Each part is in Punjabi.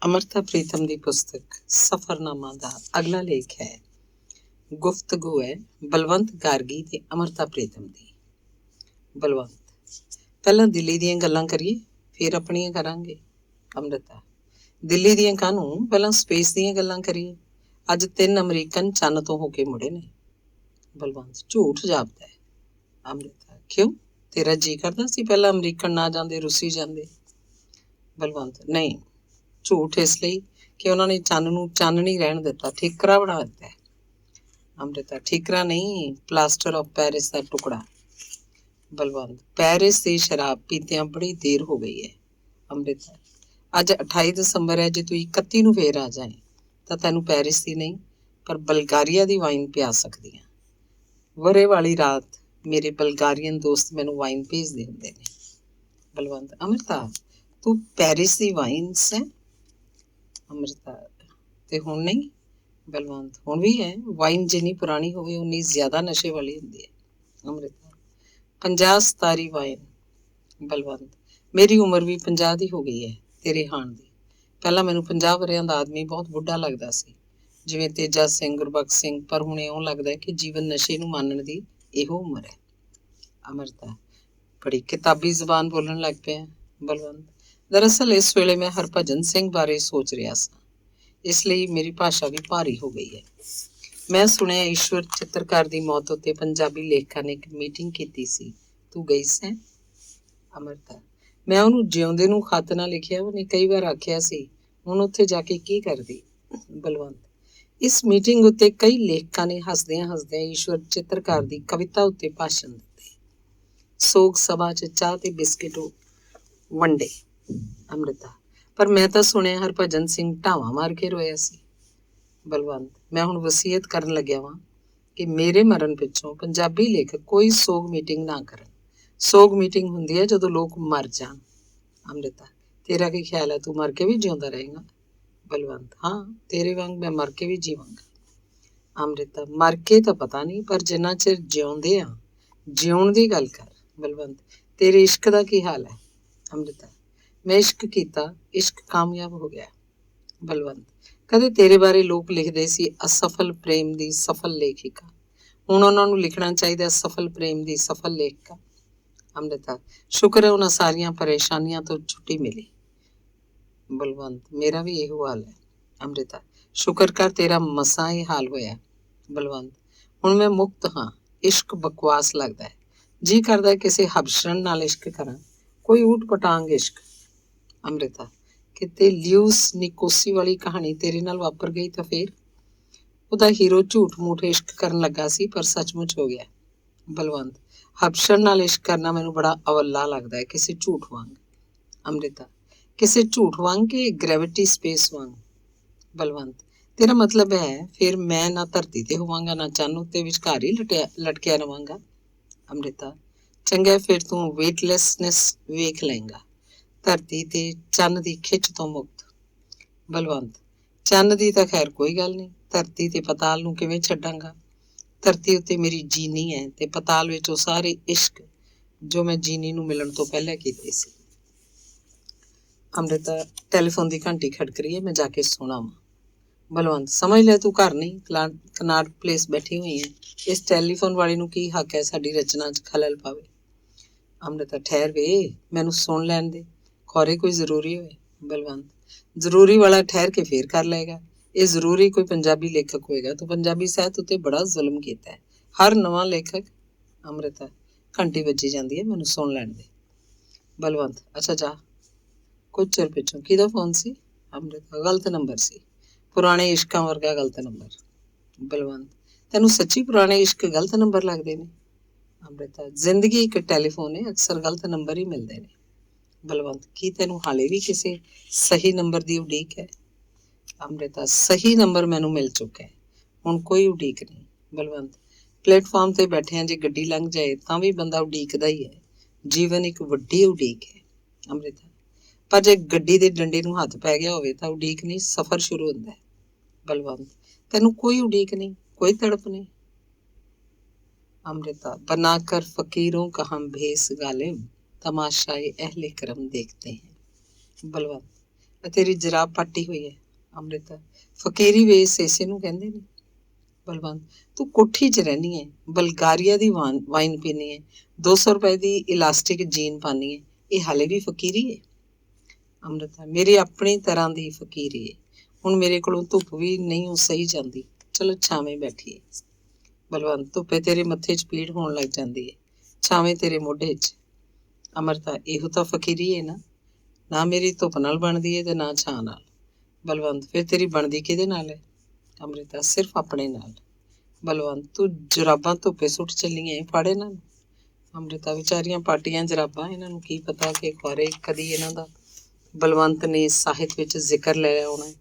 ਅਮਰਤਾ ਪ੍ਰੀਤਮ ਦੀ ਪੁਸਤਕ ਸਫ਼ਰਨਾਮਾ ਦਾ ਅਗਲਾ ਲੇਖ ਹੈ। ਗੁਫ਼ਤਗੂ ਹੈ ਬਲਵੰਤ ਗਾਰਗੀ ਤੇ ਅਮਰਤਾ ਪ੍ਰੀਤਮ ਦੀ। ਬਲਵੰਤ, ਪਹਿਲਾਂ ਦਿੱਲੀ ਦੀਆਂ ਗੱਲਾਂ ਕਰੀਏ, ਫਿਰ ਆਪਣੀਆਂ ਕਰਾਂਗੇ। ਅੰਮ੍ਰਿਤਾ, ਦਿੱਲੀ ਦੀਆਂ ਕਾਹਨੂੰ, ਪਹਿਲਾਂ ਸਪੇਸ ਦੀਆਂ ਗੱਲਾਂ ਕਰੀਏ। ਅੱਜ 3 ਅਮਰੀਕਨ ਚੰਨ ਤੋਂ ਹੋ ਕੇ ਮੁੜੇ ਨੇ। ਬਲਵੰਤ, ਝੂਠ ਜਾਪਦਾ ਹੈ। ਅੰਮ੍ਰਿਤਾ, ਕਿਉਂ? ਤੇਰਾ ਜੀ ਕਰਦਾ ਸੀ ਪਹਿਲਾਂ ਅਮਰੀਕਨ ਨਾ ਜਾਂਦੇ, ਰੂਸੀ ਜਾਂਦੇ? ਬਲਵੰਤ, ਨਹੀਂ, ਝੂਠ ਇਸ ਲਈ ਕਿ ਉਹਨਾਂ ਨੇ ਚੰਨ ਨੂੰ ਚੰਨ ਨਹੀਂ ਰਹਿਣ ਦਿੱਤਾ, ਠੀਕਰਾ ਬਣਾ ਦਿੱਤਾ। ਅੰਮ੍ਰਿਤਾ, ਠੀਕਰਾ ਨਹੀਂ, ਪਲਾਸਟਰ ਆਫ ਪੈਰਿਸ ਦਾ ਟੁਕੜਾ। ਬਲਵੰਤ, ਪੈਰਿਸ ਦੀ ਸ਼ਰਾਬ ਪੀਤਿਆਂ ਬੜੀ ਦੇਰ ਹੋ ਗਈ ਹੈ। ਅੰਮ੍ਰਿਤਾ, ਅੱਜ 28 ਦਸੰਬਰ ਹੈ, ਜੇ ਤੂੰ 31 ਨੂੰ ਫੇਰ ਆ ਜਾਏ ਤਾਂ ਤੈਨੂੰ ਪੈਰਿਸ ਦੀ ਨਹੀਂ ਪਰ ਬਲਗਾਰੀਆ ਦੀ ਵਾਈਨ ਪਿਆ ਸਕਦੀ ਹਾਂ। ਵਰੇ ਵਾਲੀ ਰਾਤ ਮੇਰੇ ਬਲਗਾਰੀਅਨ ਦੋਸਤ ਮੈਨੂੰ ਵਾਈਨ ਭੇਜਦੇ ਹੁੰਦੇ ਨੇ। ਬਲਵੰਤ, ਅੰਮ੍ਰਿਤਾ, ਤੂੰ ਪੈਰਿਸ ਦੀ ਵਾਈਨਸ ਹੈ? ਅੰਮ੍ਰਿਤਾ, ਤੇ ਹੁਣ ਨਹੀਂ? ਬਲਵੰਤ, ਹੁਣ ਵੀ ਹੈ। ਵਾਈਨ ਜਿੰਨੀ ਪੁਰਾਣੀ ਹੋਵੇ ਉਨੀ ਜ਼ਿਆਦਾ ਨਸ਼ੇ ਵਾਲੀ ਹੁੰਦੀ ਹੈ। ਅੰਮ੍ਰਿਤਾ, 50-47 ਵਾਈਨ। ਬਲਵੰਤ, ਮੇਰੀ ਉਮਰ ਵੀ 50 ਦੀ ਹੋ ਗਈ ਹੈ ਤੇਰੇ ਹਾਣ ਦੀ। ਪਹਿਲਾਂ ਮੈਨੂੰ 50 ਵਰ੍ਹਿਆਂ ਦਾ ਆਦਮੀ ਬਹੁਤ ਬੁੱਢਾ ਲੱਗਦਾ ਸੀ, ਜਿਵੇਂ ਤੇਜਾ ਸਿੰਘ, ਗੁਰਬਖਸ਼ ਸਿੰਘ, ਪਰ ਹੁਣ ਇਉਂ ਲੱਗਦਾ ਕਿ ਜੀਵਨ ਨਸ਼ੇ ਨੂੰ ਮਾਨਣ ਦੀ ਇਹੋ ਉਮਰ ਹੈ। ਅੰਮ੍ਰਿਤਾ, ਬੜੀ ਕਿਤਾਬੀ ਜ਼ਬਾਨ ਬੋਲਣ ਲੱਗ ਪਿਆ। ਬਲਵੰਤ, ਦਰਅਸਲ ਇਸ ਵੇਲੇ ਮੈਂ ਹਰਭਜਨ ਸਿੰਘ ਬਾਰੇ ਸੋਚ ਰਿਹਾ ਸਾਂ, ਇਸ ਲਈ ਮੇਰੀ ਭਾਸ਼ਾ ਵੀ ਭਾਰੀ ਹੋ ਗਈ ਹੈ। ਮੈਂ ਸੁਣਿਆ ਈਸ਼ਵਰ ਚਿੱਤਰਕਾਰ ਦੀ ਮੌਤ ਉੱਤੇ ਪੰਜਾਬੀ ਲੇਖਕਾਂ ਨੇ ਇੱਕ ਮੀਟਿੰਗ ਕੀਤੀ ਸੀ, ਤੂੰ ਗਈ ਸੈਂ? ਅੰਮ੍ਰਿਤਾ, ਮੈਂ ਉਹਨੂੰ ਜਿਉਂਦੇ ਨੂੰ ਖੱਤ ਨਾ ਲਿਖਿਆ, ਉਹਨੇ ਕਈ ਵਾਰ ਆਖਿਆ ਸੀ, ਹੁਣ ਉੱਥੇ ਜਾ ਕੇ ਕੀ ਕਰਦੀ? ਬਲਵੰਤ, ਇਸ ਮੀਟਿੰਗ ਉੱਤੇ ਕਈ ਲੇਖਕਾਂ ਨੇ ਹੱਸਦਿਆਂ ਹੱਸਦਿਆਂ ਈਸ਼ਵਰ ਚਿੱਤਰਕਾਰ ਦੀ ਕਵਿਤਾ ਉੱਤੇ ਭਾਸ਼ਣ ਦਿੱਤੇ। ਸੋਗ ਸਭਾ 'ਚ ਚਾਹ ਤੇ ਬਿਸਕਿਟ ਵੰਡੇ। ਅੰਮ੍ਰਿਤਾ, ਪਰ ਮੈਂ ਤਾਂ ਸੁਣਿਆ ਹਰਭਜਨ ਸਿੰਘ ਢਾਵਾਂ ਮਾਰ ਕੇ ਰੋਇਆ ਸੀ। ਬਲਵੰਤ, ਮੈਂ ਹੁਣ ਵਸੀਅਤ ਕਰਨ ਲੱਗਿਆ ਵਾਂ ਕਿ ਮੇਰੇ ਮਰਨ ਪਿੱਛੋਂ ਪੰਜਾਬੀ ਲੇਖਕ ਕੋਈ ਸੋਗ ਮੀਟਿੰਗ ਨਾ ਕਰਨ। ਸੋਗ ਮੀਟਿੰਗ ਹੁੰਦੀ ਹੈ ਜਦੋਂ ਲੋਕ ਮਰ ਜਾਣ। ਅੰਮ੍ਰਿਤਾ, ਤੇਰਾ ਕੀ ਖਿਆਲ ਹੈ, ਤੂੰ ਮਰ ਕੇ ਵੀ ਜਿਉਂਦਾ ਰਹੇਗਾ? ਬਲਵੰਤ, ਹਾਂ, ਤੇਰੇ ਵਾਂਗ ਮੈਂ ਮਰ ਕੇ ਵੀ ਜੀਵਾਂਗਾ। ਅੰਮ੍ਰਿਤਾ, ਮਰ ਕੇ ਤਾਂ ਪਤਾ ਨਹੀਂ, ਪਰ ਜਿੰਨਾ ਚਿਰ ਜਿਉਂਦੇ ਆ, ਜਿਉਣ ਦੀ ਗੱਲ ਕਰ। ਬਲਵੰਤ, ਤੇਰੇ ਇਸ਼ਕ ਦਾ ਕੀ ਹਾਲ ਹੈ? ਅੰਮ੍ਰਿਤਾ, ਮੈਂ ਇਸ਼ਕ ਕੀਤਾ, ਇਸ਼ਕ ਕਾਮਯਾਬ ਹੋ ਗਿਆ। ਬਲਵੰਤ, ਕਦੇ ਤੇਰੇ ਬਾਰੇ ਲੋਕ ਲਿਖਦੇ ਸੀ ਅਸਫਲ ਪ੍ਰੇਮ ਦੀ ਸਫਲ ਲੇਖਿਕਾ, ਹੁਣ ਉਹਨਾਂ ਨੂੰ ਲਿਖਣਾ ਚਾਹੀਦਾ ਸਫਲ ਪ੍ਰੇਮ ਦੀ ਸਫਲ ਲੇਖਿਕਾ। ਅੰਮ੍ਰਿਤਾ, ਸ਼ੁਕਰ ਹੈ ਉਹਨਾਂ ਸਾਰੀਆਂ ਪਰੇਸ਼ਾਨੀਆਂ ਤੋਂ ਛੁੱਟੀ ਮਿਲੀ। ਬਲਵੰਤ, ਮੇਰਾ ਵੀ ਇਹੋ ਹਾਲ ਹੈ। ਅੰਮ੍ਰਿਤਾ, ਸ਼ੁਕਰ ਕਰ ਤੇਰਾ ਮਸਾਂ ਇਹ ਹਾਲ ਹੋਇਆ। ਬਲਵੰਤ, ਹੁਣ ਮੈਂ ਮੁਕਤ ਹਾਂ। ਇਸ਼ਕ ਬਕਵਾਸ ਲੱਗਦਾ ਹੈ, ਜੀ ਕਰਦਾ ਕਿਸੇ ਹਬਸ਼ਰਨ ਨਾਲ ਇਸ਼ਕ ਕਰਾਂ, ਕੋਈ ਊਟ ਪਟਾਂਗ ਇਸ਼ਕ। ਅੰਮ੍ਰਿਤਾ, ਕਿਤੇ ਲਿਊਸ ਨਿਕੋਸੀ ਵਾਲੀ ਕਹਾਣੀ ਤੇਰੇ ਨਾਲ ਵਾਪਰ ਗਈ ਤਾਂ ਫੇਰ? ਉਹਦਾ ਹੀਰੋ ਝੂਠ ਮੂਠ ਇਸ਼ਕ ਕਰਨ ਲੱਗਾ ਸੀ ਪਰ ਸੱਚਮੁੱਚ ਹੋ ਗਿਆ। ਬਲਵੰਤ, ਹਬਸ਼ਰਨ ਨਾਲ ਇਸ਼ਕ ਕਰਨਾ ਮੈਨੂੰ ਬੜਾ ਅਵੱਲਾ ਲੱਗਦਾ ਹੈ, ਕਿਸੇ ਝੂਠ ਵਾਂਗ। ਅੰਮ੍ਰਿਤਾ, ਕਿਸੇ ਝੂਠ ਵਾਂਗ ਕਿ ਗ੍ਰੈਵਿਟੀ ਸਪੇਸ ਵਾਂਗ? ਬਲਵੰਤ, ਤੇਰਾ ਮਤਲਬ ਹੈ ਫਿਰ ਮੈਂ ਨਾ ਧਰਤੀ ਤੇ ਹੋਵਾਂਗਾ ਨਾ ਚੰਨ ਉੱਤੇ, ਵਿਚਕਾਰ ਹੀ ਲਟਕਿਆ ਰਵਾਂਗਾ। ਅੰਮ੍ਰਿਤਾ, ਚੰਗਾ, ਫਿਰ ਤੂੰ ਵੇਟਲੈਸਨੈਸ ਵੇਖ ਲਏਗਾ, ਧਰਤੀ ਤੇ ਚੰਨ ਦੀ ਖਿੱਚ ਤੋਂ ਮੁਕਤ। ਬਲਵੰਤ, ਚੰਨ ਦੀ ਤਾਂ ਖੈਰ ਕੋਈ ਗੱਲ ਨਹੀਂ, ਧਰਤੀ ਤੇ ਪਤਾਲ ਨੂੰ ਕਿਵੇਂ ਛੱਡਾਂਗਾ? ਧਰਤੀ ਉੱਤੇ ਮੇਰੀ ਜੀਨੀ ਹੈ ਤੇ ਪਤਾਲ ਵਿੱਚ ਉਹ ਸਾਰੇ ਇਸ਼ਕ ਜੋ ਮੈਂ ਜੀਨੀ ਨੂੰ ਮਿਲਣ ਤੋਂ ਪਹਿਲਾਂ ਕੀਤੇ ਸੀ। ਅੰਮ੍ਰਿਤਾ, ਟੈਲੀਫੋਨ ਦੀ ਘੰਟੀ ਖੜਕ ਰਹੀ ਹੈ, ਮੈਂ ਜਾ ਕੇ ਸੋਣਾ ਵਾਂ। ਬਲਵੰਤ, ਸਮਝ ਲੈ ਤੂੰ ਘਰ ਨਹੀਂ, ਕਨਾਟ ਪਲੇਸ ਬੈਠੀ ਹੋਈ ਹੈ, ਇਸ ਟੈਲੀਫੋਨ ਵਾਲੀ ਨੂੰ ਕੀ ਹੱਕ ਹੈ ਸਾਡੀ ਰਚਨਾ 'ਚ ਖਲਲ ਪਾਵੇ? ਅੰਮ੍ਰਿਤਾ, ਠਹਿਰ ਵੇ, ਮੈਨੂੰ ਸੁਣ ਲੈਣ ਦੇ, ਖੌਰੇ ਕੋਈ ਜ਼ਰੂਰੀ ਹੋਏ। ਬਲਵੰਤ, ਜ਼ਰੂਰੀ ਵਾਲਾ ਠਹਿਰ ਕੇ ਫੇਰ ਕਰ ਲਏਗਾ, ਇਹ ਜ਼ਰੂਰੀ ਕੋਈ ਪੰਜਾਬੀ ਲੇਖਕ ਹੋਏਗਾ। ਤੂੰ ਪੰਜਾਬੀ ਸਾਹਿਤ ਉੱਤੇ ਬੜਾ ਜ਼ੁਲਮ ਕੀਤਾ ਹੈ, ਹਰ ਨਵਾਂ ਲੇਖਕ। ਅੰਮ੍ਰਿਤਾ, ਘੰਟੀ ਵੱਜੀ ਜਾਂਦੀ ਹੈ, ਮੈਨੂੰ ਸੁਣ ਲੈਣ ਦੇ। ਬਲਵੰਤ, ਅੱਛਾ ਜਾ। ਕੁਝ ਚਿਰ ਪਿੱਛੋਂ ਕਿਹਦਾ ਫੋਨ ਸੀ? ਅੰਮ੍ਰਿਤਾ, ਗਲਤ ਨੰਬਰ ਸੀ, ਪੁਰਾਣੇ ਇਸ਼ਕਾਂ ਵਰਗਾ ਗਲਤ ਨੰਬਰ। ਬਲਵੰਤ, ਤੈਨੂੰ ਸੱਚੀ ਪੁਰਾਣੇ ਇਸ਼ਕ ਗਲਤ ਨੰਬਰ ਲੱਗਦੇ ਨੇ? ਅੰਮ੍ਰਿਤਾ, ਜ਼ਿੰਦਗੀ ਇੱਕ ਟੈਲੀਫੋਨ ਹੈ, ਅਕਸਰ ਗਲਤ ਨੰਬਰ ਹੀ ਮਿਲਦੇ ਨੇ। ਬਲਵੰਤ, ਕੀ ਤੈਨੂੰ ਹਾਲੇ ਵੀ ਕਿਸੇ ਸਹੀ ਨੰਬਰ ਦੀ ਉਡੀਕ ਹੈ? ਅੰਮ੍ਰਿਤਾ, ਸਹੀ ਨੰਬਰ ਮੈਨੂੰ ਮਿਲ ਚੁੱਕਾ ਹੈ, ਹੁਣ ਕੋਈ ਉਡੀਕ ਨਹੀਂ। ਬਲਵੰਤ, ਪਲੇਟਫਾਰਮ ਤੇ ਬੈਠਿਆਂ ਜੇ ਗੱਡੀ ਲੰਘ ਜਾਏ ਤਾਂ ਵੀ ਬੰਦਾ ਉਡੀਕਦਾ ਹੀ ਹੈ, ਜੀਵਨ ਇੱਕ ਵੱਡੀ ਉਡੀਕ ਹੈ। ਅੰਮ੍ਰਿਤਾ, ਪਰ ਜੇ ਗੱਡੀ ਦੇ ਡੰਡੇ ਨੂੰ ਹੱਥ ਪੈ ਗਿਆ ਹੋਵੇ ਤਾਂ ਉਡੀਕ ਨਹੀਂ, ਸਫ਼ਰ ਸ਼ੁਰੂ ਹੁੰਦਾ ਹੈ। ਬਲਵੰਤ, ਤੈਨੂੰ ਕੋਈ ਉਡੀਕ ਨਹੀਂ, ਕੋਈ ਤੜਪ ਨਹੀਂ। ਅੰਮ੍ਰਿਤਾ, बनाकर फकीरों का हम भेस गालिब तमाशाए अहले करम देखते हैं। बलवंत, ਤੇਰੀ ਜਰਾਬ ਪਾਟੀ ਹੋਈ ਹੈ। ਅੰਮ੍ਰਿਤਾ, ਫਕੀਰੀ ਵੇਸ ਇਸੇ ਨੂੰ ਕਹਿੰਦੇ ਨੇ। ਬਲਵੰਤ, ਤੂੰ ਕੋਠੀ 'ਚ ਰਹਿੰਦੀ ਹੈ, ਬਲਗਾਰੀਆ ਦੀ ਵਾਈਨ ਪੀਨੀ ਹੈ, 200 ਰੁਪਏ ਦੀ ਇਲਾਸਟਿਕ ਜੀਨ ਪਾਨੀ ਹੈ, ਇਹ ਹਾਲੇ ਵੀ ਫਕੀਰੀ ਹੈ। ਅੰਮ੍ਰਿਤਾ, ਮੇਰੀ ਆਪਣੀ ਤਰ੍ਹਾਂ ਦੀ ਫਕੀਰੀ ਹੈ। ਹੁਣ ਮੇਰੇ ਕੋਲੋਂ ਧੁੱਪ ਵੀ ਨਹੀਂ ਉਹ ਸਹੀ ਜਾਂਦੀ, ਚਲੋ ਛਾਵੇਂ ਬੈਠੀਏ। ਬਲਵੰਤ, ਧੁੱਪੇ ਤੇਰੇ ਮੱਥੇ 'ਚ ਪੀੜ ਹੋਣ ਲੱਗ ਜਾਂਦੀ ਹੈ, ਛਾਵੇਂ ਤੇਰੇ ਮੋਢੇ 'ਚ। ਅੰਮ੍ਰਿਤਾ, ਇਹੋ ਤਾਂ ਫਕੀਰੀ ਹੈ ਨਾ, ਨਾ ਮੇਰੀ ਧੁੱਪ ਨਾਲ ਬਣਦੀ ਹੈ ਤੇ ਨਾ ਛਾਂ ਨਾਲ। ਬਲਵੰਤ, ਫਿਰ ਤੇਰੀ ਬਣਦੀ ਕਿਹਦੇ ਨਾਲ ਹੈ? ਅੰਮ੍ਰਿਤਾ, ਸਿਰਫ ਆਪਣੇ ਨਾਲ। ਬਲਵੰਤ, ਤੂੰ ਜਰਾਬਾਂ ਧੁੱਪੇ ਸੁੱਟ ਚੱਲੀਆਂ, ਫੜ ਇਹਨਾਂ ਨੂੰ। ਅੰਮ੍ਰਿਤਾ, ਵਿਚਾਰੀਆਂ ਪਾਟੀਆਂ ਜਰਾਬਾਂ, ਇਹਨਾਂ ਨੂੰ ਕੀ ਪਤਾ ਕਿ ਖੁਆਰੇ ਕਦੀ ਇਹਨਾਂ ਦਾ ਬਲਵੰਤ ਨੇ ਸਾਹਿਤ ਵਿੱਚ ਜ਼ਿਕਰ ਲੈ ਆਉਣਾ।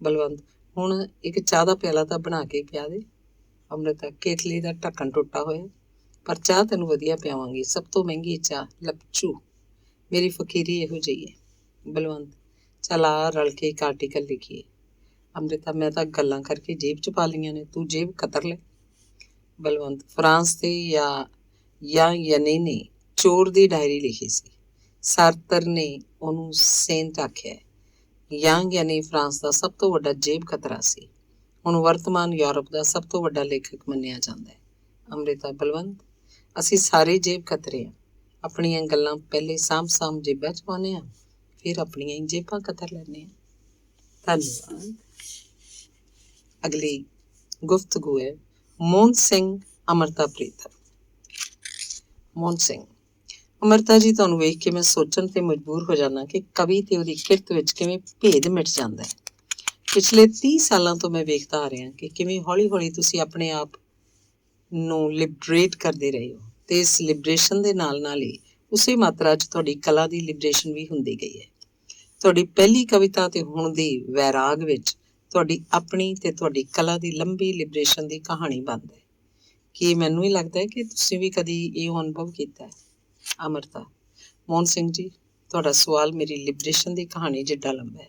ਬਲਵੰਤ, ਹੁਣ ਇੱਕ ਚਾਹ ਦਾ ਪਿਆਲਾ ਤਾਂ ਬਣਾ ਕੇ ਪਿਆ ਦੇ। ਅੰਮ੍ਰਿਤਾ, ਕੇਤਲੀ ਦਾ ਢੱਕਣ ਟੁੱਟਾ ਹੋਇਆ, ਪਰ ਚਾਹ ਤੈਨੂੰ ਵਧੀਆ ਪਿਆਵਾਂਗੀ, ਸਭ ਤੋਂ ਮਹਿੰਗੀ ਚਾਹ, ਲੱਚੂ। ਮੇਰੀ ਫਕੀਰੀ ਇਹੋ ਜਿਹੀ ਹੈ। ਬਲਵੰਤ, ਚੱਲ ਆ ਰਲ ਕੇ ਇੱਕ ਆਰਟੀਕਲ ਲਿਖੀਏ। ਅੰਮ੍ਰਿਤਾ, ਮੈਂ ਤਾਂ ਗੱਲਾਂ ਕਰਕੇ ਜੇਬ 'ਚ ਪਾ ਲਈਆਂ ਨੇ, ਤੂੰ ਜੇਬ ਕਤਰ ਲੈ। ਬਲਵੰਤ, ਫਰਾਂਸ ਤੇ ਯਾਨੀ ਨੇ ਚੋਰ ਦੀ ਡਾਇਰੀ ਲਿਖੀ ਸੀ, ਸਾਰਤਰ ਨੇ ਉਹਨੂੰ ਸੇਂਟ ਆਖਿਆ। ਯਾਨੀ ਫਰਾਂਸ ਦਾ ਸਭ ਤੋਂ ਵੱਡਾ ਜੇਬ ਕਤਰਾ ਸੀ, ਹੁਣ ਵਰਤਮਾਨ ਯੂਰਪ ਦਾ ਸਭ ਤੋਂ ਵੱਡਾ ਲੇਖਕ ਮੰਨਿਆ ਜਾਂਦਾ ਹੈ। ਅੰਮ੍ਰਿਤਾ, ਬਲਵੰਤ, ਅਸੀਂ ਸਾਰੇ ਜੇਬ ਕਤਰੇ ਹਾਂ, ਆਪਣੀਆਂ ਗੱਲਾਂ ਪਹਿਲੇ ਸਾਂਭ ਜੇਬਾਂ 'ਚ ਪਾਉਂਦੇ ਹਾਂ, ਫਿਰ ਆਪਣੀਆਂ ਹੀ ਜੇਬਾਂ ਕਤਰ ਲੈਂਦੇ ਹਾਂ। ਧੰਨਵਾਦ। ਅਗਲੀ ਗੁਫ਼ਤਗੂ ਹੈ ਮੋਹਨ ਸਿੰਘ ਅਮਰਤਾ ਪ੍ਰੀਤਮ। ਮੋਹਨ ਸਿੰਘ, ਅਮਰਤਾ ਜੀ, ਤੁਹਾਨੂੰ ਵੇਖ ਕੇ ਮੈਂ ਸੋਚਣ ਤੇ ਮਜਬੂਰ ਹੋ ਜਾਣਾ ਕਿ ਕਵੀ ਤੇ ਉਹਦੀ ਕਿਰਤ ਵਿੱਚ ਕਿਵੇਂ ਭੇਦ ਮਿਟ ਜਾਂਦਾ ਹੈ। ਪਿਛਲੇ 30 ਸਾਲਾਂ ਤੋਂ ਮੈਂ ਵੇਖਦਾ ਆ ਰਿਹਾ ਕਿ ਕਿਵੇਂ ਹੌਲੀ ਹੌਲੀ ਤੁਸੀਂ ਆਪਣੇ ਆਪ ਨੂੰ ਲਿਬਰੇਟ ਕਰਦੇ ਰਹੇ ਹੋ, ਤੇ ਇਸ ਲਿਬਰੇਸ਼ਨ ਦੇ ਨਾਲ ਨਾਲ ਹੀ ਉਸੇ ਮਾਤਰਾ 'ਚ ਤੁਹਾਡੀ ਕਲਾ ਦੀ ਲਿਬਰੇਸ਼ਨ ਵੀ ਹੁੰਦੀ ਗਈ ਹੈ। ਤੁਹਾਡੀ ਪਹਿਲੀ ਕਵਿਤਾ ਤੇ ਹੁਣ ਦੀ ਵੈਰਾਗ ਵਿੱਚ ਤੁਹਾਡੀ ਆਪਣੀ ਤੇ ਤੁਹਾਡੀ ਕਲਾ ਦੀ ਲੰਬੀ ਲਿਬਰੇਸ਼ਨ ਦੀ ਕਹਾਣੀ ਬੰਦ ਹੈ। ਕੀ ਮੈਨੂੰ ਹੀ ਲੱਗਦਾ ਹੈ ਕਿ ਤੁਸੀਂ ਵੀ ਕਦੀ ਇਹ ਅਨੁਭਵ ਕੀਤਾ ਹੈ? ਅਮਰਤਾ, ਮੋਹਨ ਸਿੰਘ ਜੀ, ਤੁਹਾਡਾ ਸਵਾਲ ਮੇਰੀ ਲਿਬਰੇਸ਼ਨ ਦੀ ਕਹਾਣੀ ਜਿੱਡਾ ਲੰਬਾ ਹੈ।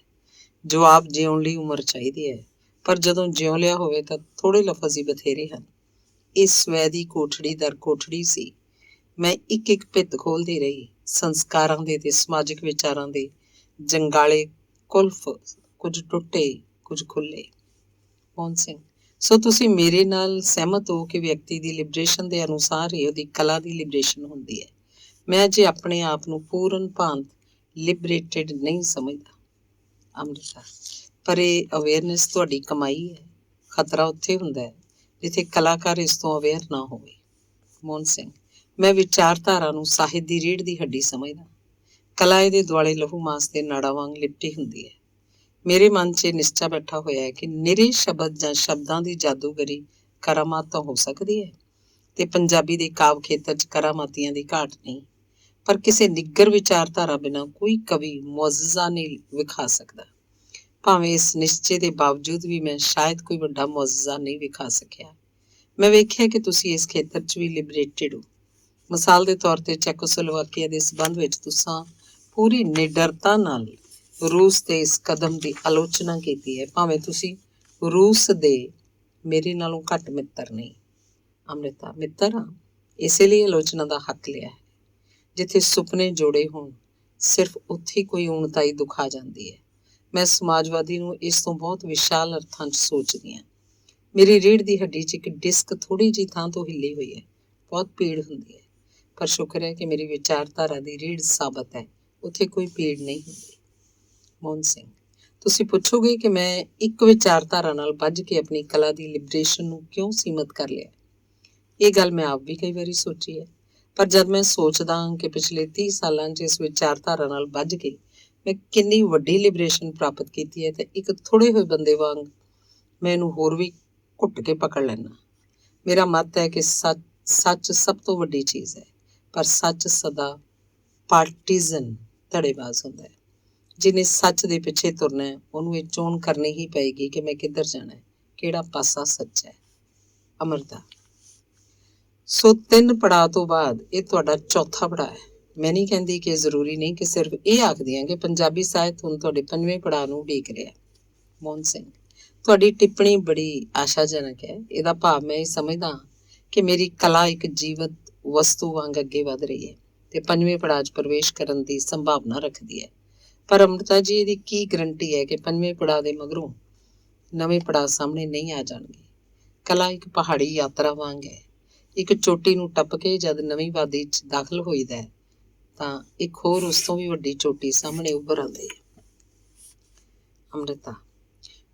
ਜਵਾਬ ਜਿਉਣ ਲਈ ਉਮਰ ਚਾਹੀਦੀ ਹੈ, ਪਰ ਜਦੋਂ ਜਿਉ ਲਿਆ ਹੋਵੇ ਤਾਂ ਥੋੜ੍ਹੇ ਲਫ਼ਜ਼ ਹੀ ਬਥੇਰੇ ਹਨ। ਇਹ ਸਵੈ ਦੀ ਕੋਠੜੀ ਦਰ ਕੋਠੜੀ ਸੀ। ਮੈਂ ਇੱਕ ਇੱਕ ਭਿੱਤ ਖੋਲ੍ਹਦੀ ਰਹੀ, ਸੰਸਕਾਰਾਂ ਦੇ ਤੇ ਸਮਾਜਿਕ ਵਿਚਾਰਾਂ ਦੇ ਜੰਗਾਲੇ ਕੁਲਫ, ਕੁਝ ਟੁੱਟੇ, ਕੁਝ ਖੁੱਲ੍ਹੇ। ਮੋਹਨ ਸਿੰਘ, ਸੋ ਤੁਸੀਂ ਮੇਰੇ ਨਾਲ ਸਹਿਮਤ ਹੋ ਕਿ ਵਿਅਕਤੀ ਦੀ ਲਿਬਰੇਸ਼ਨ ਦੇ ਅਨੁਸਾਰ ਹੀ ਉਹਦੀ ਕਲਾ ਦੀ ਲਿਬਰੇਸ਼ਨ ਹੁੰਦੀ ਹੈ। ਮੈਂ ਅਜੇ ਆਪਣੇ ਆਪ ਨੂੰ ਪੂਰਨ ਭਾਂਤ ਲਿਬਰੇਟਿਡ ਨਹੀਂ ਸਮਝਦਾ। ਅੰਮ੍ਰਿਤਾ, ਪਰ ਇਹ ਅਵੇਅਰਨੈਸ ਤੁਹਾਡੀ ਕਮਾਈ ਹੈ। ਖਤਰਾ ਉੱਥੇ ਹੁੰਦਾ ਹੈ ਜਿੱਥੇ ਕਲਾਕਾਰ ਇਸ ਤੋਂ ਅਵੇਅਰ ਨਾ ਹੋਵੇ। ਮੋਹਨ ਸਿੰਘ, ਮੈਂ ਵਿਚਾਰਧਾਰਾ ਨੂੰ ਸਾਹਿਤ ਦੀ ਰੀੜ੍ਹ ਦੀ ਹੱਡੀ ਸਮਝਦਾ। ਕਲਾ ਇਹਦੇ ਦੁਆਲੇ ਲਹੂ ਮਾਸ ਦੇ ਨਾੜਾਂ ਵਾਂਗ ਲਿਪਟੀ ਹੁੰਦੀ ਹੈ। ਮੇਰੇ ਮਨ 'ਚ ਨਿਸ਼ਚਾ ਬੈਠਾ ਹੋਇਆ ਹੈ ਕਿ ਨਿਰੇ ਸ਼ਬਦ ਜਾਂ ਸ਼ਬਦਾਂ ਦੀ ਜਾਦੂਗਰੀ ਕਰਾਮਾਤ ਤਾਂ ਹੋ ਸਕਦੀ ਹੈ, ਤੇ ਪੰਜਾਬੀ ਦੇ ਕਾਵ ਖੇਤਰ 'ਚ ਕਰਾਮਾਤੀਆਂ ਦੀ ਘਾਟ ਨਹੀਂ, ਪਰ ਕਿਸੇ ਨਿੱਗਰ ਵਿਚਾਰਧਾਰਾ ਬਿਨਾਂ ਕੋਈ ਕਵੀ ਮੁਅੱਜ਼ਜ਼ਾ ਨਹੀਂ ਵਿਖਾ ਸਕਦਾ। ਭਾਵੇਂ ਇਸ ਨਿਸ਼ਚੇ ਦੇ ਬਾਵਜੂਦ ਵੀ ਮੈਂ ਸ਼ਾਇਦ ਕੋਈ ਵੱਡਾ ਮੁਅੱਜ਼ਜ਼ਾ ਨਹੀਂ ਵਿਖਾ ਸਕਿਆ। ਮੈਂ ਵੇਖਿਆ ਕਿ ਤੁਸੀਂ ਇਸ ਖੇਤਰ 'ਚ ਵੀ ਲਿਬਰੇਟਿਡ ਹੋ। ਮਿਸਾਲ ਦੇ ਤੌਰ 'ਤੇ ਚੈਕੋਸਲੋਵਾਕੀਆ ਦੇ ਸੰਬੰਧ ਵਿੱਚ ਤੁਸੀਂ ਪੂਰੀ ਨਿਡਰਤਾ ਨਾਲ ਰੂਸ ਦੇ ਇਸ ਕਦਮ ਦੀ ਆਲੋਚਨਾ ਕੀਤੀ ਹੈ, ਭਾਵੇਂ ਤੁਸੀਂ ਰੂਸ ਦੇ ਮੇਰੇ ਨਾਲੋਂ ਘੱਟ ਮਿੱਤਰ ਨਹੀਂ। ਅੰਮ੍ਰਿਤਾ, ਮਿੱਤਰ ਹਾਂ, ਇਸੇ ਲਈ ਆਲੋਚਨਾ ਦਾ ਹੱਕ ਲਿਆ ਹੈ। ਜਿੱਥੇ ਸੁਪਨੇ ਜੋੜੇ ਹੋਣ, ਸਿਰਫ ਉੱਥੇ ਕੋਈ ਊਣਤਾਈ ਦੁਖਾ ਜਾਂਦੀ ਹੈ। ਮੈਂ ਸਮਾਜਵਾਦੀ ਨੂੰ ਇਸ ਤੋਂ ਬਹੁਤ ਵਿਸ਼ਾਲ ਅਰਥਾਂ 'ਚ ਸੋਚਦੀ ਹਾਂ। ਮੇਰੀ ਰੀੜ੍ਹ ਦੀ ਹੱਡੀ 'ਚ ਇੱਕ ਡਿਸਕ ਥੋੜ੍ਹੀ ਜਿਹੀ ਥਾਂ ਤੋਂ ਹਿੱਲੀ ਹੋਈ ਹੈ, ਬਹੁਤ ਪੀੜ ਹੁੰਦੀ ਹੈ, ਪਰ ਸ਼ੁਕਰ ਹੈ ਕਿ ਮੇਰੀ ਵਿਚਾਰਧਾਰਾ ਦੀ ਰੀੜ੍ਹ ਸਾਬਤ ਹੈ, ਉੱਥੇ ਕੋਈ ਪੀੜ ਨਹੀਂ ਹੁੰਦੀ। ਮੋਹਨ ਸਿੰਘ, ਤੁਸੀਂ ਪੁੱਛੋਗੇ ਕਿ ਮੈਂ ਇੱਕ ਵਿਚਾਰਧਾਰਾ ਨਾਲ ਬੱਝ ਕੇ ਆਪਣੀ ਕਲਾ ਦੀ ਲਿਬਰੇਸ਼ਨ ਨੂੰ ਕਿਉਂ ਸੀਮਤ ਕਰ ਲਿਆ। ਇਹ ਗੱਲ ਮੈਂ ਆਪ ਵੀ ਕਈ ਵਾਰੀ ਸੋਚੀ ਹੈ, ਪਰ ਜਦ ਮੈਂ ਸੋਚਦਾ ਹਾਂ ਕਿ ਪਿਛਲੇ 30 ਸਾਲਾਂ 'ਚ ਇਸ ਵਿਚਾਰਧਾਰਾ ਨਾਲ ਬੱਝ ਕੇ ਮੈਂ ਕਿੰਨੀ ਵੱਡੀ ਲਿਬਰੇਸ਼ਨ ਪ੍ਰਾਪਤ ਕੀਤੀ ਹੈ, ਤੇ ਇੱਕ ਥੋੜ੍ਹੇ ਹੋਏ ਬੰਦੇ ਵਾਂਗ ਮੈਂ ਇਹਨੂੰ ਹੋਰ ਵੀ ਘੁੱਟ ਕੇ ਪਕੜ ਲੈਂਦਾ। ਮੇਰਾ ਮਤ ਹੈ ਕਿ ਸੱਚ ਸਭ ਤੋਂ ਵੱਡੀ ਚੀਜ਼ ਹੈ, ਪਰ ਸੱਚ ਸਦਾ ਪਾਰਟੀਜ਼ਨ ਧੜੇਬਾਜ਼ ਹੁੰਦਾ ਹੈ। ਜਿਹਨੇ ਸੱਚ ਦੇ ਪਿੱਛੇ ਤੁਰਨਾ ਹੈ, ਉਹਨੂੰ ਇਹ ਚੋਣ ਕਰਨੀ ਹੀ ਪਏਗੀ ਕਿ ਮੈਂ ਕਿੱਧਰ ਜਾਣਾ ਹੈ, ਕਿਹੜਾ ਪਾਸਾ ਸੱਚ ਹੈ। ਅਮਰਤਾ, ਸੋ 3 ਪੜਾਅ ਤੋਂ ਬਾਅਦ ਇਹ ਤੁਹਾਡਾ ਚੌਥਾ ਪੜਾਅ ਹੈ। ਮੈਂ ਨਹੀਂ ਕਹਿੰਦੀ ਕਿ ਜ਼ਰੂਰੀ ਨਹੀਂ, ਕਿ ਸਿਰਫ ਇਹ ਆਖਦੀ ਹਾਂ ਕਿ ਪੰਜਾਬੀ ਸਾਹਿਤ ਹੁਣ ਤੁਹਾਡੇ 5ਵੇਂ ਪੜਾਅ ਨੂੰ ਉਡੀਕ ਰਿਹਾ। ਮੋਹਨ ਸਿੰਘ, ਤੁਹਾਡੀ ਟਿੱਪਣੀ ਬੜੀ ਆਸ਼ਾਜਨਕ ਹੈ। ਇਹਦਾ ਭਾਵ ਮੈਂ ਇਹ ਸਮਝਦਾ ਕਿ ਮੇਰੀ ਕਲਾ ਇੱਕ ਜੀਵਤ ਵਸਤੂ ਵਾਂਗ ਅੱਗੇ ਵਧ ਰਹੀ ਹੈ ਤੇ 5ਵੇਂ ਪੜਾਅ 'ਚ ਪ੍ਰਵੇਸ਼ ਕਰਨ ਦੀ ਸੰਭਾਵਨਾ ਰੱਖਦੀ ਹੈ। ਪਰ ਅੰਮ੍ਰਿਤਾ ਜੀ ਇਹਦੀ ਕੀ ਗਰੰਟੀ ਹੈ ਕਿ 5ਵੇਂ ਪੜਾਅ ਦੇ ਮਗਰੋਂ ਨਵੇਂ ਪੜਾਅ ਸਾਹਮਣੇ ਨਹੀਂ ਆ ਜਾਣਗੇ। ਕਲਾ ਇੱਕ ਪਹਾੜੀ ਯਾਤਰਾ ਵਾਂਗ ਹੈ। ਇੱਕ ਚੋਟੀ ਨੂੰ ਟੱਪ ਕੇ ਜਦ ਨਵੀਂ ਵਾਦੀ 'ਚ ਦਾਖਲ ਹੋਈਦਾ ਹੈ ਤਾਂ ਇੱਕ ਹੋਰ ਉਸ ਤੋਂ ਵੀ ਵੱਡੀ ਚੋਟੀ ਸਾਹਮਣੇ ਉੱਭਰ ਆਉਂਦੀ ਹੈ। ਅੰਮ੍ਰਿਤਾ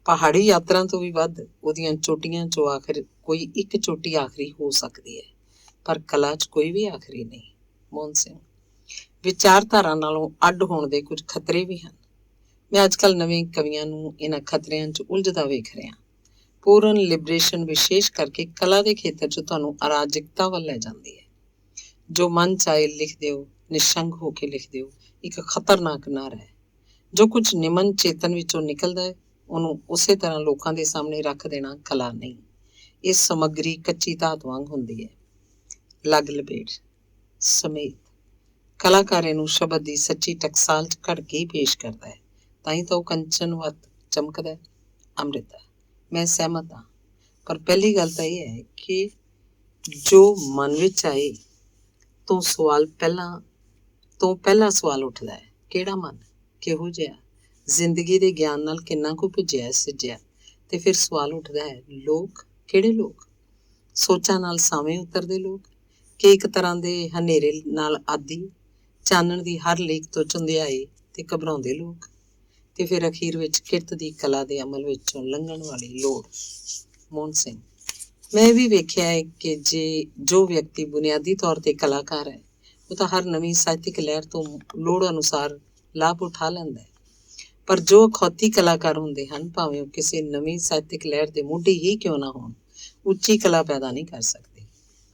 ਪਹਾੜੀ ਯਾਤਰਾ ਤੋਂ ਵੀ ਵੱਧ ਉਹਦੀਆਂ ਚੋਟੀਆਂ 'ਚੋਂ ਆਖਰ ਕੋਈ ਇੱਕ ਚੋਟੀ ਆਖਰੀ ਹੋ ਸਕਦੀ ਹੈ, ਪਰ ਕਲਾ 'ਚ ਕੋਈ ਵੀ ਆਖਰੀ ਨਹੀਂ। ਮੋਹਨ ਸਿੰਘ ਵਿਚਾਰਧਾਰਾ ਨਾਲੋਂ ਅੱਡ ਹੋਣ ਦੇ ਕੁਝ ਖਤਰੇ ਵੀ ਹਨ। ਮੈਂ ਅੱਜ ਕੱਲ੍ਹ ਨਵੇਂ ਕਵੀਆਂ ਨੂੰ ਇਹਨਾਂ ਖਤਰਿਆਂ 'ਚ ਉਲਝਦਾ ਵੇਖ ਰਿਹਾ। ਪੂਰਨ ਲਿਬਰੇਸ਼ਨ ਵਿਸ਼ੇਸ਼ ਕਰਕੇ ਕਲਾ ਦੇ ਖੇਤਰ 'ਚ ਤੁਹਾਨੂੰ ਅਰਾਜਕਤਾ ਵੱਲ ਲੈ ਜਾਂਦੀ ਹੈ। ਜੋ ਮਨ ਚਾਹੇ ਲਿਖ ਦਿਓ, ਨਿਸ਼ੰਕ ਹੋ ਕੇ ਲਿਖ ਦਿਓ, ਇੱਕ ਖਤਰਨਾਕ ਨਾਰਾ ਹੈ। ਜੋ ਕੁਝ ਨਿਮਨ ਚੇਤਨ ਵਿੱਚੋਂ ਨਿਕਲਦਾ ਹੈ ਉਹਨੂੰ ਉਸੇ ਤਰ੍ਹਾਂ ਲੋਕਾਂ ਦੇ ਸਾਹਮਣੇ ਰੱਖ ਦੇਣਾ ਕਲਾ ਨਹੀਂ। ਇਹ ਸਮੱਗਰੀ ਕੱਚੀ ਧਾਤ ਵਾਂਗ ਹੁੰਦੀ ਹੈ। ਲੱਗ ਲਪੇਟ ਸਮੇਤ ਕਲਾਕਾਰ ਇਹਨੂੰ ਸ਼ਬਦ ਦੀ ਸੱਚੀ ਟਕਸਾਲ 'ਚ ਘੜ ਕੇ ਹੀ ਪੇਸ਼ ਕਰਦਾ ਹੈ, ਤਾਂ ਹੀ ਤਾਂ ਉਹ ਕੰਚਨਵਤ ਚਮਕਦਾ ਹੈ। ਅੰਮ੍ਰਿਤਾ ਮੈਂ ਸਹਿਮਤ ਹਾਂ, ਪਰ ਪਹਿਲੀ ਗੱਲ ਤਾਂ ਇਹ ਹੈ ਕਿ ਜੋ ਮਨ ਵਿੱਚ ਆਏ ਤੋਂ ਪਹਿਲਾ ਸਵਾਲ ਉੱਠਦਾ ਹੈ, ਕਿਹੜਾ ਮਨ, ਕਿਹੋ ਜਿਹਾ, ਜ਼ਿੰਦਗੀ ਦੇ ਗਿਆਨ ਨਾਲ ਕਿੰਨਾ ਕੁ ਭਿੱਜਿਆ ਸਿੱਜਿਆ। ਤੇ ਫਿਰ ਸਵਾਲ ਉੱਠਦਾ ਹੈ, ਲੋਕ ਕਿਹੜੇ ਲੋਕ? ਸੋਚਾਂ ਨਾਲ ਸਾਵੇਂ ਉਤਰਦੇ ਲੋਕ ਕਿ ਇੱਕ ਤਰ੍ਹਾਂ ਦੇ ਹਨੇਰੇ ਨਾਲ ਆਦੀ ਚਾਨਣ ਦੀ ਹਰ ਲੇਖ ਤੋਂ ਚੁੰਧਿਆਏ ਤੇ ਘਬਰਾਉਂਦੇ ਲੋਕ। ਤੇ ਫਿਰ ਅਖੀਰ ਵਿੱਚ ਕਿਰਤ ਦੀ ਕਲਾ ਦੇ ਅਮਲ ਵਿੱਚੋਂ ਲੰਘਣ ਵਾਲੀ ਲੋੜ। ਮੋਹਨ ਸਿੰਘ ਮੈਂ ਇਹ ਵੀ ਵੇਖਿਆ ਹੈ ਕਿ ਜੋ ਵਿਅਕਤੀ ਬੁਨਿਆਦੀ ਤੌਰ ਤੇ ਕਲਾਕਾਰ ਹੈ ਉਹ ਤਾਂ ਹਰ ਨਵੀਂ ਸਾਹਿਤਕ ਲਹਿਰ ਤੋਂ ਲੋੜ ਅਨੁਸਾਰ ਲਾਭ ਉਠਾ ਲੈਂਦਾ ਹੈ, ਪਰ ਜੋ ਅਖੌਤੀ ਕਲਾਕਾਰ ਹੁੰਦੇ ਹਨ, ਭਾਵੇਂ ਉਹ ਕਿਸੇ ਨਵੀਂ ਸਾਹਿਤਕ ਲਹਿਰ ਦੇ ਮੋਢੀ ਹੀ ਕਿਉਂ ਨਾ ਹੋਣ, ਉੱਚੀ ਕਲਾ ਪੈਦਾ ਨਹੀਂ ਕਰ ਸਕਦੇ।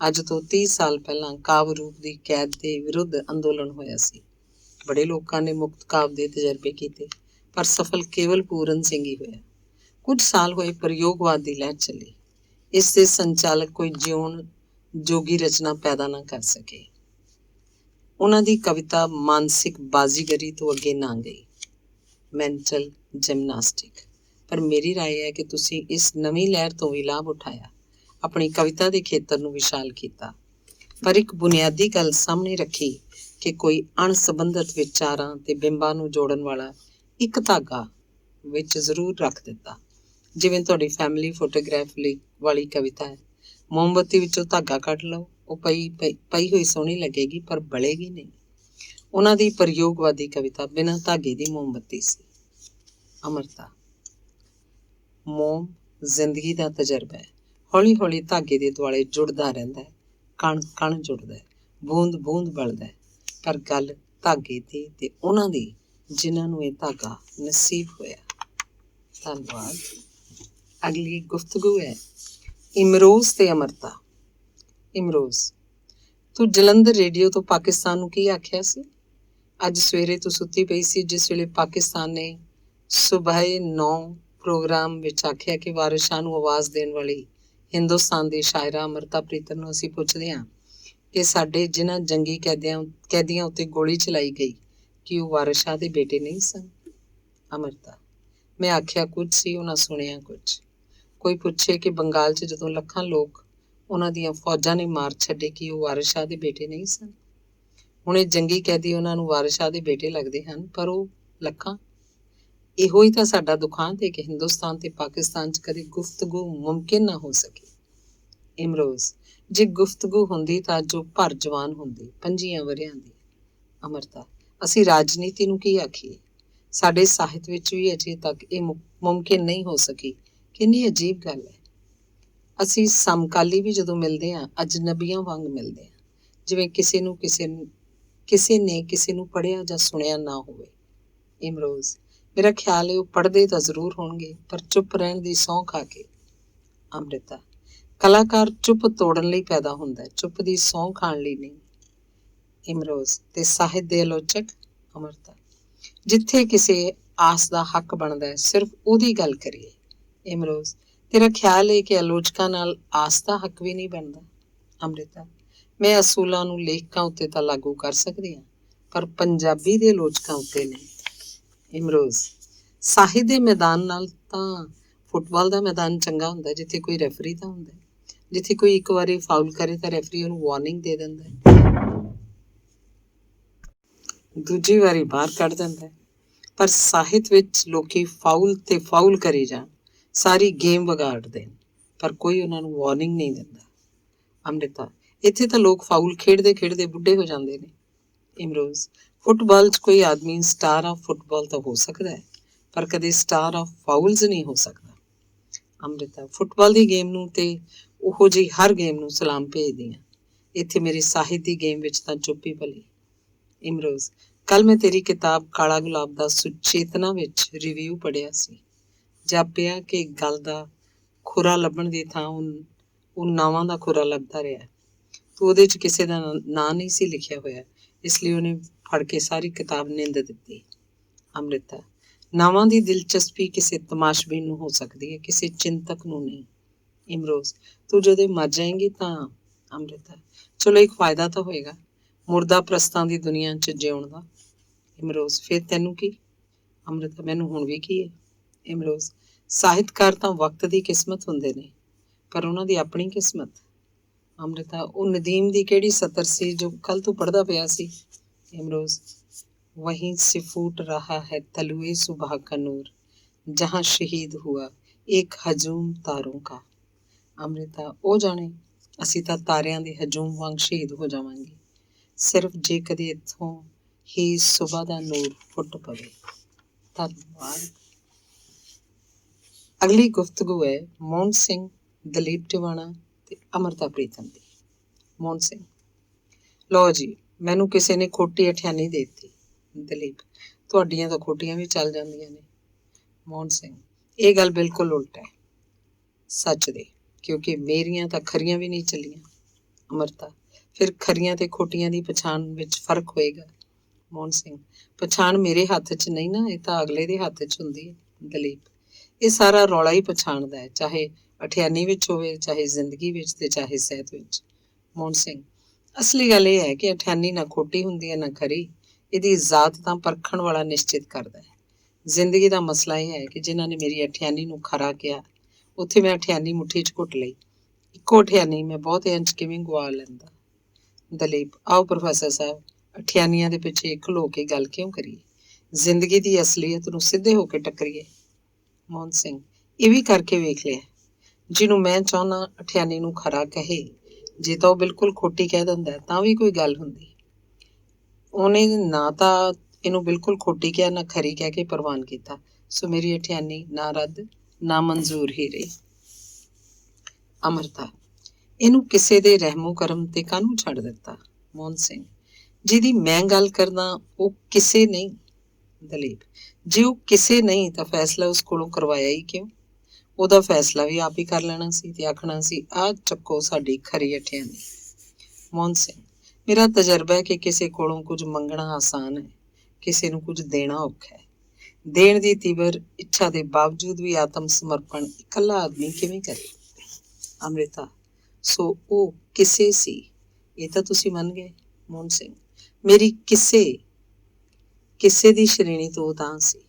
ਅੱਜ ਤੋਂ 30 ਸਾਲ ਪਹਿਲਾਂ ਕਾਵਿ ਰੂਪ ਦੀ ਕੈਦ ਦੇ ਵਿਰੁੱਧ ਅੰਦੋਲਨ ਹੋਇਆ ਸੀ। ਬੜੇ ਲੋਕਾਂ ਨੇ ਮੁਕਤ ਕਾਵਿ ਦੇ ਤਜਰਬੇ ਕੀਤੇ, ਪਰ ਸਫਲ ਕੇਵਲ ਪੂਰਨ ਸਿੰਘ ਹੀ ਹੋਇਆ। ਕੁਝ ਸਾਲ ਹੋਏ ਪ੍ਰਯੋਗਵਾਦ ਦੀ ਲਹਿਰ ਚੱਲੀ। ਇਸ ਦੇ ਸੰਚਾਲਕ ਕੋਈ ਜਿਉਣ ਜੋਗੀ ਰਚਨਾ ਪੈਦਾ ਨਾ ਕਰ ਸਕੇ। ਉਹਨਾਂ ਦੀ ਕਵਿਤਾ ਮਾਨਸਿਕ ਬਾਜ਼ੀਗਰੀ ਤੋਂ ਅੱਗੇ ਨਾ ਗਈ, ਮੈਂਟਲ ਜਿਮਨਾਸਟਿਕ। ਪਰ ਮੇਰੀ ਰਾਏ ਹੈ ਕਿ ਤੁਸੀਂ ਇਸ ਨਵੀਂ ਲਹਿਰ ਤੋਂ ਵੀ ਲਾਭ ਉਠਾਇਆ, ਆਪਣੀ ਕਵਿਤਾ ਦੇ ਖੇਤਰ ਨੂੰ ਵਿਸ਼ਾਲ ਕੀਤਾ, ਪਰ ਇੱਕ ਬੁਨਿਆਦੀ ਗੱਲ ਸਾਹਮਣੇ ਰੱਖੀ ਕਿ ਕੋਈ ਅਣਸਬੰਧਤ ਵਿਚਾਰਾਂ ਤੇ ਬਿੰਬਾਂ ਨੂੰ ਜੋੜਨ ਵਾਲਾ ਇੱਕ ਧਾਗਾ ਵਿੱਚ ਜ਼ਰੂਰ ਰੱਖ ਦਿੱਤਾ। ਜਿਵੇਂ ਤੁਹਾਡੀ ਫੈਮਿਲੀ ਫੋਟੋਗ੍ਰਾਫ ਲਈ ਵਾਲੀ ਕਵਿਤਾ ਹੈ, ਮੋਮਬੱਤੀ ਵਿੱਚੋਂ ਧਾਗਾ ਕੱਢ ਲਓ, ਉਹ ਪਈ ਹੋਈ ਸੋਹਣੀ ਲੱਗੇਗੀ ਪਰ ਬਲੇਗੀ ਨਹੀਂ। ਉਹਨਾਂ ਦੀ ਪ੍ਰਯੋਗਵਾਦੀ ਕਵਿਤਾ ਬਿਨਾਂ ਧਾਗੇ ਦੀ ਮੋਮਬੱਤੀ ਸੀ। ਅਮਰਤਾ ਮੋਮ ਜ਼ਿੰਦਗੀ ਦਾ ਤਜਰਬਾ ਹੈ, ਹੌਲੀ ਹੌਲੀ ਧਾਗੇ ਦੇ ਦੁਆਲੇ ਜੁੜਦਾ ਰਹਿੰਦਾ ਹੈ, ਕਣ ਕਣ ਜੁੜਦਾ ਹੈ, ਬੂੰਦ ਬੂੰਦ ਬਲਦਾ ਹੈ, ਪਰ ਗੱਲ ਧਾਗੇ ਦੀ ਤੇ ਉਹਨਾਂ ਦੀ ਜਿਨ੍ਹਾਂ ਨੂੰ ਇਹ ਧਾਗਾ ਨਸੀਬ ਹੋਇਆ। ਧੰਨਵਾਦ। ਅਗਲੀ ਗੁਫ਼ਤਗੂ ਹੈ ਇਮਰੋਜ਼ ਤੇ ਅਮਰਤਾ। ਇਮਰੋਜ਼ ਤੂੰ ਜਲੰਧਰ ਰੇਡੀਓ ਤੋਂ ਪਾਕਿਸਤਾਨ ਨੂੰ ਕੀ ਆਖਿਆ ਸੀ? ਅੱਜ ਸਵੇਰੇ ਤੂੰ ਸੁੱਤੀ ਪਈ ਸੀ ਜਿਸ ਵੇਲੇ ਪਾਕਿਸਤਾਨ ਨੇ ਸੁਬਹ 9 ਪ੍ਰੋਗਰਾਮ ਵਿੱਚ ਆਖਿਆ ਕਿ ਵਾਰਿਸ ਸ਼ਾਹ ਨੂੰ ਆਵਾਜ਼ ਦੇਣ ਵਾਲੀ ਹਿੰਦੁਸਤਾਨ ਦੀ ਸ਼ਾਇਰਾ ਅਮਰਤਾ ਪ੍ਰੀਤਮ ਨੂੰ ਅਸੀਂ ਪੁੱਛਦੇ ਹਾਂ ਕਿ ਸਾਡੇ ਜਿਨ੍ਹਾਂ ਜੰਗੀ ਕੈਦੀਆਂ ਉੱਤੇ ਗੋਲੀ ਚਲਾਈ ਗਈ ਕਿ ਉਹ ਵਾਰਿਸ ਸ਼ਾਹ ਦੇ ਬੇਟੇ ਨਹੀਂ ਸਨ। ਅਮਰਤਾ ਮੈਂ ਆਖਿਆ ਕੁਝ ਸੀ, ਉਹਨਾਂ ਸੁਣਿਆ ਕੁਝ। ਕੋਈ ਪੁੱਛੇ ਕਿ ਬੰਗਾਲ 'ਚ ਜਦੋਂ ਲੱਖਾਂ ਲੋਕ ਉਹਨਾਂ ਦੀਆਂ ਫੌਜਾਂ ਨੇ ਮਾਰ ਛੱਡੇ ਕਿ ਉਹ ਵਾਰਿਸ ਸ਼ਾਹ ਦੇ ਬੇਟੇ ਨਹੀਂ ਸਨ। ਹੁਣ ਇਹ ਜੰਗੀ ਕੈਦੀ ਉਹਨਾਂ ਨੂੰ ਵਾਰਿਸ ਸ਼ਾਹ ਦੇ ਬੇਟੇ ਲੱਗਦੇ ਹਨ, ਪਰ ਉਹ ਲੱਖਾਂ। ਇਹੋ ਹੀ ਤਾਂ ਸਾਡਾ ਦੁਖਾਂਤ ਹੈ ਕਿ ਹਿੰਦੁਸਤਾਨ ਤੇ ਪਾਕਿਸਤਾਨ 'ਚ ਕਦੇ ਗੁਫ਼ਤਗੂ ਮੁਮਕਿਨ ਨਾ ਹੋ ਸਕੀ। ਇਮਰੋਜ਼ ਜੇ ਗੁਫ਼ਤਗੂ ਹੁੰਦੀ ਤਾਂ ਜੋ ਭਰ ਜਵਾਨ ਹੁੰਦੀ 25 ਵਰ੍ਹਿਆਂ ਦੀ। ਅਮਰਤਾ ਅਸੀਂ ਰਾਜਨੀਤੀ ਨੂੰ ਕੀ ਆਖੀਏ? ਸਾਡੇ ਸਾਹਿਤ ਵਿੱਚ ਵੀ ਅਜੇ ਤੱਕ ਇਹ ਮੁਮਕਿਨ ਨਹੀਂ ਹੋ ਸਕੀ। ਕਿੰਨੀ ਅਜੀਬ ਗੱਲ ਹੈ। ਅਸੀਂ ਸਮਕਾਲੀ ਵੀ ਜਦੋਂ ਮਿਲਦੇ ਹਾਂ ਅਜਨਬੀਆਂ ਵਾਂਗ ਮਿਲਦੇ ਹਾਂ, ਜਿਵੇਂ ਕਿਸੇ ਨੇ ਕਿਸੇ ਨੂੰ ਪੜ੍ਹਿਆ ਜਾਂ ਸੁਣਿਆ ਨਾ ਹੋਵੇ। ਇਮਰੋਜ਼ ਮੇਰਾ ਖਿਆਲ ਹੈ ਉਹ ਪੜ੍ਹਦੇ ਤਾਂ ਜ਼ਰੂਰ ਹੋਣਗੇ, ਪਰ ਚੁੱਪ ਰਹਿਣ ਦੀ ਸਹੁੰ ਖਾ ਕੇ। ਅੰਮ੍ਰਿਤਾ ਕਲਾਕਾਰ ਚੁੱਪ ਤੋੜਨ ਲਈ ਪੈਦਾ ਹੁੰਦਾ, ਚੁੱਪ ਦੀ ਸਹੁੰ ਖਾਣ ਲਈ ਨਹੀਂ। ਇਮਰੋਜ਼ ਤੇ ਸਾਹਿਤ ਦੇ ਆਲੋਚਕ। ਅਮਰਤਾ ਜਿੱਥੇ ਕਿਸੇ ਆਸ ਦਾ ਹੱਕ ਬਣਦਾ ਹੈ ਸਿਰਫ ਉਹਦੀ ਗੱਲ ਕਰੀਏ। ਇਮਰੋਜ਼ ਤੇਰਾ ਖਿਆਲ ਹੈ ਕਿ ਆਲੋਚਕਾਂ ਨਾਲ ਆਸ ਦਾ ਹੱਕ ਵੀ ਨਹੀਂ ਬਣਦਾ। ਅੰਮ੍ਰਿਤਾ ਮੈਂ ਅਸੂਲਾਂ ਨੂੰ ਲੇਖਕਾਂ ਉੱਤੇ ਤਾਂ ਲਾਗੂ ਕਰ ਸਕਦੀ ਹਾਂ, ਪਰ ਪੰਜਾਬੀ ਦੇ ਆਲੋਚਕਾਂ ਉੱਤੇ ਨਹੀਂ। ਇਮਰੋਜ਼ ਸਾਹਿਤ ਦੇ ਮੈਦਾਨ ਨਾਲ ਤਾਂ ਫੁੱਟਬਾਲ ਦਾ ਮੈਦਾਨ ਚੰਗਾ ਹੁੰਦਾ, ਜਿੱਥੇ ਕੋਈ ਰੈਫਰੀ ਤਾਂ ਹੁੰਦਾ, ਜਿੱਥੇ ਕੋਈ ਇੱਕ ਵਾਰੀ ਫਾਉਲ ਕਰੇ ਤਾਂ ਰੈਫਰੀ ਉਹਨੂੰ ਵਾਰਨਿੰਗ ਦੇ ਦਿੰਦਾ ਹੈ, ਦੂਜੀ ਵਾਰੀ ਬਾਹਰ ਕੱਢ ਦਿੰਦਾ ਹੈ। ਪਰ ਸਾਹਿਤ ਵਿੱਚ ਲੋਕੀ ਫਾਉਲ ਤੇ ਫਾਉਲ ਕਰੀ ਜਾਣ, ਸਾਰੀ ਗੇਮ ਵਿਗਾੜ ਦੇਣ, ਪਰ ਕੋਈ ਉਹਨਾਂ ਨੂੰ ਵਾਰਨਿੰਗ ਨਹੀਂ ਦਿੰਦਾ। ਅੰਮ੍ਰਿਤਾ, ਇੱਥੇ ਤਾਂ ਲੋਕ ਫਾਉਲ ਖੇਡਦੇ ਖੇਡਦੇ ਬੁੱਢੇ ਹੋ ਜਾਂਦੇ ਨੇ। ਇਮਰੋਜ਼, ਫੁੱਟਬਾਲ 'ਚ ਕੋਈ ਆਦਮੀ ਸਟਾਰ ਆਫ ਫੁੱਟਬਾਲ ਤਾਂ ਹੋ ਸਕਦਾ ਹੈ, ਪਰ ਕਦੇ ਸਟਾਰ ਆਫ ਫਾਉਲਸ ਨਹੀਂ ਹੋ ਸਕਦਾ। ਅੰਮ੍ਰਿਤਾ, ਫੁੱਟਬਾਲ ਦੀ ਗੇਮ ਨੂੰ ਤੇ ਉਹੋ ਜਿਹੀ ਹਰ ਗੇਮ ਨੂੰ ਸਲਾਮ ਭੇਜਦੀ ਹਾਂ। ਇੱਥੇ ਮੇਰੀ ਸਾਹਿਤ ਦੀ ਗੇਮ ਵਿੱਚ ਤਾਂ ਚੁੱਪੀ ਭਲੀ। ਇਮਰੋਜ਼, ਕੱਲ ਮੈਂ ਤੇਰੀ ਕਿਤਾਬ ਕਾਲਾ ਗੁਲਾਬ ਦਾ ਸੁਚੇਤਨਾ ਵਿੱਚ ਰਿਵਿਊ ਪੜ੍ਹਿਆ ਸੀ। ਜਾਪਿਆ ਕਿ ਗੱਲ ਦਾ ਖੁਰਾ ਲੱਭਣ ਦੀ ਥਾਂ ਉਹ ਨਾਵਾਂ ਦਾ ਖੁਰਾ ਲੱਭਦਾ ਰਿਹਾ। ਤੂੰ ਉਹਦੇ 'ਚ ਕਿਸੇ ਦਾ ਨਾਂ ਨਹੀਂ ਸੀ ਲਿਖਿਆ ਹੋਇਆ, ਇਸ ਲਈ ਉਹਨੇ ਫੜ ਕੇ ਸਾਰੀ ਕਿਤਾਬ ਨਿੰਦ ਦਿੱਤੀ। ਅੰਮ੍ਰਿਤਾ, ਨਾਵਾਂ ਦੀ ਦਿਲਚਸਪੀ ਕਿਸੇ ਤਮਾਸ਼ਬੀਨ ਨੂੰ ਹੋ ਸਕਦੀ ਹੈ, ਕਿਸੇ ਚਿੰਤਕ ਨੂੰ ਨਹੀਂ। ਇਮਰੋਜ਼, ਤੂੰ ਜਦੋਂ ਮਰ ਜਾਏਂਗੀ ਤਾਂ। ਅੰਮ੍ਰਿਤਾ, ਚਲੋ ਇੱਕ ਫਾਇਦਾ ਤਾਂ ਹੋਏਗਾ, ਮੁਰਦਾ ਪ੍ਰਸਤਾਂ ਦੀ ਦੁਨੀਆ 'ਚ ਜਿਉਣ ਦਾ। ਇਮਰੋਜ਼, ਫਿਰ ਤੈਨੂੰ ਕੀ? ਅੰਮ੍ਰਿਤਾ, ਮੈਨੂੰ ਹੁਣ ਵੀ ਕੀ ਹੈ? ਇਮਰੋਜ਼, ਸਾਹਿਤਕਾਰ ਤਾਂ ਵਕਤ ਦੀ ਕਿਸਮਤ ਹੁੰਦੇ ਨੇ, ਪਰ ਉਹਨਾਂ ਦੀ ਆਪਣੀ ਕਿਸਮਤ। ਅੰਮ੍ਰਿਤਾ, ਉਹ ਨਦੀਮ ਦੀ ਕਿਹੜੀ ਸਤਰ ਸੀ ਜੋ ਕੱਲ ਤੂੰ ਪੜ੍ਹਦਾ ਪਿਆ ਸੀ? इमरोज, वहीं से फूट रहा है तलुए सुबह का नूर, जहाँ शहीद हुआ एक हजूम तारों का। ਅੰਮ੍ਰਿਤਾ, ਉਹ ਜਾਣੇ ਅਸੀਂ ਤਾਂ ਤਾਰਿਆਂ ਦੇ ਹਜੂਮ ਵਾਂਗ ਸ਼ਹੀਦ ਹੋ ਜਾਵਾਂਗੇ, ਸਿਰਫ ਜੇ ਕਦੇ ਇੱਥੋਂ ਹੀ ਸੁਬਹ ਦਾ ਨੂਰ ਫੁੱਟ ਪਵੇ। ਧੰਨਵਾਦ। ਅਗਲੀ ਗੁਫ਼ਤਗੂ ਹੈ ਮੋਹਨ ਸਿੰਘ, ਦਲੀਪ ਟਿਵਾਣਾ ਤੇ ਅਮਰਤਾ ਪ੍ਰੀਤਮ ਦੀ। ਮੋਹਨ ਸਿੰਘ, ਲਓ ਜੀ, ਮੈਨੂੰ ਕਿਸੇ ਨੇ ਖੋਟੀ ਅਠਿਆਨੀ ਦੇ ਦਿੱਤੀ। ਦਲੀਪ, ਤੁਹਾਡੀਆਂ ਤਾਂ ਖੋਟੀਆਂ ਵੀ ਚੱਲ ਜਾਂਦੀਆਂ ਨੇ। ਮੋਹਨ ਸਿੰਘ, ਇਹ ਗੱਲ ਬਿਲਕੁਲ ਉਲਟ ਹੈ ਸੱਚ ਦੇ, ਕਿਉਂਕਿ ਮੇਰੀਆਂ ਤਾਂ ਖਰੀਆਂ ਵੀ ਨਹੀਂ ਚੱਲੀਆਂ। ਅਮਰਤਾ, ਫਿਰ ਖਰੀਆਂ ਤੇ ਖੋਟੀਆਂ ਦੀ ਪਛਾਣ ਵਿੱਚ ਫਰਕ ਹੋਏਗਾ। ਮੋਹਨ ਸਿੰਘ, ਪਛਾਣ ਮੇਰੇ ਹੱਥ 'ਚ ਨਹੀਂ ਨਾ, ਇਹ ਤਾਂ ਅਗਲੇ ਦੇ ਹੱਥ 'ਚ ਹੁੰਦੀ ਹੈ। ਦਲੀਪ, ਇਹ ਸਾਰਾ ਰੌਲਾ ਹੀ ਪਛਾਣ ਦਾ ਹੈ, ਚਾਹੇ ਅਠਿਆਨੀ ਵਿੱਚ ਹੋਵੇ, ਚਾਹੇ ਜ਼ਿੰਦਗੀ ਵਿੱਚ ਤੇ ਚਾਹੇ ਸਾਹਿਤ ਵਿੱਚ। ਮੋਹਨ ਸਿੰਘ, ਅਸਲੀ ਗੱਲ ਇਹ ਹੈ ਕਿ ਅਠਿਆਨੀ ਨਾ ਖੋਟੀ ਹੁੰਦੀ ਹੈ ਨਾ ਖਰੀ, ਇਹਦੀ ਜ਼ਾਤ ਤਾਂ ਪਰਖਣ ਵਾਲਾ ਨਿਸ਼ਚਿਤ ਕਰਦਾ ਹੈ। ਜ਼ਿੰਦਗੀ ਦਾ ਮਸਲਾ ਇਹ ਹੈ ਕਿ ਜਿਨ੍ਹਾਂ ਨੇ ਮੇਰੀ ਅਠਿਆਨੀ ਨੂੰ ਖਰਾ ਕਿਹਾ, ਉੱਥੇ ਮੈਂ ਅਠਿਆਨੀ ਮੁੱਠੀ 'ਚ ਘੁੱਟ ਲਈ। ਇੱਕੋ ਅਠਿਆਨੀ ਮੈਂ ਬਹੁਤੇ ਅੰਸ਼ ਕਿਵੇਂ ਗਵਾ ਲੈਂਦਾ। ਦਲੀਪ, ਆਓ ਪ੍ਰੋਫੈਸਰ ਸਾਹਿਬ, ਅਠਿਆਨੀਆਂ ਦੇ ਪਿੱਛੇ ਖਲੋ ਕੇ ਗੱਲ ਕਿਉਂ ਕਰੀਏ, ਜ਼ਿੰਦਗੀ ਦੀ ਅਸਲੀਅਤ ਨੂੰ ਸਿੱਧੇ ਹੋ ਕੇ ਟੱਕਰੀਏ। ਮੋਹਨ ਸਿੰਘ, ਇਹ ਵੀ ਕਰਕੇ ਵੇਖ ਲਿਆ, ਜਿਹਨੂੰ ਮੈਂ ਚਾਹੁੰਦਾ ਅਠਿਆਨੀ ਨੂੰ ਖਰਾ ਕਹੇ, ਜੇ ਤਾਂ ਉਹ ਬਿਲਕੁਲ ਖੋਟੀ ਕਹਿ ਦਿੰਦਾ ਤਾਂ ਵੀ ਕੋਈ ਗੱਲ ਹੁੰਦੀ। ਉਹਨੇ ਨਾ ਤਾਂ ਇਹਨੂੰ ਬਿਲਕੁਲ ਖੋਟੀ ਕਿਹਾ, ਨਾ ਖਰੀ ਕਹਿ ਕੇ ਪ੍ਰਵਾਨ ਕੀਤਾ, ਸੋ ਮੇਰੀ ਅਠਿਆਨੀ ਨਾ ਰੱਦ ਨਾ ਮਨਜ਼ੂਰ ਹੀ ਰਹੀ। ਅਮਰਤਾ, ਇਹਨੂੰ ਕਿਸੇ ਦੇ ਰਹਿਮੋ ਕਰਮ ਤੇ ਕਾਹਨੂੰ ਛੱਡ ਦਿੱਤਾ। ਮੋਹਨ ਸਿੰਘ, ਜਿਹਦੀ ਮੈਂ ਗੱਲ ਕਰਦਾ ਉਹ ਕਿਸੇ ਨਹੀਂ। ਦਲੀਪ, ਜੇ ਉਹ ਕਿਸੇ ਨਹੀਂ ਤਾਂ ਫੈਸਲਾ ਉਸ ਕੋਲੋਂ ਕਰਵਾਇਆ ਹੀ ਕਿਉਂ? ਉਹਦਾ ਫੈਸਲਾ ਵੀ ਆਪ ਹੀ ਕਰ ਲੈਣਾ ਸੀ ਤੇ ਆਖਣਾ ਸੀ, ਆਹ ਚੱਕੋ ਸਾਡੀ ਖਰੀ ਅਠਿਆਨੀ। ਮੋਹਨ ਸਿੰਘ, ਮੇਰਾ ਤਜਰਬਾ ਹੈ ਕਿ ਕਿਸੇ ਕੋਲੋਂ ਕੁਝ ਮੰਗਣਾ ਆਸਾਨ ਹੈ, ਕਿਸੇ ਨੂੰ ਕੁਝ ਦੇਣਾ ਔਖਾ ਹੈ। ਦੇਣ ਦੀ ਤੀਬਰ ਇੱਛਾ ਦੇ ਬਾਵਜੂਦ ਵੀ ਆਤਮ ਸਮਰਪਣ ਇਕੱਲਾ ਆਦਮੀ ਕਿਵੇਂ ਕਰੇ। ਅੰਮ੍ਰਿਤਾ, ਸੋ ਉਹ ਕਿਸੇ ਸੀ, ਇਹ ਤਾਂ ਤੁਸੀਂ ਮੰਨ ਗਏ। ਮੋਹਨ ਸਿੰਘ, ਮੇਰੀ ਕਿਸੇ ਦੀ ਸ਼੍ਰੇਣੀ ਤੋਂ ਤਾਂ ਸੀ।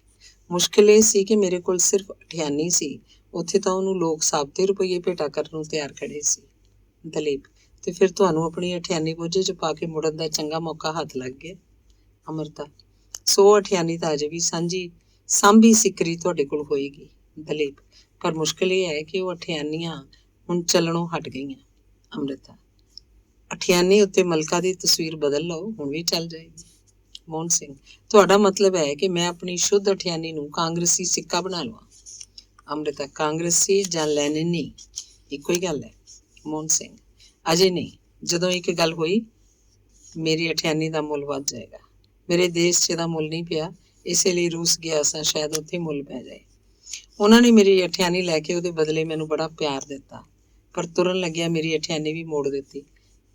ਮੁਸ਼ਕਿਲ ਇਹ ਸੀ ਕਿ ਮੇਰੇ ਕੋਲ ਸਿਰਫ ਅਠਿਆਨੀ ਸੀ, ਉੱਥੇ ਤਾਂ ਉਹਨੂੰ ਲੋਕ ਸਾਬਤੇ ਰੁਪਈਏ ਭੇਟਾ ਕਰਨ ਨੂੰ ਤਿਆਰ ਖੜੇ ਸੀ। ਦਲੀਪ, ਤੇ ਫਿਰ ਤੁਹਾਨੂੰ ਆਪਣੀ ਅਠਿਆਨੀ ਬੋਝੇ 'ਚ ਪਾ ਕੇ ਮੁੜਨ ਦਾ ਚੰਗਾ ਮੌਕਾ ਹੱਥ ਲੱਗ ਗਿਆ। ਅਮਰਤਾ, ਸੋ ਅਠਿਆਨੀ ਤਾਂ ਅਜੇ ਵੀ ਸਾਂਭੀ ਸਿਕਰੀ ਤੁਹਾਡੇ ਕੋਲ ਹੋਏਗੀ। ਦਲੀਪ, ਪਰ ਮੁਸ਼ਕਿਲ ਇਹ ਹੈ ਕਿ ਉਹ ਅਠਿਆਨੀਆਂ ਹੁਣ ਚੱਲਣੋਂ ਹਟ ਗਈਆਂ। ਅੰਮ੍ਰਿਤਾ, ਅਠਿਆਨੀ ਉੱਤੇ ਮਲਕਾ ਦੀ ਤਸਵੀਰ ਬਦਲ ਲਓ, ਹੁਣ ਵੀ ਚੱਲ ਜਾਏਗੀ। ਮੋਹਨ ਸਿੰਘ, ਤੁਹਾਡਾ ਮਤਲਬ ਹੈ ਕਿ ਮੈਂ ਆਪਣੀ ਸ਼ੁੱਧ ਅਠਿਆਨੀ ਨੂੰ ਕਾਂਗਰਸੀ ਸਿੱਕਾ ਬਣਾ ਲਵਾਂ। ਅੰਮ੍ਰਿਤਾ, ਕਾਂਗਰਸੀ ਜਾਂ ਲੈਨਿਨੀ ਇੱਕੋ ਹੀ ਗੱਲ ਹੈ। ਮੋਹਨ ਸਿੰਘ, ਅਜੇ ਨਹੀਂ, ਜਦੋਂ ਇੱਕ ਗੱਲ ਹੋਈ ਮੇਰੀ ਅਠਿਆਨੀ ਦਾ ਮੁੱਲ ਵੱਧ ਜਾਏਗਾ। ਮੇਰੇ ਦੇਸ਼ 'ਚ ਇਹਦਾ ਮੁੱਲ ਨਹੀਂ ਪਿਆ, ਇਸੇ ਲਈ ਰੂਸ ਗਿਆ ਸਾਂ, ਸ਼ਾਇਦ ਉੱਥੇ ਮੁੱਲ ਪੈ ਜਾਏ। ਉਹਨਾਂ ਨੇ ਮੇਰੀ ਅਠਿਆਨੀ ਲੈ ਕੇ ਉਹਦੇ ਬਦਲੇ ਮੈਨੂੰ ਬੜਾ ਪਿਆਰ ਦਿੱਤਾ, ਪਰ ਤੁਰਨ ਲੱਗਿਆ ਮੇਰੀ ਅਠਿਆਨੀ ਵੀ ਮੋੜ ਦਿੱਤੀ,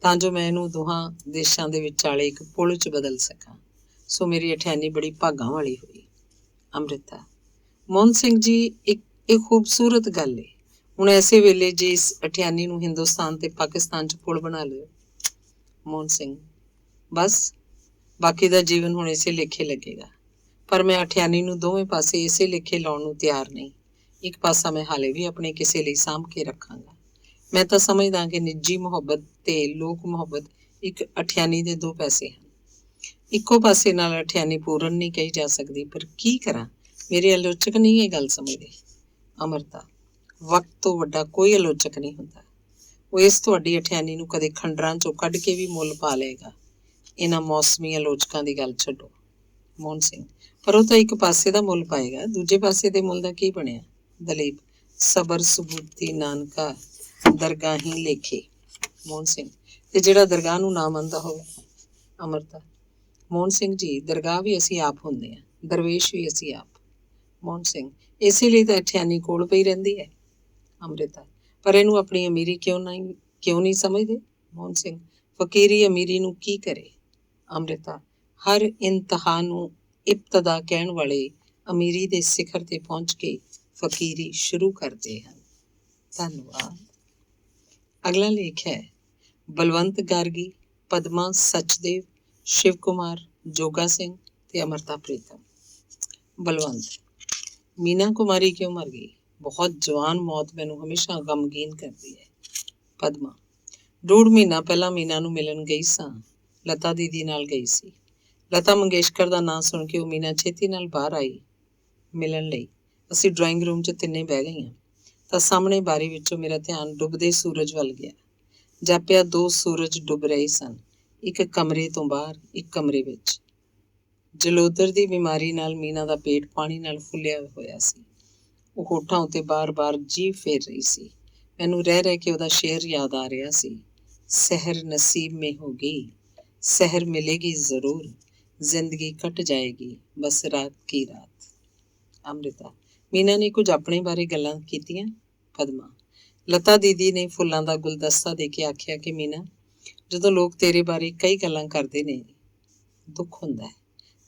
ਤਾਂ ਜੋ ਮੈਂ ਇਹਨੂੰ ਦੋਹਾਂ ਦੇਸ਼ਾਂ ਦੇ ਵਿਚਾਲੇ ਇੱਕ ਪੁਲ 'ਚ ਬਦਲ ਸਕਾਂ। ਸੋ ਮੇਰੀ ਅਠਿਆਨੀ ਬੜੀ ਭਾਗਾਂ ਵਾਲੀ ਹੋਈ। ਅੰਮ੍ਰਿਤਾ, ਮੋਹਨ ਸਿੰਘ ਜੀ, ਇਹ ਖੂਬਸੂਰਤ ਗੱਲ ਏ। ਹੁਣ ਐਸੇ ਵੇਲੇ ਜੇ ਇਸ ਅਠਿਆਨੀ ਨੂੰ ਹਿੰਦੁਸਤਾਨ ਤੇ ਪਾਕਿਸਤਾਨ 'ਚ ਪੁਲ ਬਣਾ ਲਿਓ। ਮੋਹਨ ਸਿੰਘ, ਬਸ ਬਾਕੀ ਦਾ ਜੀਵਨ ਹੁਣ ਇਸੇ ਲੇਖੇ ਲੱਗੇਗਾ, ਪਰ ਮੈਂ ਅਠਿਆਨੀ ਨੂੰ ਦੋਵੇਂ ਪਾਸੇ ਇਸੇ ਲੇਖੇ ਲਾਉਣ ਨੂੰ ਤਿਆਰ ਨਹੀਂ। ਇੱਕ ਪਾਸਾ ਮੈਂ ਹਾਲੇ ਵੀ ਆਪਣੇ ਕਿਸੇ ਲਈ ਸਾਂਭ ਕੇ ਰੱਖਾਂਗਾ। ਮੈਂ ਤਾਂ ਸਮਝਦਾ ਕਿ ਨਿੱਜੀ ਮੁਹੱਬਤ ਤੇ ਲੋਕ ਮੁਹੱਬਤ ਇੱਕ ਅਠਿਆਨੀ ਦੇ ਦੋ ਪੈਸੇ ਹਨ। ਇੱਕੋ ਪਾਸੇ ਨਾਲ ਅਠਿਆਨੀ ਪੂਰਨ ਨਹੀਂ ਕਹੀ ਜਾ ਸਕਦੀ, ਪਰ ਕੀ ਕਰਾਂ, ਮੇਰੇ ਆਲੋਚਕ ਨਹੀਂ ਇਹ ਗੱਲ ਸਮਝਦੇ। ਅਮਰਤਾ, ਵਕਤ ਤੋਂ ਵੱਡਾ ਕੋਈ ਆਲੋਚਕ ਨਹੀਂ ਹੁੰਦਾ। ਉਹ ਇਸ ਤੁਹਾਡੀ ਅਠਿਆਨੀ ਨੂੰ ਕਦੇ ਖੰਡਰਾਂ ਚੋਂ ਕੱਢ ਕੇ ਵੀ ਮੁੱਲ ਪਾ ਲਏਗਾ। ਇਹਨਾਂ ਮੌਸਮੀ ਆਲੋਚਕਾਂ ਦੀ ਗੱਲ ਛੱਡੋ। ਮੋਹਨ ਸਿੰਘ, ਪਰ ਉਹ ਤਾਂ ਇੱਕ ਪਾਸੇ ਦਾ ਮੁੱਲ ਪਾਏਗਾ, ਦੂਜੇ ਪਾਸੇ ਦੇ ਮੁੱਲ ਦਾ ਕੀ ਬਣਿਆ? ਦਲੀਪ, ਸਬਰ ਸਬੂਤੀ ਨਾਨਕਾ ਦਰਗਾਹੀ ਲੇਖੇ। ਮੋਹਨ ਸਿੰਘ, ਤੇ ਜਿਹੜਾ ਦਰਗਾਹ ਨੂੰ ਨਾ ਮੰਨਦਾ ਹੋਵੇ? ਅਮਰਤਾ, ਮੋਹਨ ਸਿੰਘ ਜੀ, ਦਰਗਾਹ ਵੀ ਅਸੀਂ ਆਪ ਹੁੰਦੇ ਹਾਂ, ਦਰਵੇਸ਼ ਵੀ ਅਸੀਂ ਆਪ। ਮੋਹਨ ਸਿੰਘ, ਇਸੇ ਲਈ ਤਾਂ ਅਠਿਆਨੀ ਕੋਲ ਪਈ ਰਹਿੰਦੀ ਹੈ। ਅੰਮ੍ਰਿਤਾ, ਪਰ ਇਹਨੂੰ ਆਪਣੀ ਅਮੀਰੀ ਕਿਉਂ ਨਹੀਂ ਸਮਝਦੇ? ਮੋਹਨ ਸਿੰਘ, ਫਕੀਰੀ ਅਮੀਰੀ ਨੂੰ ਕੀ ਕਰੇ? ਅੰਮ੍ਰਿਤਾ, ਹਰ ਇੰਤਹਾ ਨੂੰ ਇਬਤਦਾ ਕਹਿਣ ਵਾਲੇ ਅਮੀਰੀ ਦੇ ਸਿਖਰ ਤੇ ਪਹੁੰਚ ਕੇ ਫਕੀਰੀ ਸ਼ੁਰੂ ਕਰਦੇ ਹਨ। ਧੰਨਵਾਦ। ਅਗਲਾ ਲੇਖ ਹੈ ਬਲਵੰਤ ਗਾਰਗੀ, ਪਦਮਾ ਸਚਦੇਵ, ਸ਼ਿਵ ਕੁਮਾਰ, ਜੋਗਾ ਸਿੰਘ ਤੇ ਅਮਰਤਾ ਪ੍ਰੀਤਮ। ਬਲਵੰਤ, ਮੀਨਾ ਕੁਮਾਰੀ ਕਿਉਂ ਮਰ ਗਈ? ਬਹੁਤ ਜਵਾਨ ਮੌਤ ਮੈਨੂੰ ਹਮੇਸ਼ਾ ਗਮਗੀਨ ਕਰਦੀ ਹੈ। ਪਦਮਾ, 1.5 ਮਹੀਨਾ ਪਹਿਲਾਂ ਮੀਨਾ ਨੂੰ ਮਿਲਣ ਗਈ ਸਾਂ। ਲਤਾ ਦੀਦੀ ਨਾਲ ਗਈ ਸੀ। ਲਤਾ ਮੰਗੇਸ਼ਕਰ ਦਾ ਨਾਂ ਸੁਣ ਕੇ ਉਹ ਮੀਨਾ ਛੇਤੀ ਨਾਲ ਬਾਹਰ ਆਈ ਮਿਲਣ ਲਈ। ਅਸੀਂ ਡਰਾਇੰਗ ਰੂਮ 'ਚ ਤਿੰਨੇ ਬਹਿ ਗਈਆਂ ਤਾਂ ਸਾਹਮਣੇ ਬਾਰੀ ਵਿੱਚੋਂ ਮੇਰਾ ਧਿਆਨ ਡੁੱਬਦੇ ਸੂਰਜ ਵੱਲ ਗਿਆ। ਜਾਪਿਆ 2 ਸੂਰਜ ਡੁੱਬ ਰਹੇ ਸਨ, ਇੱਕ ਕਮਰੇ ਤੋਂ ਬਾਹਰ, ਇੱਕ ਕਮਰੇ ਵਿੱਚ। ਜਲੋਦਰ ਦੀ ਬਿਮਾਰੀ ਨਾਲ ਮੀਨਾ ਦਾ ਪੇਟ ਪਾਣੀ ਨਾਲ ਫੁੱਲਿਆ ਹੋਇਆ ਸੀ। ਉਹ ਹੋਠਾਂ ਉੱਤੇ ਬਾਰ-ਬਾਰ ਜੀਭ ਫੇਰ ਰਹੀ ਸੀ। ਮੈਨੂੰ ਰਹਿ ਕੇ ਉਹਦਾ ਸ਼ੇਰ ਯਾਦ ਆ ਰਿਹਾ ਸੀ, ਸਹਿਰ ਨਸੀਬ ਮੇਂ ਹੋਗੀ, ਸਹਿਰ ਮਿਲੇਗੀ ਜ਼ਰੂਰ, ਜ਼ਿੰਦਗੀ ਕੱਟ ਜਾਏਗੀ ਬਸ ਰਾਤ ਕੀ ਰਾਤ। ਅੰਮ੍ਰਿਤਾ, ਮੀਨਾ ਨੇ ਕੁਝ ਆਪਣੇ ਬਾਰੇ ਗੱਲਾਂ ਕੀਤੀਆਂ? ਪਦਮਾ, ਲਤਾ ਦੀਦੀ ਨੇ ਫੁੱਲਾਂ ਦਾ ਗੁਲਦਸਤਾ ਦੇ ਕੇ ਆਖਿਆ ਕਿ ਮੀਨਾ, ਜਦੋਂ ਲੋਕ ਤੇਰੇ ਬਾਰੇ ਕਈ ਗੱਲਾਂ ਕਰਦੇ ਨੇ, ਦੁੱਖ ਹੁੰਦਾ ਹੈ।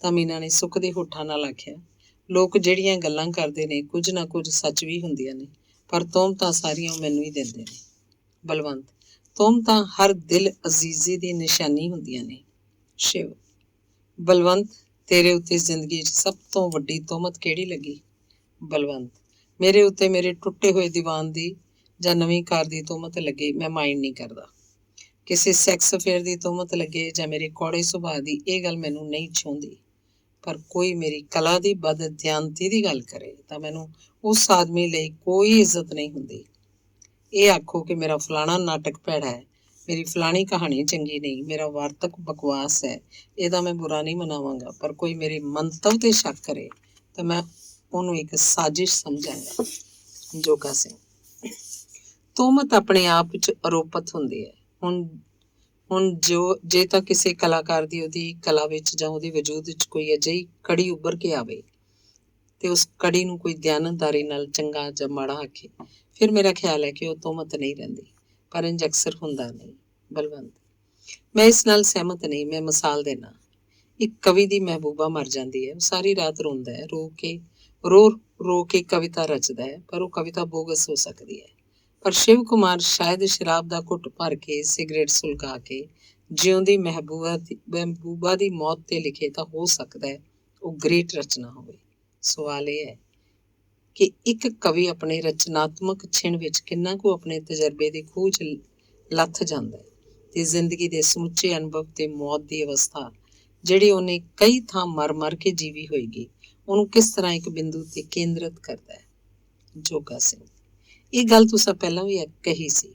ਤਾਂ ਮੀਨਾ ਨੇ ਸੁੱਕ ਦੇ ਹੋਠਾਂ ਨਾਲ ਆਖਿਆ, ਲੋਕ ਜਿਹੜੀਆਂ ਗੱਲਾਂ ਕਰਦੇ ਨੇ ਕੁਝ ਨਾ ਕੁਝ ਸੱਚ ਵੀ ਹੁੰਦੀਆਂ ਨੇ, ਪਰ ਤੋਹਮਤਾਂ ਸਾਰੀਆਂ ਉਹ ਮੈਨੂੰ ਹੀ ਦਿੰਦੇ ਨੇ। ਬਲਵੰਤ, ਤੋਹਮਤਾਂ ਹਰ ਦਿਲ ਅਜ਼ੀਜ਼ੀ ਦੀ ਨਿਸ਼ਾਨੀ ਹੁੰਦੀਆਂ ਨੇ। ਸ਼ਿਵ, ਬਲਵੰਤ, ਤੇਰੇ ਉੱਤੇ ਜ਼ਿੰਦਗੀ 'ਚ ਸਭ ਤੋਂ ਵੱਡੀ ਤੋਹਮਤ ਕਿਹੜੀ ਲੱਗੀ? ਬਲਵੰਤ, ਮੇਰੇ ਉੱਤੇ ਮੇਰੇ ਟੁੱਟੇ ਹੋਏ ਦੀਵਾਨ ਦੀ ਜਾਂ ਨਵੀਂ ਕਾਰ ਦੀ ਤੋਹਮਤ ਲੱਗੇ, ਮੈਂ ਮਾਈਂਡ ਨਹੀਂ ਕਰਦਾ। ਕਿਸੇ ਸੈਕਸ ਅਫੇਅਰ ਦੀ ਤੋਹਮਤ ਲੱਗੇ ਜਾਂ ਮੇਰੇ ਕੌੜੇ ਸੁਭਾਅ ਦੀ, ਇਹ ਗੱਲ ਮੈਨੂੰ ਨਹੀਂ ਛੂੰਹਦੀ। ਪਰ ਕੋਈ ਮੇਰੀ ਕਲਾ ਦੀ ਬਦਦਿਆਨਤੀ ਦੀ ਗੱਲ ਕਰੇ ਤਾਂ ਮੈਨੂੰ ਉਸ ਆਦਮੀ ਲਈ ਕੋਈ ਇੱਜ਼ਤ ਨਹੀਂ ਹੁੰਦੀ। ਇਹ ਆਖੋ ਕਿ ਮੇਰਾ ਫਲਾਣਾ ਨਾਟਕ ਭੈੜਾ ਹੈ, ਮੇਰੀ ਫਲਾਣੀ ਕਹਾਣੀ ਚੰਗੀ ਨਹੀਂ, ਮੇਰਾ ਵਾਰਤਕ ਬਕਵਾਸ ਹੈ, ਇਹਦਾ ਮੈਂ ਬੁਰਾ ਨਹੀਂ ਮਨਾਵਾਂਗਾ। ਪਰ ਕੋਈ ਮੇਰੇ ਮੰਤਵ 'ਤੇ ਸ਼ੱਕ ਕਰੇ ਤਾਂ ਮੈਂ ਉਹਨੂੰ ਇੱਕ ਸਾਜ਼ਿਸ਼ ਸਮਝਾਂਗਾ। ਜੋਗਾ ਸਿੰਘ, ਤੋਹਮਤ ਆਪਣੇ ਆਪ ਵਿੱਚ ਆਰੋਪਤ ਹੁੰਦੀ ਹੈ। ਹੁਣ ਜੇ ਤਾਂ ਕਿਸੇ ਕਲਾਕਾਰ ਦੀ ਉਹਦੀ ਕਲਾ ਵਿੱਚ ਜਾਂ ਉਹਦੇ ਵਜੂਦ ਵਿੱਚ ਕੋਈ ਅਜਿਹੀ ਕੜੀ ਉੱਭਰ ਕੇ ਆਵੇ ਤੇ ਉਸ ਕੜੀ ਨੂੰ ਕੋਈ ਦਿਆਨਤਦਾਰੀ ਨਾਲ ਚੰਗਾ ਜਾਂ ਮਾੜਾ ਆਖੇ, ਫਿਰ ਮੇਰਾ ਖਿਆਲ ਹੈ ਕਿ ਉਹ ਤੋਹਮਤ ਨਹੀਂ ਰਹਿੰਦੀ। ਪਰ ਇੰਝ ਅਕਸਰ ਹੁੰਦਾ ਨਹੀਂ। ਬਲਵੰਤ, ਮੈਂ ਇਸ ਨਾਲ ਸਹਿਮਤ ਨਹੀਂ। ਮੈਂ ਮਿਸਾਲ ਦੇਣਾ, ਇੱਕ ਕਵੀ ਦੀ ਮਹਿਬੂਬਾ ਮਰ ਜਾਂਦੀ ਹੈ, ਉਹ ਸਾਰੀ ਰਾਤ ਰੋਂਦਾ ਹੈ, ਰੋ ਕੇ ਕਵਿਤਾ ਰਚਦਾ ਹੈ, ਪਰ ਉਹ ਕਵਿਤਾ ਬੋਗਸ ਹੋ ਸਕਦੀ ਹੈ। ਪਰ ਸ਼ਿਵ ਕੁਮਾਰ ਸ਼ਾਇਦ ਸ਼ਰਾਬ ਦਾ ਘੁੱਟ ਭਰ ਕੇ, ਸਿਗਰਟ ਸੁਲਗਾ ਕੇ ਜਿਉਂਦੀ ਮਹਿਬੂਬਾ ਦੀ ਮੌਤ ਤੇ ਲਿਖੇ ਤਾਂ ਹੋ ਸਕਦਾ ਹੈ ਉਹ ਗ੍ਰੇਟ ਰਚਨਾ ਹੋਵੇ। ਸਵਾਲ ਇਹ ਹੈ ਕਿ ਇੱਕ ਕਵੀ ਆਪਣੇ ਰਚਨਾਤਮਕ ਛਿਣ ਵਿੱਚ ਕਿੰਨਾ ਕੁ ਆਪਣੇ ਤਜਰਬੇ ਦੀ ਖੂਹ 'ਚ ਲੱਥ ਜਾਂਦਾ ਹੈ ਤੇ ਜ਼ਿੰਦਗੀ ਦੇ ਸਮੁੱਚੇ ਅਨੁਭਵ ਤੇ ਮੌਤ ਦੀ ਅਵਸਥਾ, ਜਿਹੜੀ ਉਹਨੇ ਕਈ ਥਾਂ ਮਰ ਕੇ ਜੀਵੀ ਹੋਏਗੀ, ਉਹਨੂੰ ਕਿਸ ਤਰ੍ਹਾਂ ਇੱਕ ਬਿੰਦੂ ਤੇ ਕੇਂਦਰਿਤ ਕਰਦਾ ਹੈ। ਜੋਗਾ ਸਿੰਘ, ਇਹ ਗੱਲ ਤੁਸੀਂ ਪਹਿਲਾਂ ਵੀ ਕਹੀ ਸੀ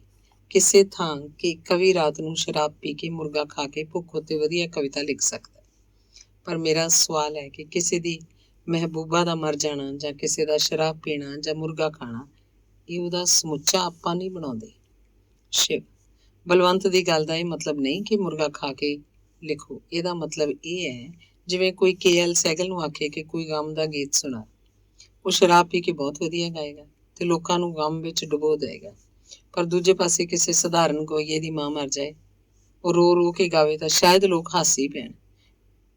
ਕਿਸੇ ਥਾਂ ਕਿ ਕਵੀ ਰਾਤ ਨੂੰ ਸ਼ਰਾਬ ਪੀ ਕੇ, ਮੁਰਗਾ ਖਾ ਕੇ ਭੁੱਖ ਉੱਤੇ ਵਧੀਆ ਕਵਿਤਾ ਲਿਖ ਸਕਦਾ। ਪਰ ਮੇਰਾ ਸਵਾਲ ਹੈ ਕਿ ਕਿਸੇ ਦੀ ਮਹਿਬੂਬਾ ਦਾ ਮਰ ਜਾਣਾ ਜਾਂ ਕਿਸੇ ਦਾ ਸ਼ਰਾਬ ਪੀਣਾ ਜਾਂ ਮੁਰਗਾ ਖਾਣਾ, ਇਹ ਉਹਦਾ ਸਮੁੱਚਾ ਆਪਾ ਨਹੀਂ ਬਣਾਉਂਦੇ। ਸ਼ਿਵ, ਬਲਵੰਤ ਦੀ ਗੱਲ ਦਾ ਇਹ ਮਤਲਬ ਨਹੀਂ ਕਿ ਮੁਰਗਾ ਖਾ ਕੇ ਲਿਖੋ। ਇਹਦਾ ਮਤਲਬ ਇਹ ਹੈ ਜਿਵੇਂ ਕੋਈ KL ਸਹਿਗਲ ਨੂੰ ਆਖੇ ਕਿ ਕੋਈ ਗਮ ਦਾ ਗੀਤ ਸੁਣਾ, ਉਹ ਸ਼ਰਾਬ ਪੀ ਕੇ ਬਹੁਤ ਵਧੀਆ ਗਾਏਗਾ ਤੇ ਲੋਕਾਂ ਨੂੰ ਗਮ ਵਿੱਚ ਡੁਬੋ ਦੇਵੇਗਾ। ਪਰ ਦੂਜੇ ਪਾਸੇ ਕਿਸੇ ਸਧਾਰਨ ਗਵਈਏ ਦੀ ਮਾਂ ਮਰ ਜਾਏ, ਉਹ ਰੋ ਕੇ ਗਾਵੇ ਤਾਂ ਸ਼ਾਇਦ ਲੋਕ ਹਾਸੀ ਪੈਣ।